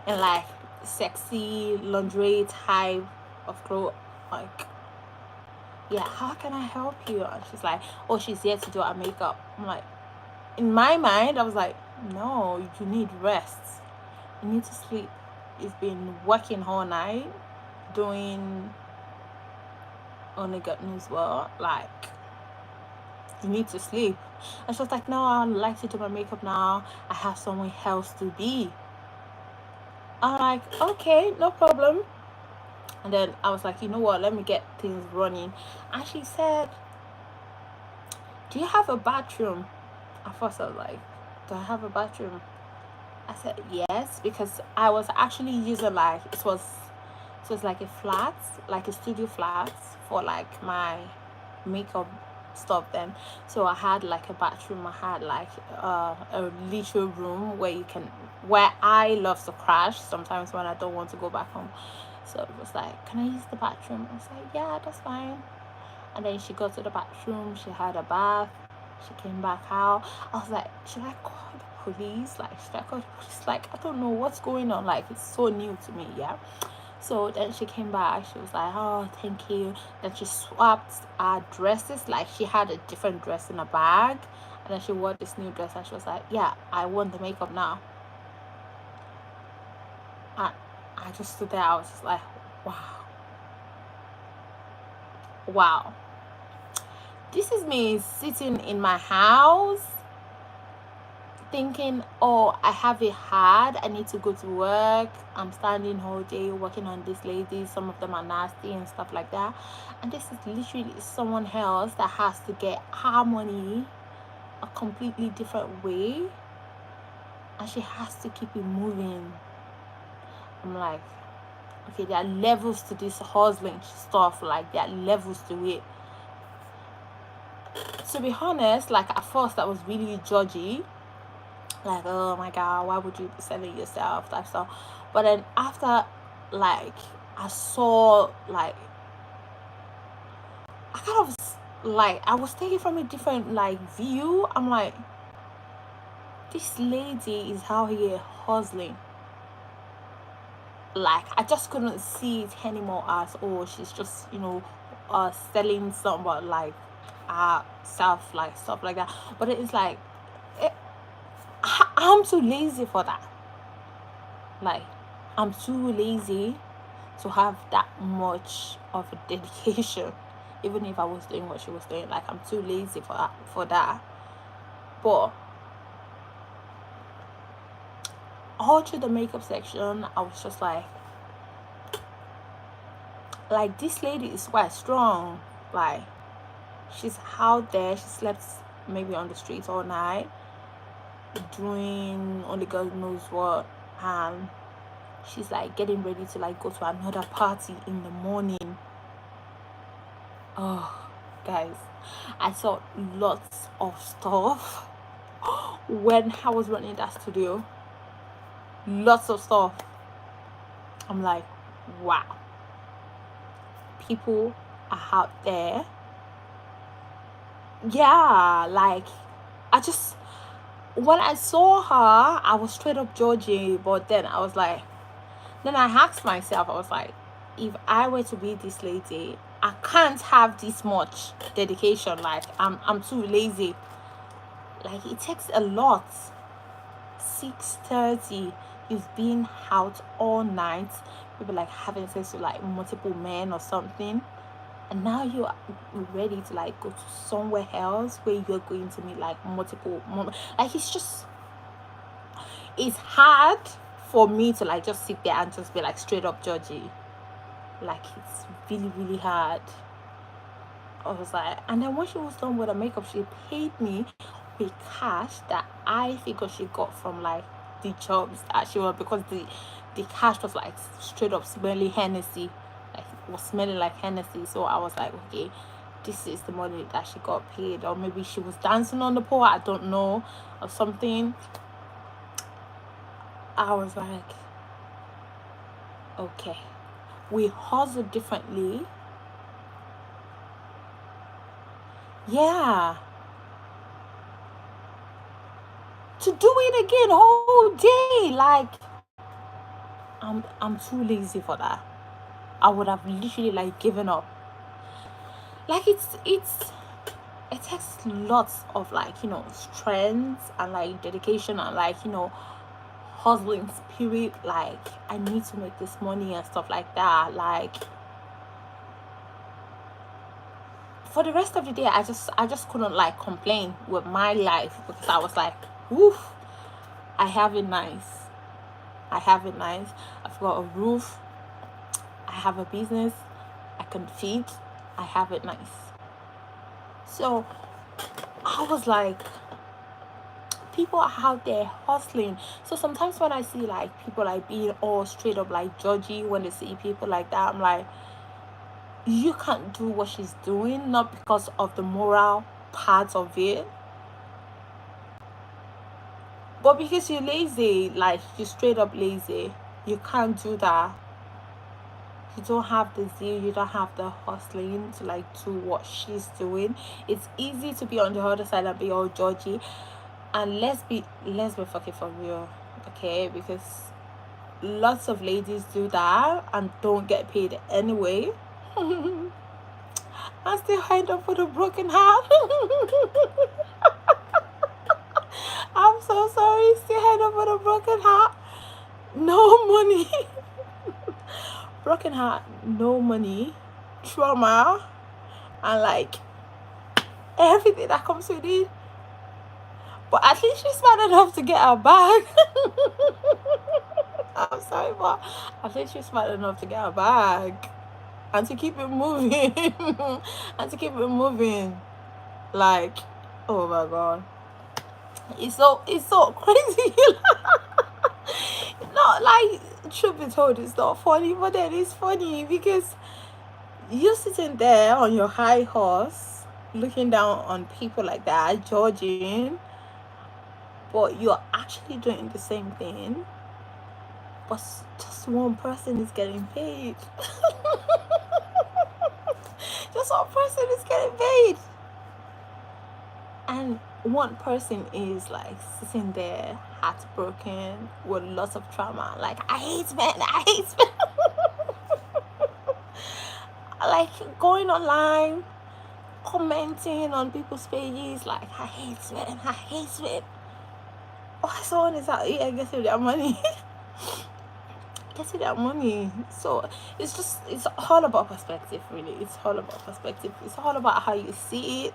and like sexy lingerie type of clothes. Like, yeah, how can I help you? And she's like, "Oh, she's here to do our makeup." I'm like, in my mind, I was like, "No, you need rest. You need to sleep. You've been working all night doing only God knows what. Like, you need to sleep." And she was like, "No, I'd like to do my makeup now. I have somewhere else to be." I'm like, "Okay, no problem." And then I was like, "You know what, let me get things running." And she said, "Do you have a bathroom?" At first I was like, "Do I have a bathroom?" I said yes, because I was actually using like it was like a flat, like a studio flat for like my makeup stuff then. So I had like a bathroom, I had like a little room where I love to crash sometimes when I don't want to go back home. So it was like, "Can I use the bathroom?" I was like, "Yeah, that's fine." And then she got to the bathroom, she had a bath, she came back out. I was like, "Should I call the police? Like, should I call the police? Like, I don't know what's going on. Like, it's so new to me, yeah." So then she came back, she was like, "Oh, thank you." Then she swapped our dresses, like she had a different dress in a bag, and then she wore this new dress and she was like, "Yeah, I want the makeup now." I, I just stood there, I was just like, wow. Wow. This is me sitting in my house thinking, "Oh, I have it hard. I need to go to work. I'm standing all day working on these ladies. Some of them are nasty and stuff like that." And this is literally someone else that has to get harmony a completely different way. and she has to keep it moving. I'm like, okay, there are levels to this hustling stuff. Like, there are levels to it. To be honest, like, at first I was really judgy, like, oh my god, why would you be selling yourself, type stuff. But then after, like, I saw, like, I kind of, like, I was taking from a different, like, view. I'm like, this lady is out here hustling. Like, I just couldn't see it anymore as, oh, she's just, you know, selling somewhat, like, stuff, like, stuff like that. But it's like, I'm too lazy for that. Like, I'm too lazy to have that much of a dedication, even if I was doing what she was doing. Like, I'm too lazy for that. But all through the makeup section, I was just like, this lady is quite strong. Like, she's out there. She slept maybe on the streets all night, doing only God knows what, and she's like getting ready to like go to another party in the morning. Oh, guys, I saw lots of stuff when I was running that studio. Lots of stuff. I'm like, wow, people are out there. Yeah, like, when I saw her, I was straight up judging. But then I was like, then I asked myself, I was like, if I were to be this lady, I can't have this much dedication. Like, I'm too lazy. Like, it takes a lot. 6:30, you've been out all night, maybe like having sex with like multiple men or something, and now you're ready to like go to somewhere else where you're going to meet like like, it's hard for me to like just sit there and just be like straight up judgy. Like, it's really, really hard. I was like, and then when she was done with her makeup, she paid me with cash that I figured she got from like the jobs that she was, because the cash was like straight up smelling Hennessy. Like, it was smelling like Hennessy. So I was like, okay, this is the money that she got paid. Or maybe she was dancing on the pole, I don't know, or something. I was like, okay, we hustle differently. Yeah, to do it again whole day, like, I'm too lazy for that. I would have literally like given up. Like, it takes lots of like, you know, strength and like dedication and like, you know, hustling spirit. Like, I need to make this money and stuff like that. Like, for the rest of the day, I just couldn't like complain with my life, because I was like, woof, I have it nice. I've got a roof, I have a business, I can feed, I have it nice. So I was like, people are out there hustling. So sometimes when I see like people like being all straight up like judgy, when they see people like that, I'm like, you can't do what she's doing, not because of the moral part of it, but because you're lazy. Like, you're straight up lazy. You can't do that. You don't have the zeal, you don't have the hustling to like do what she's doing. It's easy to be on the other side and be all judgy. And let's be fucking for real, okay? Because lots of ladies do that and don't get paid anyway. I still end up with a broken heart. I'm so sorry. Still end up with a broken heart. No money. Broken heart, no money, trauma, and like everything that comes with it. But at least she's smart enough to get her bag. I'm sorry, but at least she's smart enough to get her bag and to keep it moving. And to keep it moving. Like, oh my god. It's so crazy. Not like, truth be told, it's not funny, but then it's funny because you sitting there on your high horse looking down on people like that, judging, but you're actually doing the same thing, but just one person is getting paid. Just one person is getting paid, and one person is like sitting there heartbroken with lots of trauma, like, I hate men, I hate men. Like, going online commenting on people's pages like, I hate men, I hate men. Oh, someone is out here getting their money. Getting their money. So it's all about perspective, really. It's all about perspective. It's all about how you see it.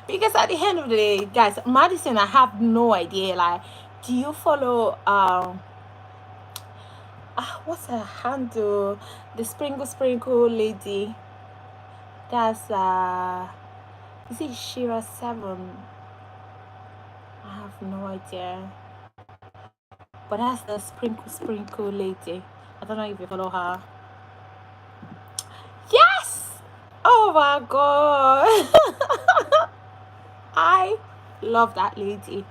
Because at the end of the day, guys, Madison, I have no idea, like, do you follow what's her handle, the sprinkle lady? That's is it Shira7? I have no idea, but that's the sprinkle lady. I don't know if you follow her. Yes. Oh my god. I love that lady.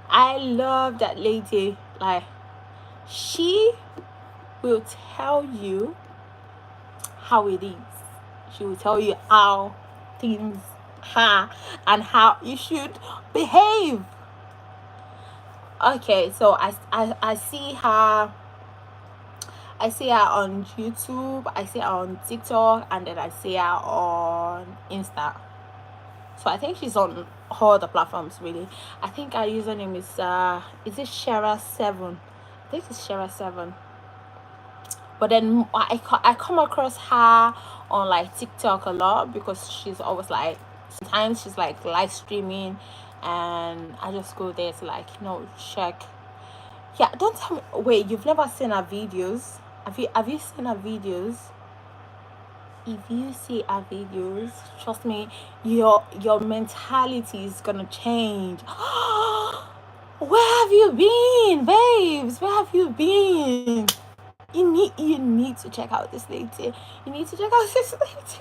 I love that lady. Like, she will tell you how it is. She will tell you how things are and how you should behave. Okay, so I see her. I see her on YouTube, I see her on TikTok, and then I see her on Insta. So I think she's on all the platforms, really. I think her username is it Shara7? I think it's Shara7. But then I come across her on like TikTok a lot because she's always like, sometimes she's like live streaming, and I just go there to, like, check. Yeah, don't tell me. Wait, you've never seen her videos? Have you seen her videos? If you see her videos, trust me, your mentality is gonna change. Where have you been, babes? Where have you been? You need to check out this lady. You need to check out this lady.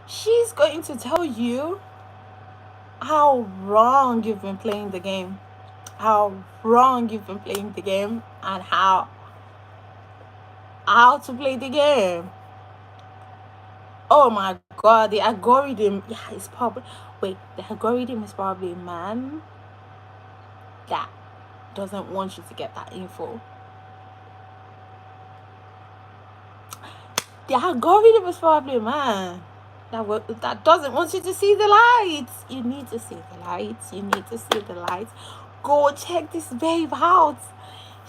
She's going to tell you how wrong you've been playing the game. How wrong you've been playing the game, and how to play the game. Oh my god, the algorithm, yeah, it's probably, wait, the algorithm is probably a man that doesn't want you to get that info. The algorithm is probably a man that doesn't want you to see the lights. You need to see the lights. You need to see the lights. Go check this babe out.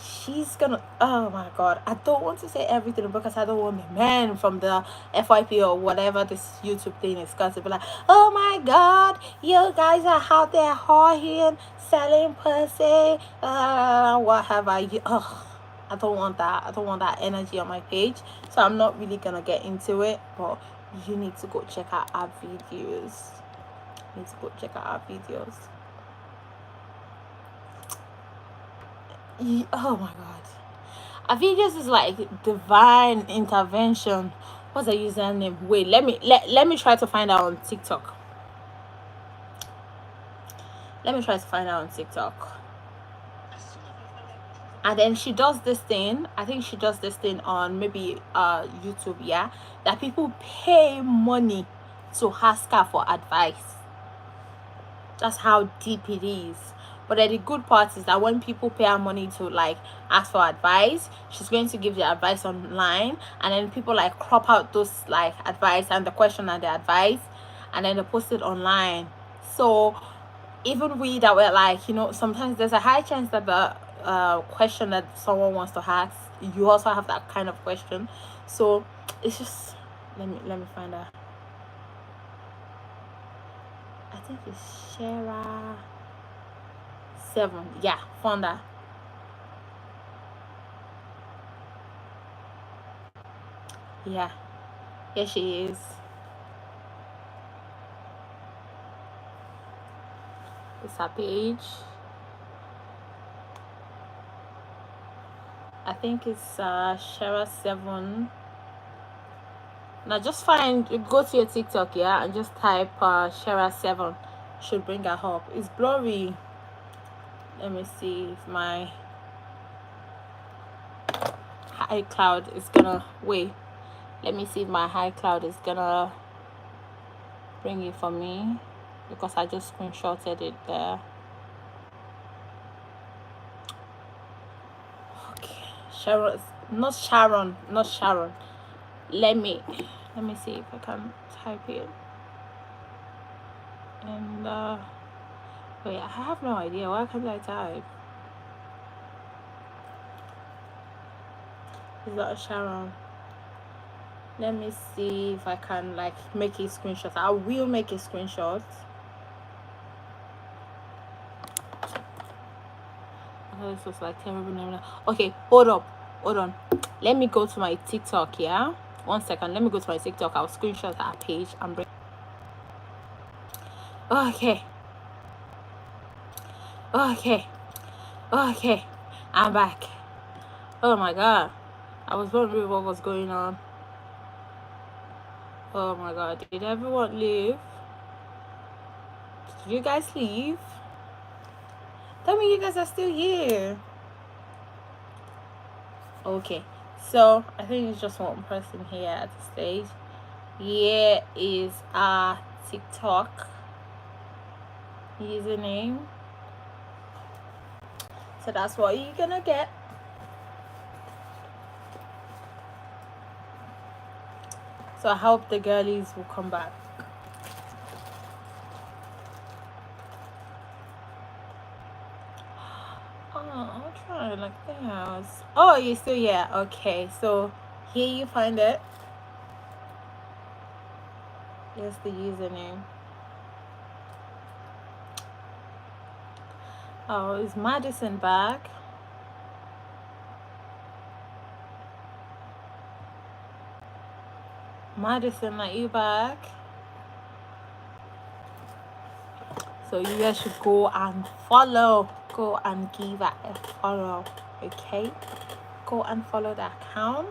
She's gonna, oh my god, I don't want to say everything because I don't want the man from the FYP or whatever this YouTube thing is going to be like, oh my god, you guys are out there whoring, selling pussy, what have I, I don't want that. I don't want that energy on my page, so I'm not really gonna get into it. But you need to go check out our videos. You need to go check out our videos. Oh my god, our videos is like divine intervention. What's the username? Wait, let me try to find out on TikTok. Let me try to find out on TikTok. And then she does this thing, I think she does this thing on maybe YouTube, yeah, that people pay money to ask her for advice. That's how deep it is. But then the good part is that when people pay her money to like ask for advice, she's going to give the advice online, and then people like crop out those like advice and the question and the advice, and then they post it online. So even we that were like, sometimes there's a high chance that the question that someone wants to ask, you also have that kind of question. So it's just, let me find out. I think it's Shara7. Yeah, found that. Yeah, here she is. It's her page. I think it's Shara7. Now just go to your TikTok, yeah, and just type Shara7. Should bring her up. It's blurry. Let me see if my iCloud is gonna wait. Let me see if my iCloud is gonna bring it for me, because I just screenshotted it there. Okay, Sharon, not Sharon. Let me see if I can type it. And wait, I have no idea. Why can't I type? Is that Sharon? Let me see if I can like make a screenshot. I will make a screenshot. Oh, this was like terrible. Okay, hold on. Let me go to my TikTok, yeah? 1 second. Let me go to my TikTok. I'll screenshot that page and bring. Okay. I'm back. Oh my god. I was wondering what was going on. Oh my god. Did everyone leave? Did you guys leave? Tell me you guys are still here. Okay. So I think it's just one person here at the stage. Here is our TikTok username. So that's what you're gonna get. So I hope the girlies will come back. Oh, I'll try like this. Oh, you're still here. Okay, so here you find it. Here's the username. Oh, is Madison back? Madison, are you back? So you guys should go and follow. Go and give it a follow. Okay? Go and follow the account.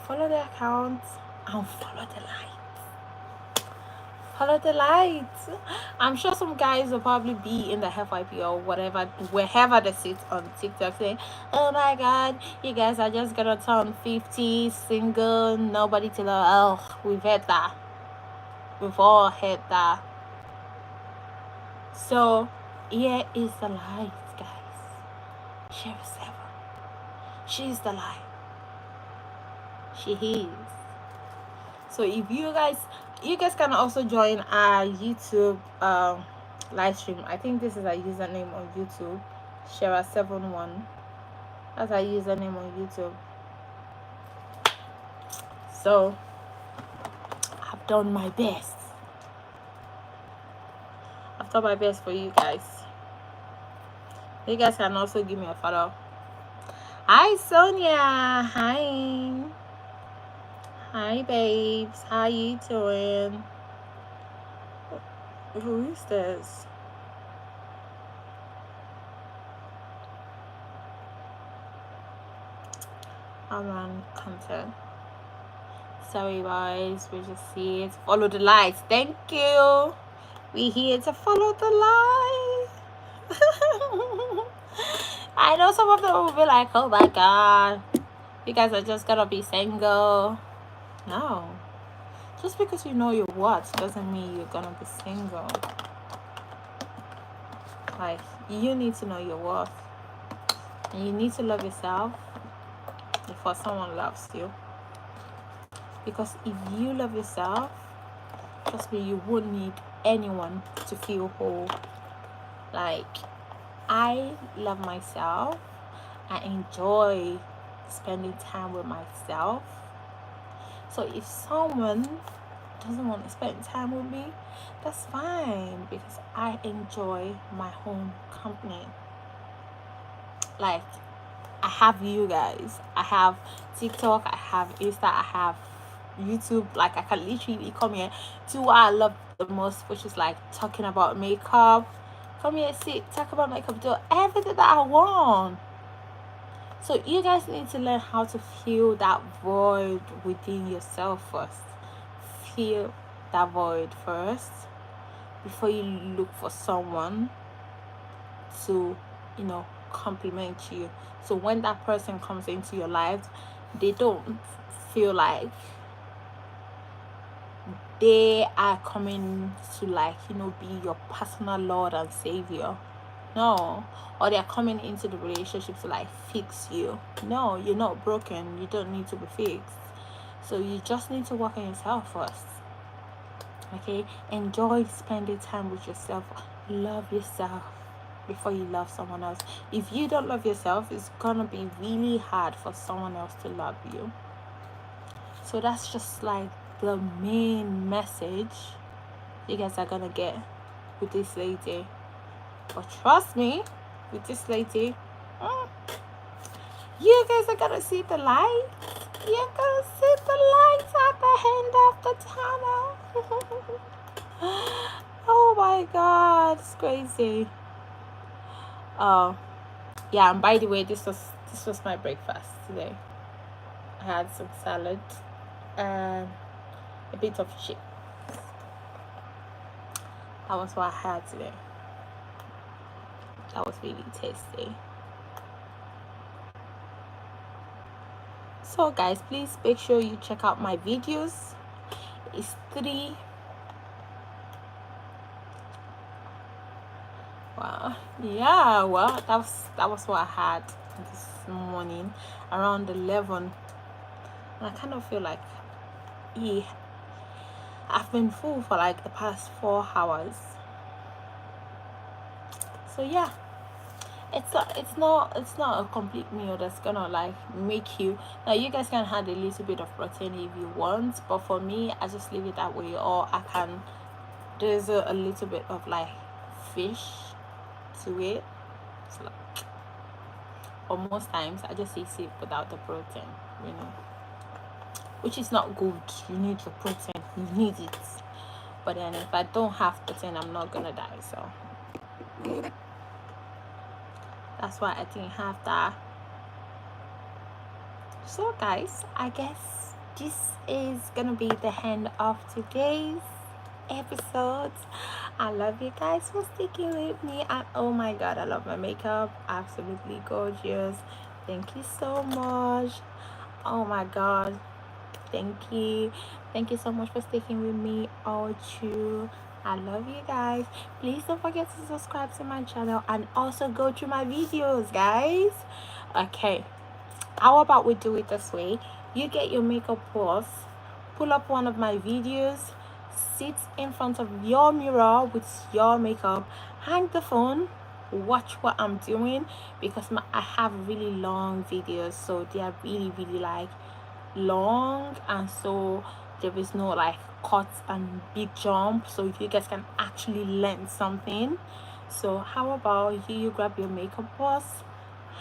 Follow the account and follow the lights. Follow the lights. I'm sure some guys will probably be in the FYP or whatever, wherever they sit on TikTok saying, oh my god, you guys are just gonna turn 50, single, nobody to love. Oh, we've heard that. We've all heard that. So here is the light, guys. Shara7. She's the light. She is. So if you guys can also join our YouTube live stream. I think this is our username on YouTube, Shara71. That's our username on YouTube. So I've done my best. I've done my best for you guys. You guys can also give me a follow. Hi Sonia. Hi babes. How you doing? Who is this? I'm on content. Sorry guys, we just see it. Follow the lights. Thank you. We're here to follow the light. I know some of them will be like, oh my god, you guys are just gonna be single. No, just because you know your worth doesn't mean you're gonna be single. Like, you need to know your worth, and you need to love yourself before someone loves you. Because if you love yourself, trust me, you won't need anyone to feel whole. Like, I love myself. I enjoy spending time with myself. So if someone doesn't want to spend time with me, that's fine, because I enjoy my own company. Like, I have you guys. I have TikTok, I have Insta, I have YouTube. Like, I can literally come here 2 hours. the most, which is like talking about makeup. Come here, sit, talk about makeup, do everything that I want. So you guys need to learn how to fill that void within yourself first. Fill that void first before you look for someone to, compliment you. So when that person comes into your life, they don't feel like they are coming to be your personal Lord and Savior. No. Or they're coming into the relationship to fix you. No, you're not broken. You don't need to be fixed. So you just need to work on yourself first. Okay? Enjoy spending time with yourself. Love yourself before you love someone else. If you don't love yourself, it's gonna be really hard for someone else to love you. So that's just the main message you guys are gonna get with this lady. But trust me, with this lady, you guys are gonna see the light. You're gonna see the lights at the end of the tunnel. Oh my god, it's crazy. Yeah, and by the way, this was my breakfast today. I had some salad and a bit of chips. That was what I had today. That was really tasty. So guys, please make sure you check out my videos. It's 3. Wow. Yeah, well, that was what I had this morning around 11. And I kind of feel like I've been full for the past 4 hours. So yeah, it's not a complete meal that's gonna make you. Now you guys can add a little bit of protein if you want, but for me, I just leave it that way. Or I can, there's a little bit of fish to it. So or most times I just eat it without the protein, which is not good. You need your protein, you need it. But then if I don't have protein, I'm not gonna die. So that's why I didn't have that. So guys, I guess this is gonna be the end of today's episode. I love you guys for sticking with me, and oh my god, I love my makeup. Absolutely gorgeous. Thank you so much. Oh my god, thank you so much for sticking with me all through. I love you guys. Please don't forget to subscribe to my channel and also go through my videos, guys. Okay, how about we do it this way? You get your makeup pause, pull up one of my videos, sit in front of your mirror with your makeup, hang the phone, watch what I'm doing, because I have really long videos, so they are really long, and so there is no cuts and big jump, so if you guys can actually learn something. So how about you grab your makeup pause,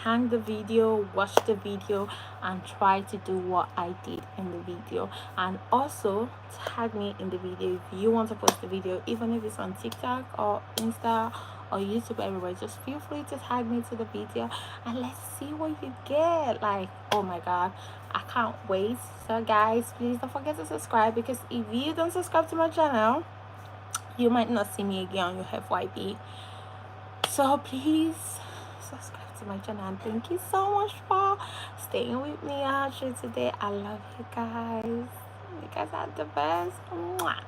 hang the video, watch the video, and try to do what I did in the video, and also tag me in the video if you want to post the video, even if it's on TikTok or Insta or YouTube, everywhere. Just feel free to tag me to the video and let's see what you get. Oh my god, I can't wait. So guys, please don't forget to subscribe, because if you don't subscribe to my channel, you might not see me again on your FYP. So please subscribe to my channel, and thank you so much for staying with me out here today. I love you guys. You guys are the best. Mwah.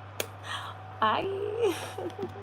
Bye.